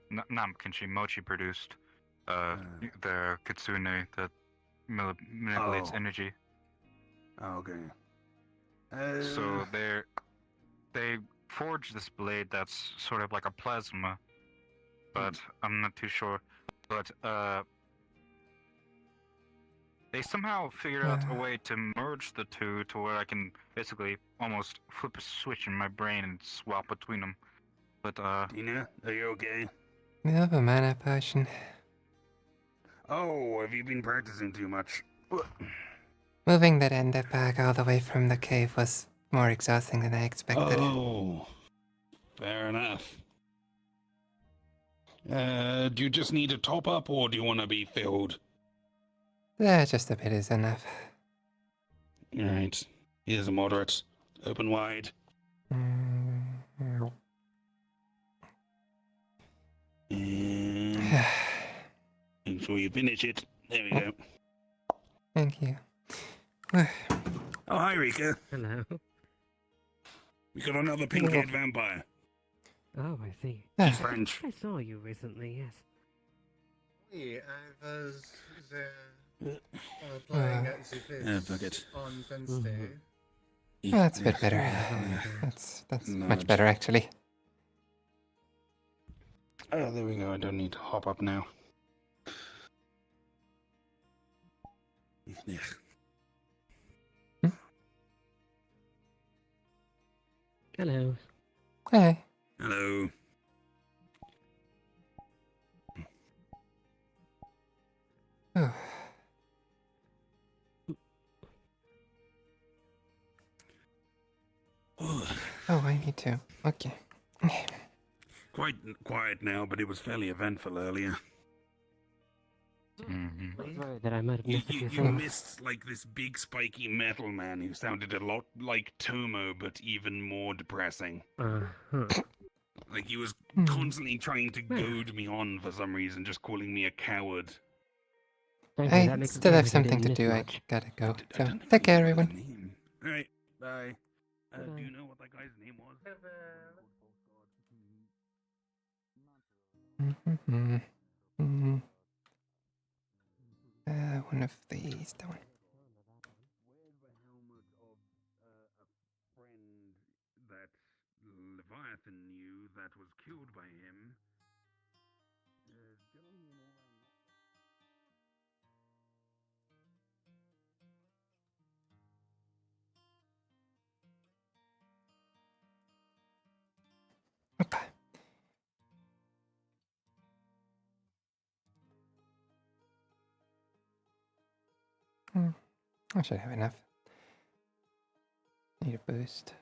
Not Kinshi, Mochi produced. The Kitsune that manipulates energy. Oh, okay. So they forged this blade that's sort of like a plasma, but I'm not too sure. But they somehow figured out a way to merge the two to where I can basically almost flip a switch in my brain and swap between them. But Tina, are you okay? We have a mana potion. Oh, have you been practicing too much? Moving that ender bag all the way from the cave was more exhausting than I expected. Oh, fair enough. Do you just need a top up, or do you want to be filled? Yeah, just a bit is enough. Alright. Here's a moderate. Open wide. And make sure you finish it. There we go. Thank you. Oh, hi, Rika. Hello. We got another pink-haired vampire. Oh, I see. She's French. I saw you recently, yes. Yeah, I was playing at the pitch on Wednesday. Oh, that's a bit better. That's much better, actually. Oh, there we go. I don't need to hop up now. Hello. Hey. Hello. Oh. Oh, I need to. Okay. Quite quiet now, but it was fairly eventful earlier. Sorry that I might have missed a few You things. missed, like, this big spiky metal man who sounded a lot like Tomo, but even more depressing. Like, he was constantly trying to goad me on for some reason, just calling me a coward. I still have something to do. I gotta go. So, take care, everyone. Alright, bye. Do you know what that guy's name was? One of these, that one. That Leviathan knew that was killed by him. I should have enough. Need a boost.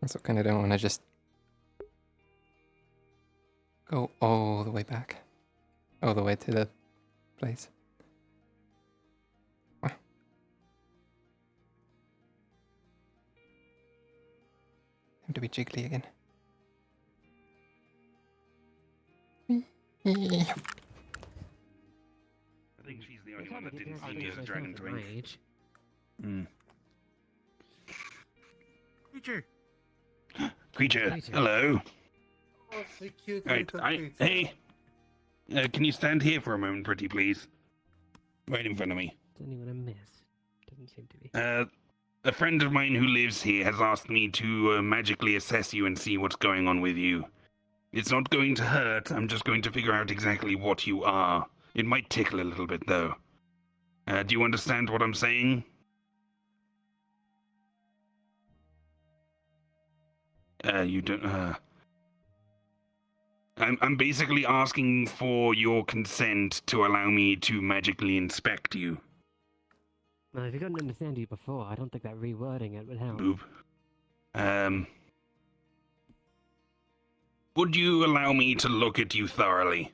Also kind of don't want to just go all the way back. All the way to the place. Time to be jiggly again. I think she's the only one that didn't see me as a dragon twink. Creature, hello. Oh, so cute. Right, hey. Can you stand here for a moment, pretty please? Right in front of me. Is anyone I miss? Doesn't seem to be. A friend of mine who lives here has asked me to magically assess you and see what's going on with you. It's not going to hurt, I'm just going to figure out exactly what you are. It might tickle a little bit, though. Do you understand what I'm saying? You don't, I'm basically asking for your consent to allow me to magically inspect you. Well, if you couldn't understand you before, I don't think that rewording it would help. Boop. Would you allow me to look at you thoroughly?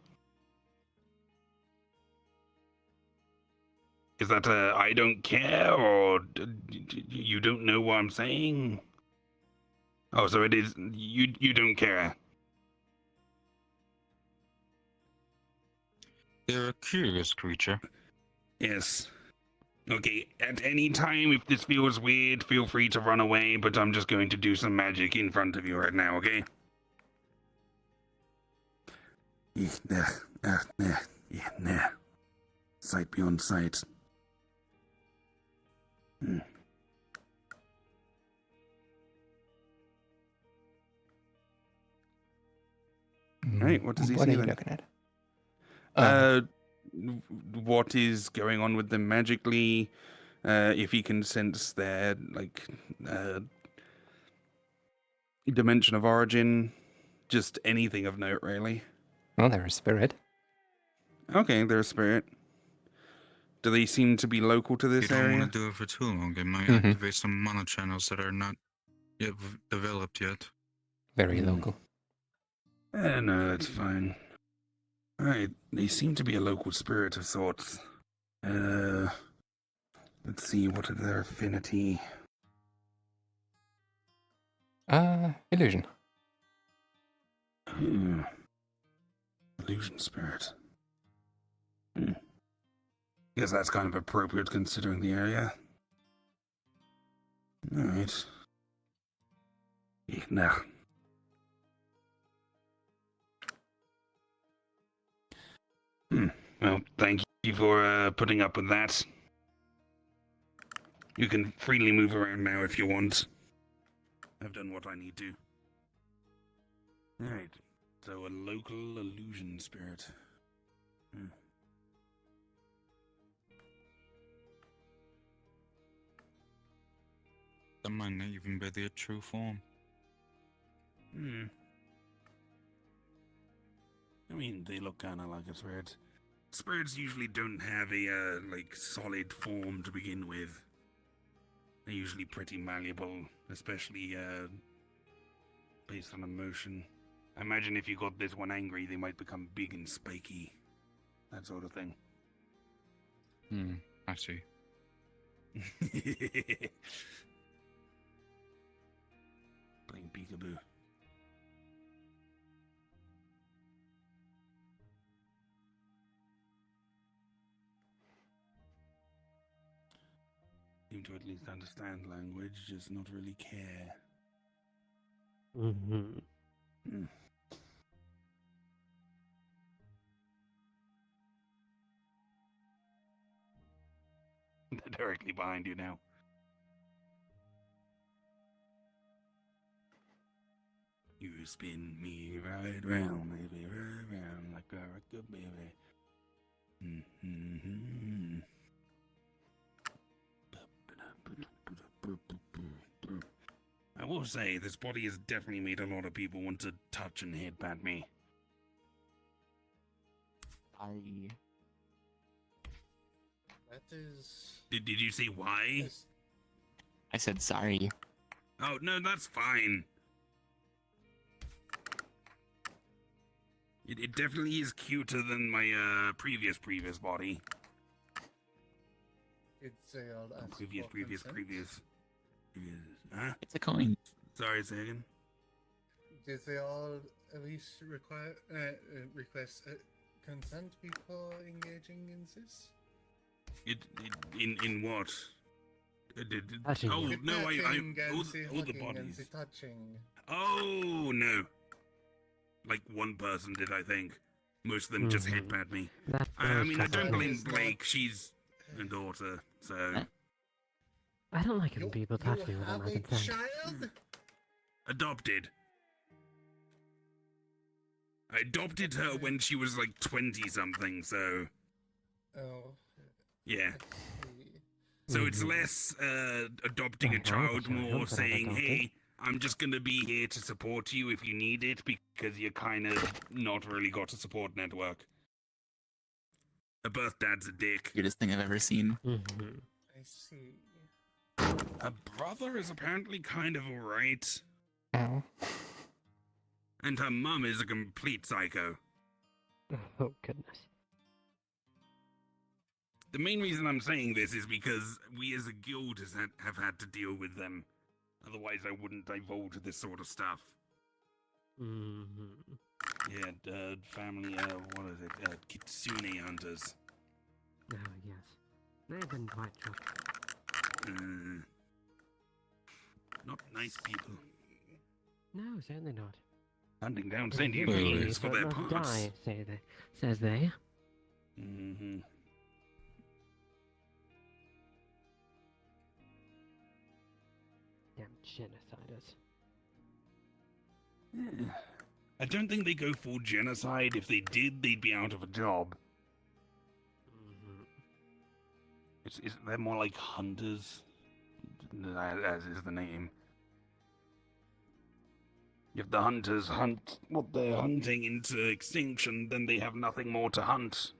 Is that a I don't care, or you don't know what I'm saying? Oh, so it is, you don't care. They're a curious creature. Yes. Okay, at any time, if this feels weird, feel free to run away, but I'm just going to do some magic in front of you right now, okay? Nah. Sight beyond sight. Right, what does he What see are you then? looking at? What is going on with them magically? If he can sense their dimension of origin, just anything of note, really. Well, they're a spirit. Okay, they're a spirit. Do they seem to be local to this You don't area? want to do it for too long. It might Mhm. activate some mana channels that are not yet developed yet. Very local. No, that's fine. Alright, they seem to be a local spirit of sorts. Let's see, what is their affinity? Illusion. Illusion spirit. Guess that's kind of appropriate considering the area. Alright. Nah. Well, thank you for putting up with that. You can freely move around now if you want. I've done what I need to. Alright. So a local illusion spirit. That might not even be their true form. I mean, they look kind of like a spirit. Spirits usually don't have a, solid form to begin with. They're usually pretty malleable, especially, based on emotion. I imagine if you got this one angry, they might become big and spiky. That sort of thing. I see. Playing peekaboo. Seem to at least understand language, just not really care. They're directly behind you now. You spin me right round, baby, right round like a record, baby. I will say, this body has definitely made a lot of people want to touch and headbutt me. That is... Did you say why? I said sorry. Oh, no, that's fine. It definitely is cuter than my previous body. It's a Previous. Huh? It's a coin. Sorry, say again. Did they all at least request consent before engaging in this? In what? Touching Oh, you. no, All the bodies. Touching. Oh, no. Like one person did, I think. Most of them just headbutt me. I mean, I don't blame Blake. She's a daughter, so... I don't like it when people touch me without my consent. Child? Adopted. I adopted her when she was like 20-something, so... Oh. Yeah. So it's less adopting a child, more saying, hey, I'm just going to be here to support you if you need it, because you kind of not really got a support network. A birth dad's a dick. Weirdest thing I've ever seen. I see. Her brother is apparently kind of alright. Ow. And her mum is a complete psycho. Oh, goodness. The main reason I'm saying this is because we as a guild have had to deal with them. Otherwise, I wouldn't divulge this sort of stuff. Mm-hmm. Yeah, family, what is it? Kitsune hunters. Oh, yes. They've been quite troublesome. Not nice people. No, certainly not. Hunting down They sentient live beings for but their must parts. die, says they. Mm-hmm. Damn genociders. I don't think they go full genocide. If they did, they'd be out of a job. They're more like hunters, as is the name. If the hunters hunt what they're hunting into extinction, then they have nothing more to hunt.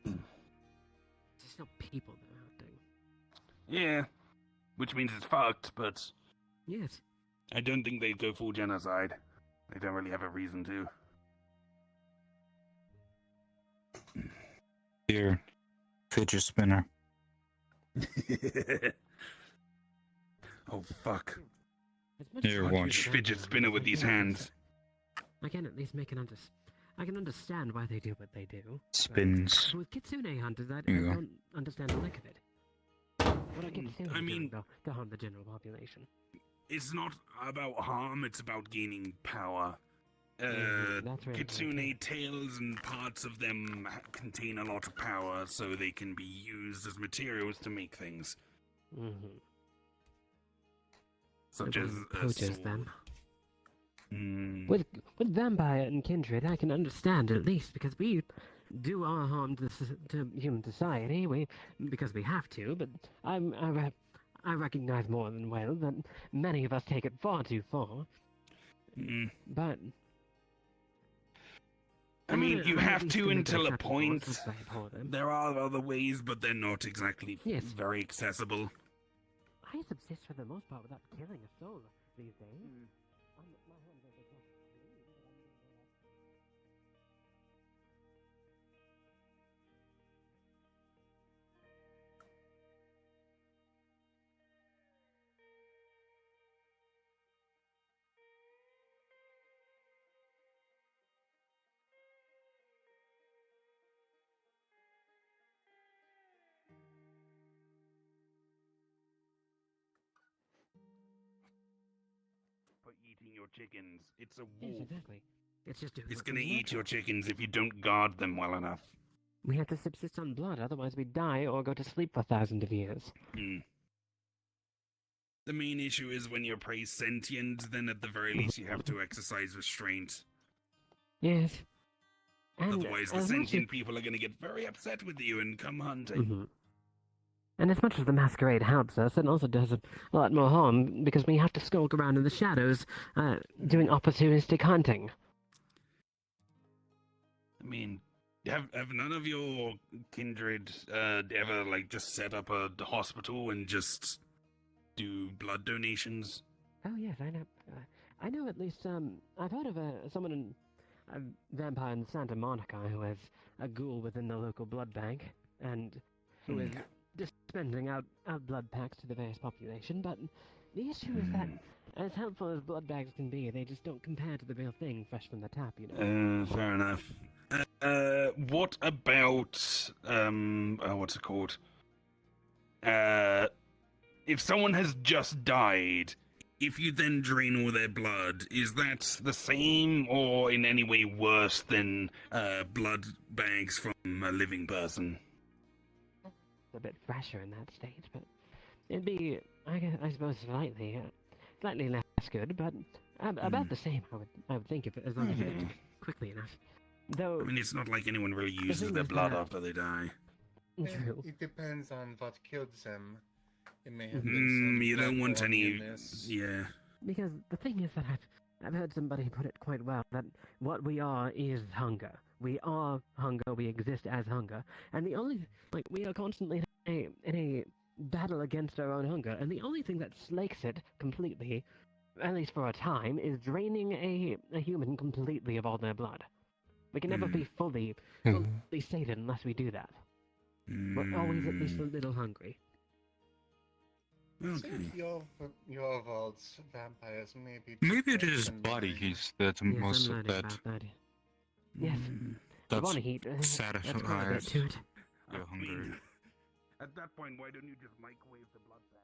There's no people they're hunting. Yeah, which means it's fucked, but... Yes. I don't think they'd go full genocide. They don't really have a reason to. Here, fidget spinner. Oh, fuck. Here, watch. Fidget spinner with these hands. I can at least I can understand why they do what they do. Spins. With kitsune hunters, I Here you go. don't understand a lick of it. What are kitsune doing, though, to harm the general population? It's not about harm, it's about gaining power. That's really Kitsune tails and parts of them contain a lot of power, so they can be used as materials to make things. Mm-hmm. Such as poachers, then. Mm. With vampire and kindred, I can understand at least because we do our harm to human society. Because we have to. But I recognize more than well that many of us take it far too far. Mm. But I mean, you have to until a point. There are other ways, but they're not exactly very accessible. I subsist for the most part without killing a soul these days. My hands are just For eating your chickens. It's a wolf. Yes, exactly. It's just It's gonna eat your chickens if you don't guard them well enough. We have to subsist on blood, otherwise we die or go to sleep for thousands of years. Mm. The main issue is when your prey's sentient, then at the very least you have to exercise restraint. Yes. And Otherwise the as much sentient people are gonna get very upset with you and come hunting. Mm-hmm. And as much as the masquerade helps us, it also does a lot more harm because we have to skulk around in the shadows, doing opportunistic hunting. I mean, have none of your kindred ever like just set up a hospital and just do blood donations? Oh yes, I know. I know at least. I've heard of someone a vampire in Santa Monica who has a ghoul within the local blood bank, and who is dispensing out blood packs to the various population. But the issue is that, as helpful as blood bags can be, they just don't compare to the real thing fresh from the tap. You know. Fair enough. What about what's it called? If someone has just died, if you then drain all their blood, is that the same or in any way worse than blood bags from a living person? It's a bit fresher in that state, but it'd be, I suppose, slightly less good, but about the same. I would think if as long as it's quickly enough. Though I mean, it's not like anyone really uses thing their is blood that- after they die. True. It depends on what killed them. It may have been some You don't want blood any. illness. Yeah. Because the thing is that I've heard somebody put it quite well, that what we are is hunger. We are hunger, we exist as hunger, and the only, we are constantly a battle against our own hunger, and the only thing that slakes it completely, at least for a time, is draining a human completely of all their blood. We can never be fully sated unless we do that. We're always at least a little hungry. Since your world's vampires maybe Maybe it is his body that's Yes, most I'm of learning that. about that. Yes. The That's body heat. That's quite a bit satisfies to it. your hunger. At that point, why don't you just microwave the blood back?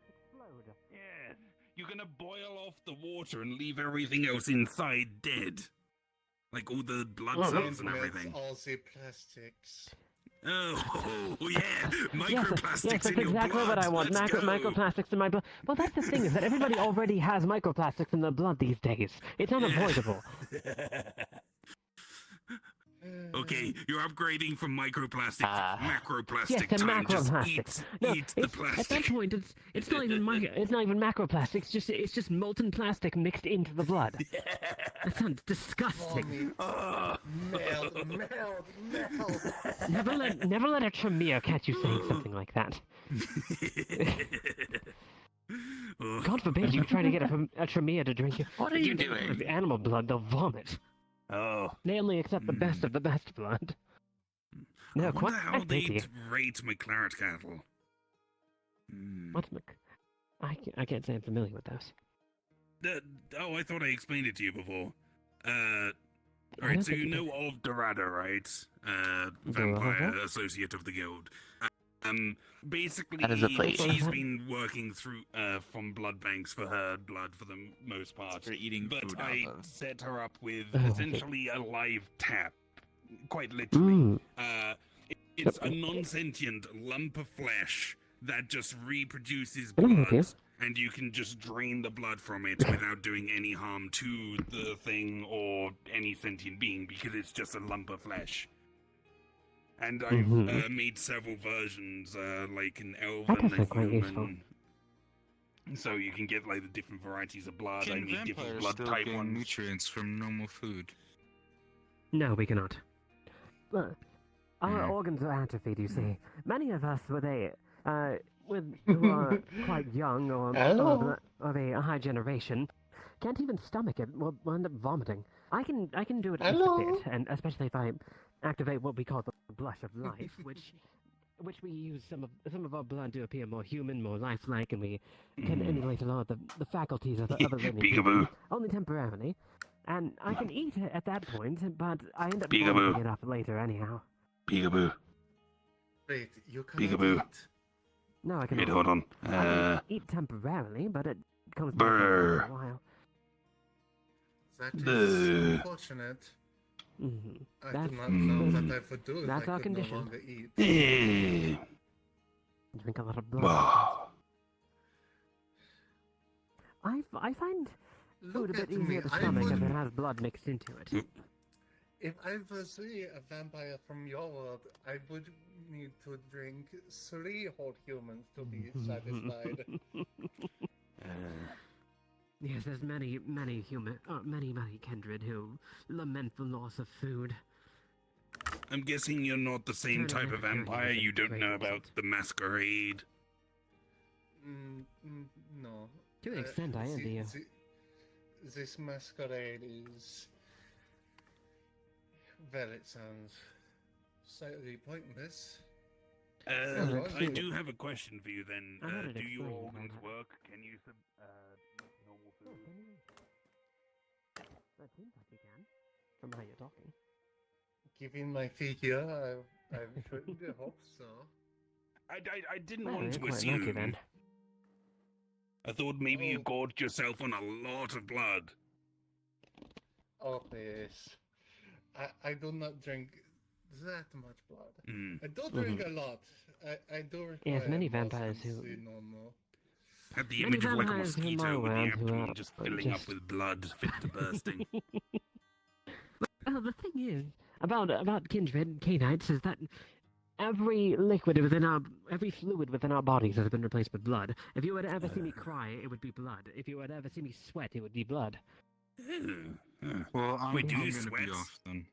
Explode. Yes, you're gonna boil off the water and leave everything else inside dead. Like all the blood cells and everything. All the plastics. Oh, yeah! Yes, Microplastics that's in your exactly blood! what I want. Let's go. Microplastics in my blood. Well, that's the thing, is that everybody already has microplastics in their blood these days. It's unavoidable. Okay, you're upgrading from microplastics to macroplastic Yes, the time. Just macroplastics. eat the plastic. At that point, it's not even macroplastics. It's just molten plastic mixed into the blood. That sounds disgusting. Meld. Never let a Tremere catch you saying something like that. God forbid you try to get a Tremere to drink. What are you doing? Animal blood, they'll vomit. Oh. They only accept the best of the best blood. No, I quite wonder how they tasty. rate my claret cattle. What's I can't say I'm familiar with those. I thought I explained it to you before. Alright, so you know of Dorada, right? Vampire associate of the guild. Basically, That is a place. she's been working through from blood banks for her blood for the most part. For eating but food I off of. set her up with Oh, okay. essentially a live tap, quite literally. Mm. It's a non-sentient lump of flesh that just reproduces Can I help you? blood, and you can just drain the blood from it without doing any harm to the thing or any sentient being, because it's just a lump of flesh. And I've made several versions, like an elven That is and quite useful. human. So you can get like the different varieties of blood. I Can need different vampires blood still type gain ones. nutrients from normal food? No, we cannot. Our organs are atrophied, you see. Many of us who are quite young or of a high generation can't even stomach it. We'll end up vomiting. I can do it just a bit, and especially if I activate what we call the blush of life, which we use some of our blood to appear more human, more lifelike, and we can emulate a lot of the faculties of other living people, only temporarily. And I can eat it at that point, but I end up vomiting it up later anyhow. Peekaboo. Wait, you can Peekaboo. eat? No, I can. Wait, hold on. I can eat temporarily, but it comes back after a while. That is unfortunate. I did not know that I would do if I That's our could no condition. longer eat. Drink a lot of blood. Wow. I find food a Look bit at me, easier to I stomach if would- it has blood mixed into it. If I was a vampire from your world, I would need to drink 3 whole humans to be satisfied. Yes, there's many kindred who lament the loss of food. I'm guessing you're not the same type of vampire. You don't know about the masquerade. No. To an extent, I envy you. This masquerade is... Well, it sounds slightly pointless. I do have a question for you then. I had it Do your explained, organs but- work? Can you normal food? That seems like you can, from how you're talking. Given my figure, I should hope so. I didn't Well, want you're to quite lucky assume. then. I thought maybe you gorged yourself on a lot of blood. Oh, please. I do not drink that much blood. I do drink a lot. I do require Yes, many more vampires since who the normal. Had the Many image of like a vampires whom I mosquito with the around who abdomen are just filling up just- with blood fit to bursting. Well, the thing is about kindred canites is that every liquid within every fluid within our bodies has been replaced with blood. If you were to ever see me cry, it would be blood. If you were to ever see me sweat, it would be blood. Well, I'm Wait, do you gonna be sweat? off then.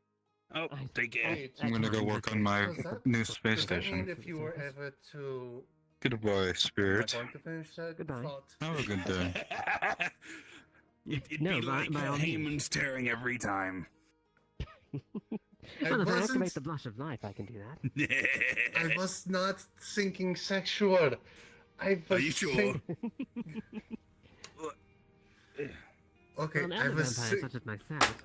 Oh, take care. I'm gonna go work on my new space Does that mean station. if you were ever to... Goodbye, Am I spirit. going to finish that Goodbye. thought? Have a good day. It'd No, be by- like by all means. Heyman's tearing every time. Well, if I wasn't- activate the blush of life, I can do that. I was not thinking sexual. I was Are you sure? Okay, Well, I an was vampire such as myself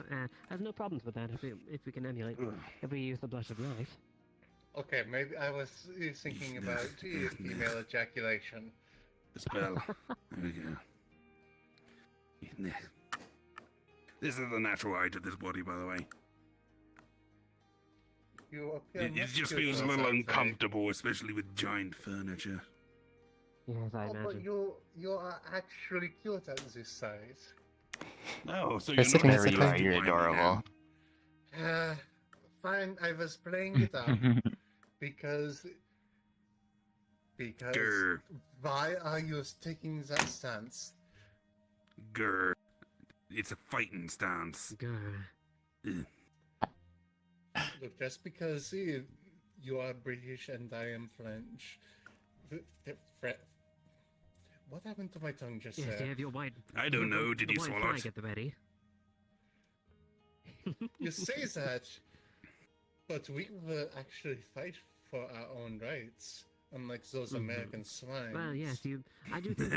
has no problems with that if we can emulate, if we use the blush of life. Okay, maybe I was thinking about female ejaculation. The spell. There we go. This is the natural height of this body, by the way. You appear It much just cuter feels a little outside. uncomfortable, especially with giant furniture. Yes, I Oh, but imagine. you are actually cute at this size. Oh, so They're you're not sitting very inside. You're adorable. Fine, I was playing it up because Grr. why are you taking that stance? Grr. It's a fighting stance. Grr. Look, just because you are British and I am French, what happened to my tongue just Yes, you there? have your white. I don't know. Did you white swallow flag it? at the ready. You say that, but we will actually fight for our own rights, unlike those American swines. Well, yes, I do think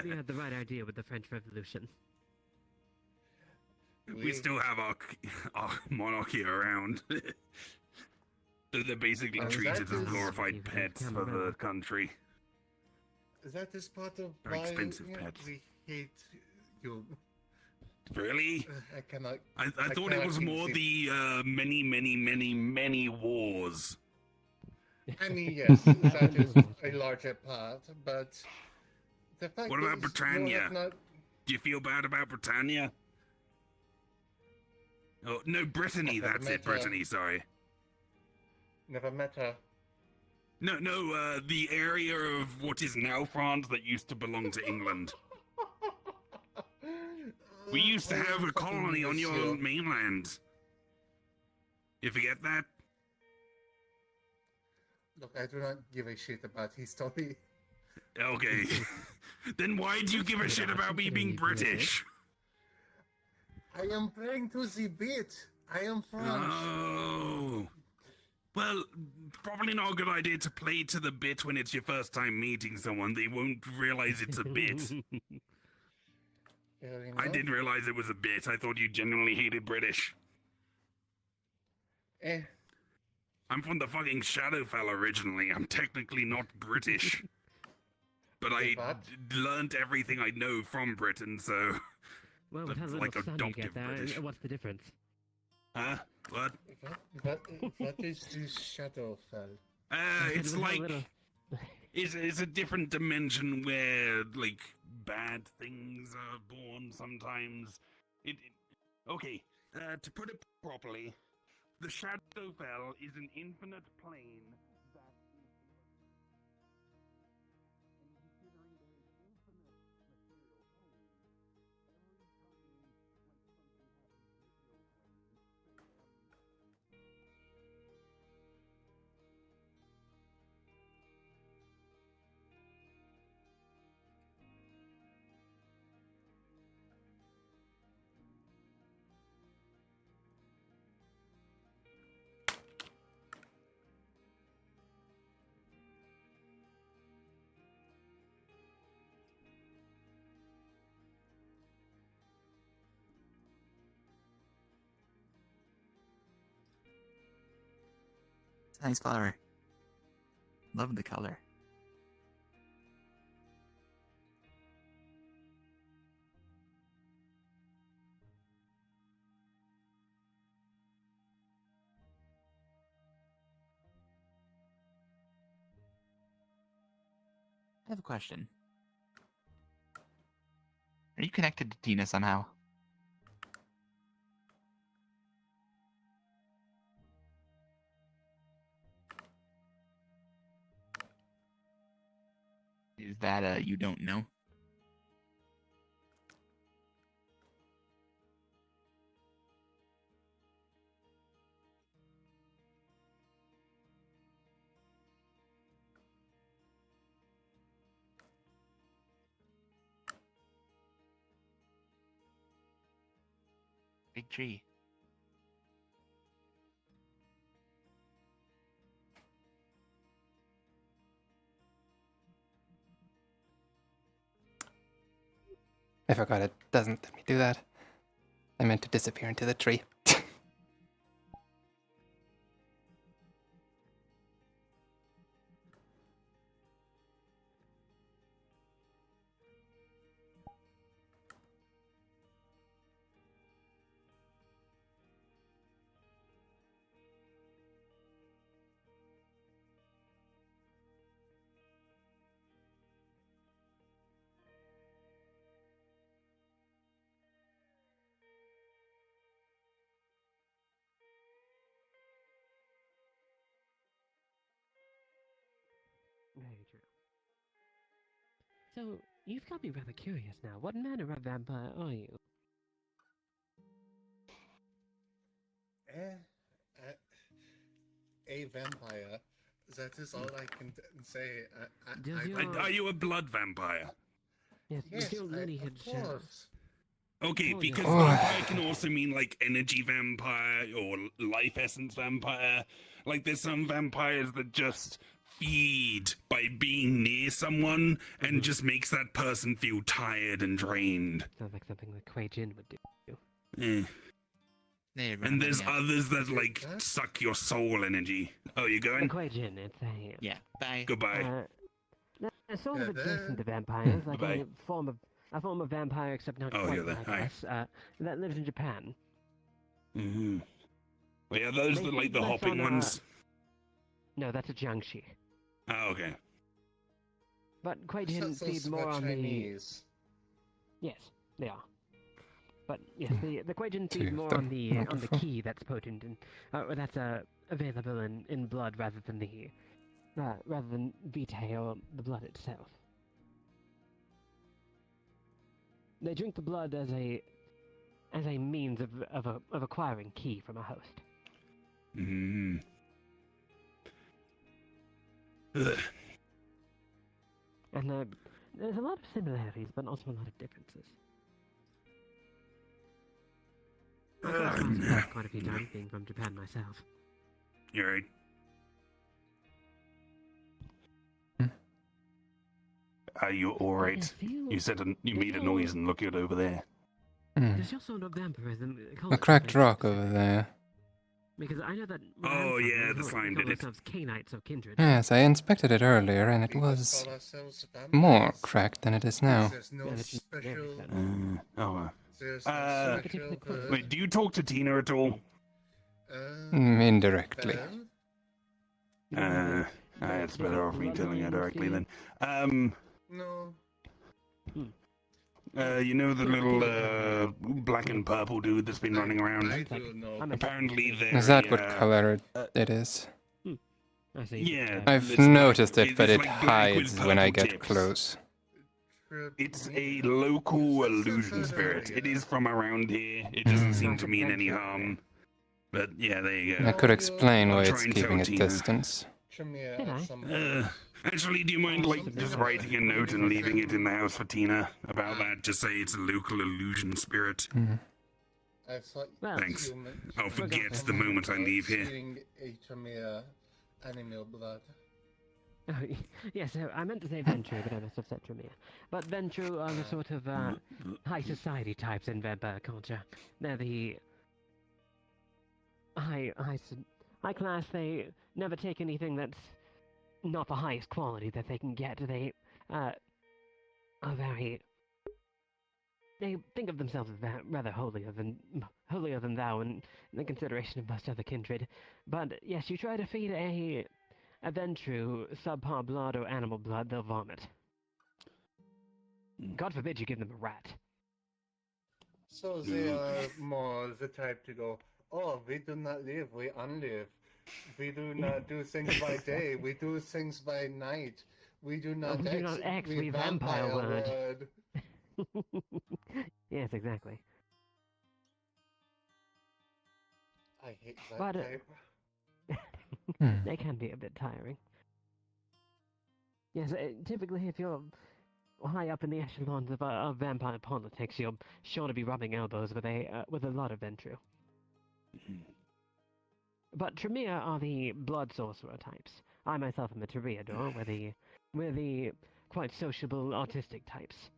you had the right idea with the French Revolution. We still have our monarchy around. So they're basically Oh, treated that as is- glorified pets for the country. That is part of Very why expensive pets. we hate you. Really? I cannot. I thought it cannot was more conceive- the many wars. I mean, yes, that is a larger part, but the fact What about is, you Britannia? have not. Do you feel bad about Britannia? Oh, no, Brittany, Never that's met it, her. Brittany, sorry. Never met her. No, the area of what is now France that used to belong to England. We used to I have a fucking colony on miss your you. mainland. You forget that? Look, I do not give a shit about history. Okay. Then why do you give a shit about me being British? I am playing to the beat. I am French. Oh. Well, probably not a good idea to play to the bit when it's your first time meeting someone. They won't realize it's a bit. Fair I enough. didn't realize it was a bit. I thought you genuinely hated British. Eh, I'm from the fucking Shadowfell originally. I'm technically not British. But I What? learned everything I know from Britain, so... Well, with how little like sun you adoptive get there, British. what's the difference? Huh? What? what is this Shadowfell? It's With how like... little- It's a different dimension where, like, bad things are born sometimes. Okay, to put it properly, the Shadowfell is an infinite plane that is... And considering there is infinite material plane, every time, like, something happens to material plane, Nice flower. Love the color. I have a question. Are you connected to Tina somehow? Is that you don't know? Big tree. I forgot it doesn't let me do that. I meant to disappear into the tree. Very true. So, you've got me rather curious now. What manner of vampire are you? A vampire. That is all I can say. Are you a blood vampire? Yes, Yes, your lineage of course. Okay, Oh, because yeah. vampire can also mean like energy vampire or life essence vampire. Like there's some vampires that just feed by being near someone and just makes that person feel tired and drained. Sounds like something that Kuei Jin would do. Eh. There, And there's others that like suck your soul energy. Oh, you going? Kuei Jin, it's a... Yeah, bye. Goodbye. They're sort of adjacent to vampires, like Bye-bye. a form of vampire, except not Oh, quite you're there. like Hi. us, that lives in Japan. Mm-hmm. Well, yeah, those They are like feed the less hopping on, ones. No, that's a Jiangxi. Oh, okay. But Kuei Jin feed more on Chinese. the... Yes, they are. But yes, the Kuei Jin feed Two, more three, on the wonderful. key that's potent and that's available in blood rather than vitae or the blood itself. They drink the blood as a means of acquiring key from a host. Mm. And there's a lot of similarities, but also a lot of differences. I've crossed quite a few times, being from Japan myself. You're right. Are you alright? You said you made a noise and looked over there. Does your sort of vampirism A cracked rock over there. Because I know that. Oh yeah, the sign did it. Canaanites of kindred. Yes, I inspected it earlier, and it was more cracked than it is now. There's no special. Wait, do you talk to Tina at all? Indirectly. It's better off me telling her directly then. No. You know the little black and purple dude that's been running around? I do know. Apparently they're... Is that what color it is? Yeah. I've it's noticed like- it, but it's it like black with hides when I purple get tips. close. It's a local illusion spirit. It is from around here. It doesn't seem to mean any harm. But yeah, there you go. That could explain I'll why try it's and keeping tell a Tina. distance. Actually, do you mind just writing a note and leaving it in the house for Tina about that? Just say it's a local illusion spirit. I thought Thanks. you meant I'll forget the moment I leave here. eating a Tremere animal blood. Oh, yes, I meant to say Ventru, but I must have said Tremere. But Ventru are the sort of high society types in vampire culture. They're the high class. They never take anything that's not the highest quality that they can get. They are very. They think of themselves as rather holier than thou in the consideration of most other kindred. But yes, you try to feed a Ventru subpar blood or animal blood, they'll vomit. God forbid you give them a rat. So they are more the type to go, oh, we do not live, we unlive. We do not do things by day, we do things by night. We do not we do not X, we vampire word. Yes, exactly. I hate that But, type. they can be a bit tiring. Yes, typically if you're high up in the echelons of vampire politics, you're sure to be rubbing elbows with a lot of Ventru. But Tremere are the blood sorcerer types. I myself am a Toreador, we're the quite sociable, autistic types.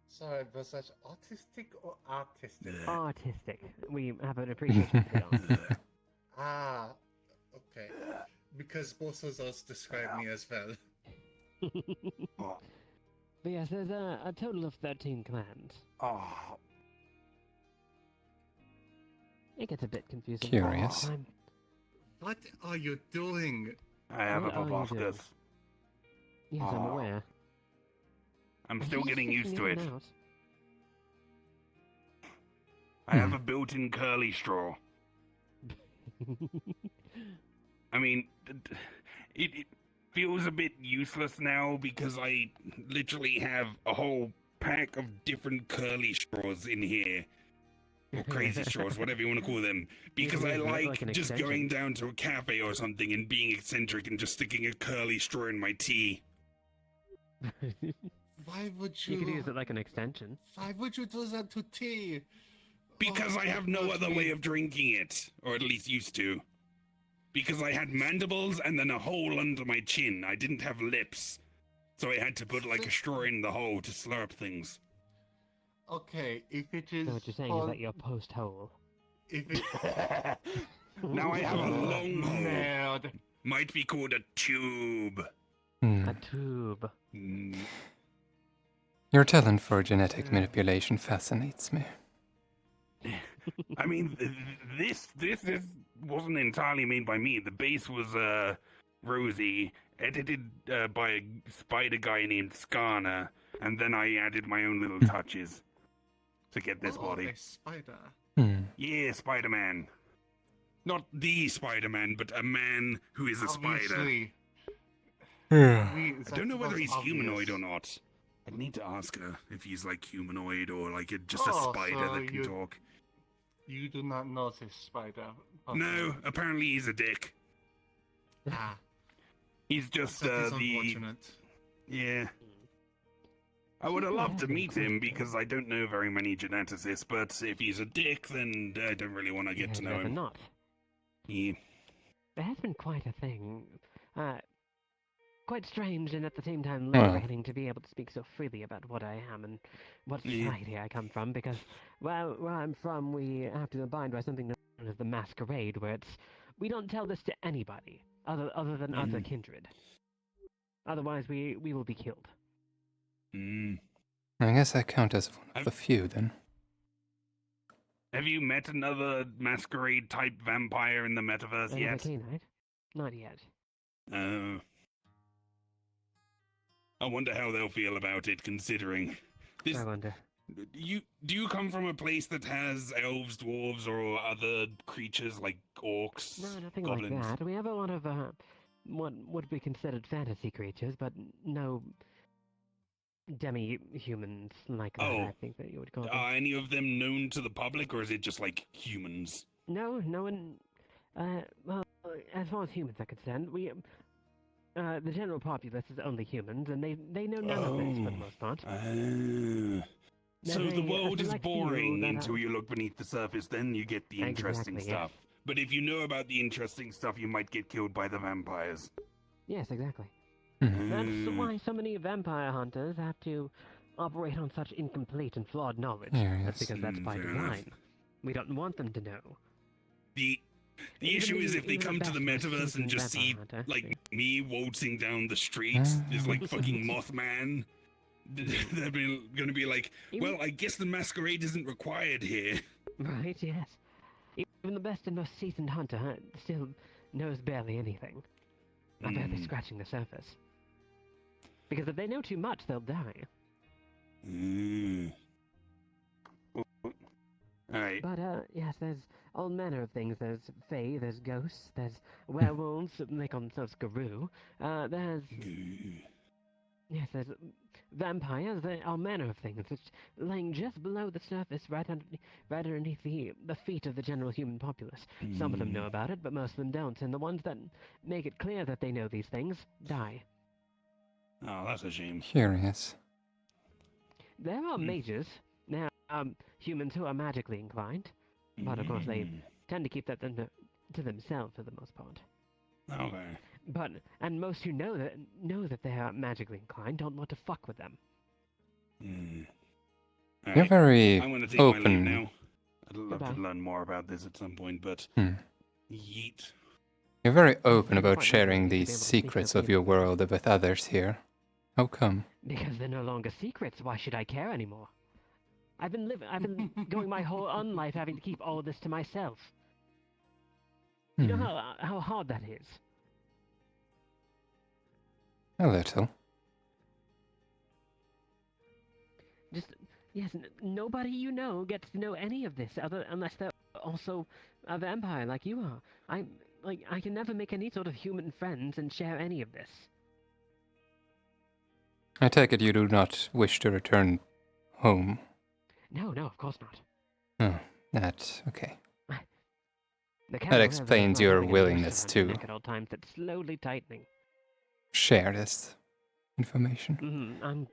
Sorry, was that autistic or artistic? Artistic. We have an appreciation for the arts. Ah, okay. Because both of those describe me as well. But yes, there's a total of 13 clans. Oh. It gets a bit confusing. Curious. What are you doing? I have What a are you proboscis. doing? Yes, I'm aware. I'm Are still you getting used to sticking it. in and out? I have a built-in curly straw. I mean, it feels a bit useless now because I literally have a whole pack of different curly straws in here. Or crazy straws, whatever you want to call them. Because I like an just extension. going down to a cafe or something and being eccentric and just sticking a curly straw in my tea. Why would you... You could use it like an extension. Why would you do that to tea? Because I have no other way of drinking it. Or at least used to. Because I had mandibles and then a hole under my chin. I didn't have lips. So I had to put like a straw in the hole to slurp things. Okay, if it is... So what you're saying is that you're post-hole. If it... Now I have a long hole. Nerd. Might be called a tube. A tube. Your talent for genetic manipulation fascinates me. I mean, this wasn't entirely made by me. The base was Rosie, edited by a spider guy named Skarna, and then I added my own little touches to get this body. A spider. Yeah, Spider-Man. Not the Spider-Man, but a man who is a spider. I don't know whether he's humanoid or not. I'd need to ask her if he's like humanoid or like just a spider that can talk. You do not know this spider. No, apparently he's a dick. Ah. He's just That is unfortunate. Yeah. I would have loved to meet him because I don't know very many geneticists, but if he's a dick, then I don't really want to get to know him. Not. Yeah. There has been quite a thing. Quite strange and at the same time Well. liberating to be able to speak so freely about what I am and what society I come from, because, well, where I'm from, we have to abide by something known as the masquerade, where we don't tell this to anybody, other than other kindred. Otherwise, we will be killed. I guess I count as one of the few, then. Have you met another masquerade-type vampire in the metaverse yet? Canine? Not yet. Oh. I wonder how they'll feel about it, considering. I wonder. Do you come from a place that has elves, dwarves, or other creatures like orcs, No, nothing goblins? like that. We have a lot of, what would be considered fantasy creatures, but no demi-humans like that, I think that you would call them. Are any of them known to the public, or is it just like humans? No one. Well, as far as humans are concerned, the general populace is only humans, and they know none of this for the most part. So There's the a world is select few boring that until you look beneath the surface, then you get the interesting Exactly, yes. stuff. But if you know about the interesting stuff, you might get killed by the vampires. Yes, exactly. That's why so many vampire hunters have to operate on such incomplete and flawed knowledge. That's because that's by fair enough. design. We don't want them to know. The issue is if they come to the metaverse and just see, like, me waltzing down the street is like fucking Mothman, they're gonna be like, well, I guess the masquerade isn't required here. Right, yes. Even the best and most seasoned hunter still knows barely anything. Not barely scratching the surface. Because if they know too much, they'll die. Alright. But, yes, there's all manner of things. There's fae, there's ghosts, there's werewolves, they call themselves Garou. There's... Yes, there's vampires, there are all manner of things, which lying just below the surface, right underneath the feet of the general human populace. Some of them know about it, but most of them don't, and the ones that make it clear that they know these things die. Oh, that's a shame. Curious. There are mages. There are humans who are magically inclined, but of course they tend to keep that to themselves for the most part. Okay. And most who know that they are magically inclined don't want to fuck with them. You're very I'm gonna take open. my leave now. I'd love to learn more about this at some point, but yeet. You're very open about sharing these secrets of your world with others here. How come? Because they're no longer secrets. Why should I care anymore? I've been going my whole life having to keep all of this to myself. You know how hard that is? A little. Just, yes, nobody you know gets to know any of this, unless they're also a vampire like you are. I can never make any sort of human friends and share any of this. I take it you do not wish to return home. No, of course not. Oh, that's okay. The That explains your willingness to at all times that's slowly tightening. share this information. I'm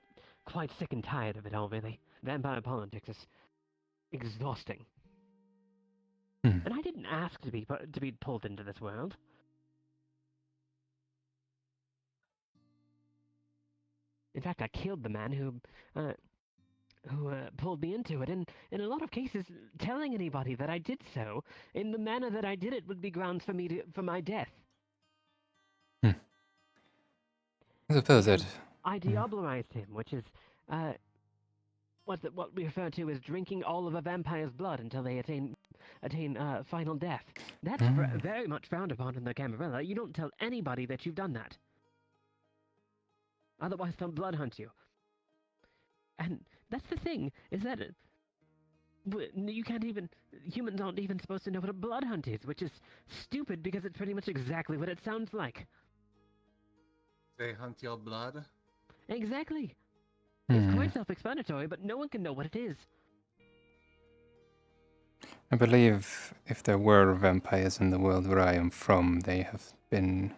quite sick and tired of it all, really. Vampire politics is exhausting. And I didn't ask to be pulled into this world. In fact, I killed the man who pulled me into it, and in a lot of cases, telling anybody that I did so in the manner that I did it would be grounds for my death. I suppose that I diablerized him, which is what we refer to as drinking all of a vampire's blood until they attain final death. That's very much frowned upon in the Camarilla. You don't tell anybody that you've done that. Otherwise they'll blood hunt you. And that's the thing, is that you can't even... Humans aren't even supposed to know what a blood hunt is, which is stupid because it's pretty much exactly what it sounds like. They hunt your blood? Exactly. It's quite self-explanatory, but no one can know what it is. I believe if there were vampires in the world where I am from, they have been...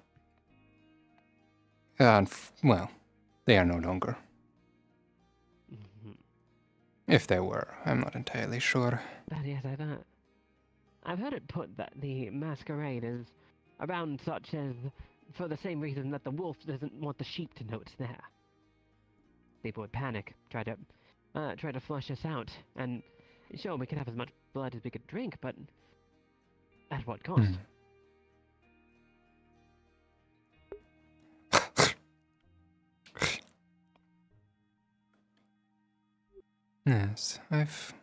well, they are no longer. If there were, I'm not entirely sure. But yes, I've heard it put that the masquerade is around such as for the same reason that the wolf doesn't want the sheep to know it's there. People would panic, try to flush us out, and sure, we could have as much blood as we could drink, but at what cost? Yes, I've...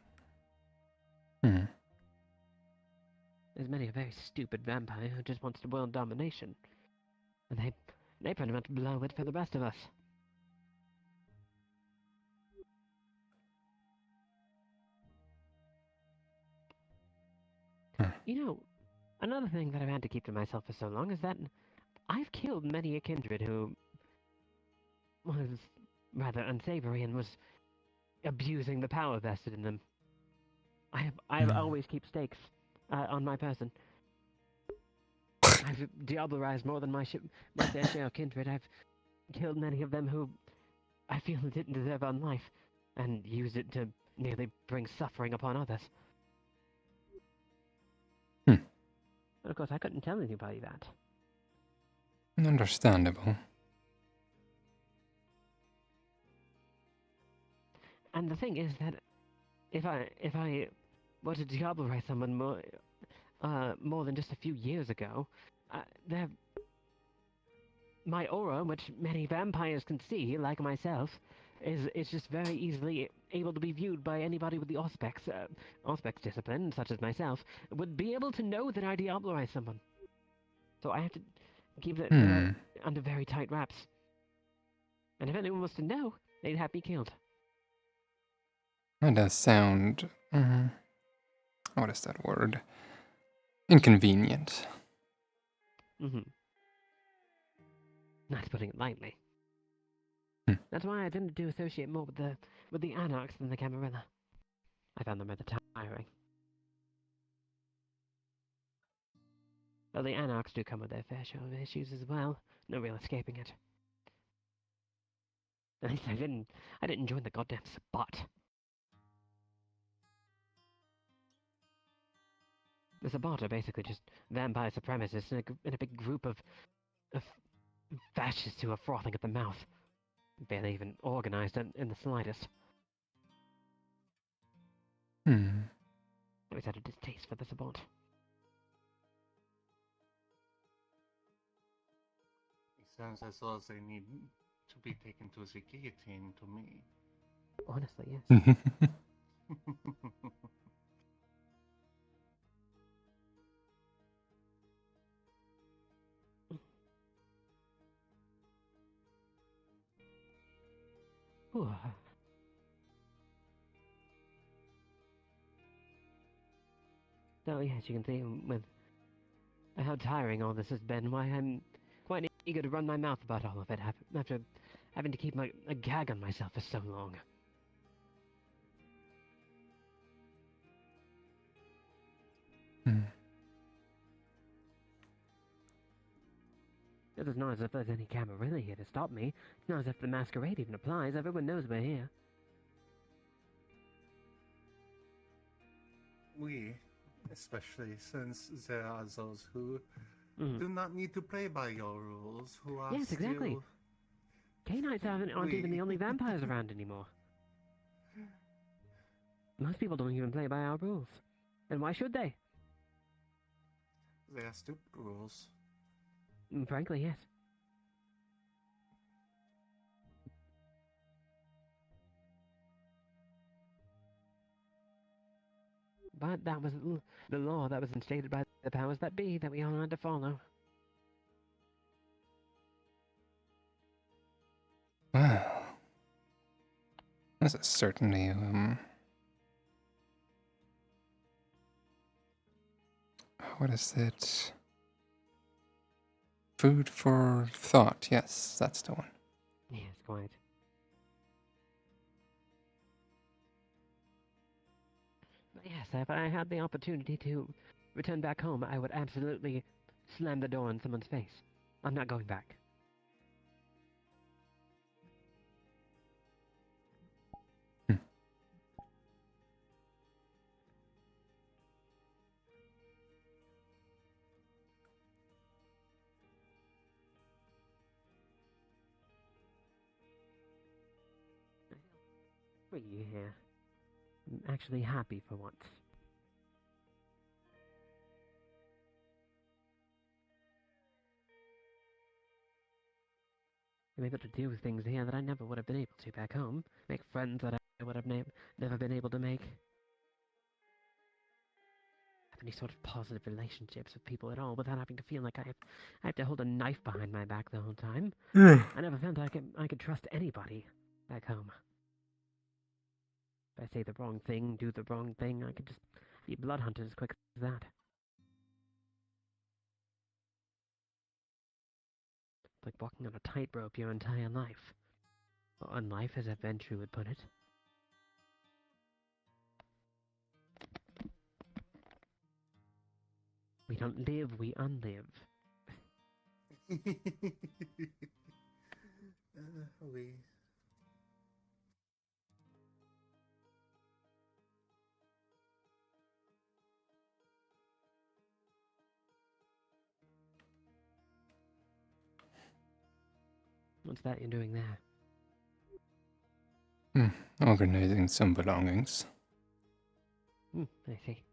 There's many a very stupid vampire who just wants the world domination. And they pretty much blow it for the rest of us. You know, another thing that I've had to keep to myself for so long is that I've killed many a kindred who was rather unsavory and was abusing the power vested in them. I always keep stakes on my person. I've diablerized more than my fair share of kindred. I've killed many of them who I feel didn't deserve our life, and used it to nearly bring suffering upon others. But of course, I couldn't tell anybody that. Understandable. And the thing is that if I were to diablerize someone more than just a few years ago, my aura, which many vampires can see, like myself, is just very easily able to be viewed by anybody with the Auspex discipline, such as myself, would be able to know that I diablerized someone. So I have to keep it under very tight wraps. And if anyone was to know, they'd have me killed. That does sound. What is that word? Inconvenient. Mm-hmm. Not putting it lightly. That's why I tended to associate more with the Anarchs than the Camarilla. I found them rather tiring. Though the Anarchs do come with their fair share of issues as well. No real escaping it. At least I didn't join the goddamn Sabbat. The Sabbat are basically just vampire supremacists in a big group of fascists who are frothing at the mouth. Barely even organized in the slightest. Hmm. I always had a distaste for the Sabbat. It sounds as though they need to be taken to the guillotine to me. Honestly, yes. So yes, you can see with how tiring all this has been, why I'm quite eager to run my mouth about all of it after having to keep a gag on myself for so long. It is not as if there's any Camarilla here to stop me. It's not as if the masquerade even applies. Everyone knows we're here. We, especially since there are those who do not need to play by your rules, who are yes, exactly. still... K-Knights aren't even the only vampires around anymore. Most people don't even play by our rules. And why should they? They are stupid rules. Frankly, yes. But that was the law that was instated by the powers that be that we all had to follow. Well, this is certainly what is it? Food for thought. Yes, that's the one. Yes, quite. But yes, if I had the opportunity to return back home, I would absolutely slam the door in someone's face. I'm not going back. Free here. I'm actually happy for once. I'm able to do things here that I never would have been able to back home. Make friends that I would have never been able to make. Have any sort of positive relationships with people at all without having to feel like I have to hold a knife behind my back the whole time. Yeah. I never felt I could trust anybody back home. If I say the wrong thing, do the wrong thing, I could just be blood hunted as quick as that. It's like walking on a tightrope your entire life. Or on life, as Venture would put it. We don't live, we unlive. We... What's that you're doing there? Organizing some belongings. I see.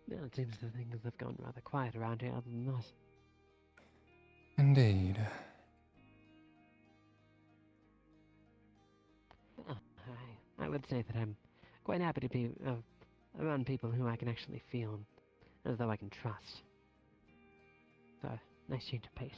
Well, it seems that things have gone rather quiet around here other than us. Indeed. I would say that I'm quite happy to be around people who I can actually feel as though I can trust. So, nice change of pace.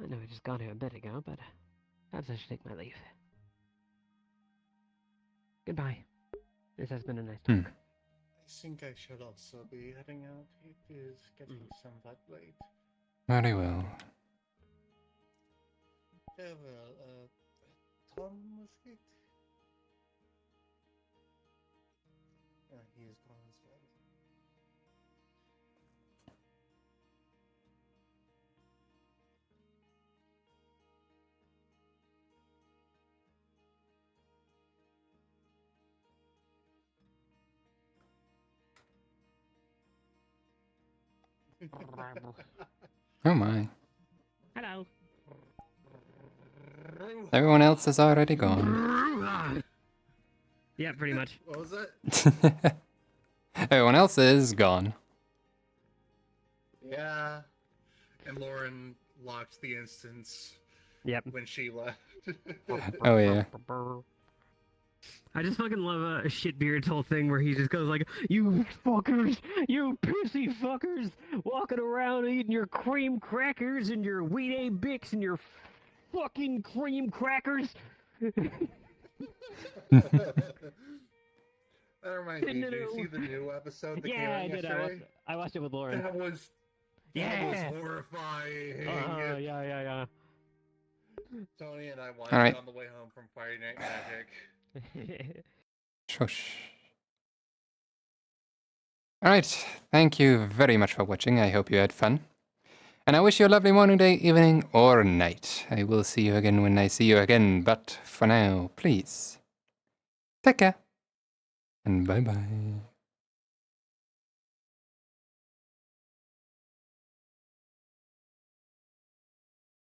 I know I just got here a bit ago, but perhaps I should take my leave. Goodbye. This has been a nice talk. I think I should also be heading out. It is getting somewhat late. Very well. Farewell, Tom, was it? He is gone as well. Oh my. Hello. Everyone else is already gone. Yeah, pretty much. What was that? Everyone else is gone. Yeah. And Lauren locked the instance. Yep. When she left. Oh yeah. I just fucking love Shitbeard's whole thing where he just goes like, "You fuckers, you pissy fuckers, walking around eating your cream crackers and your wheat Bix and your fucking cream crackers." That reminds me, did you see the new episode that came out yesterday? I watched it with Lauren. That was horrifying. Yeah. Tony and I watched All right. it on the way home from Friday Night Magic. Shush. Alright, thank you very much for watching. I hope you had fun. And I wish you a lovely morning, day, evening, or night. I will see you again when I see you again, but for now, please, take care, and bye-bye.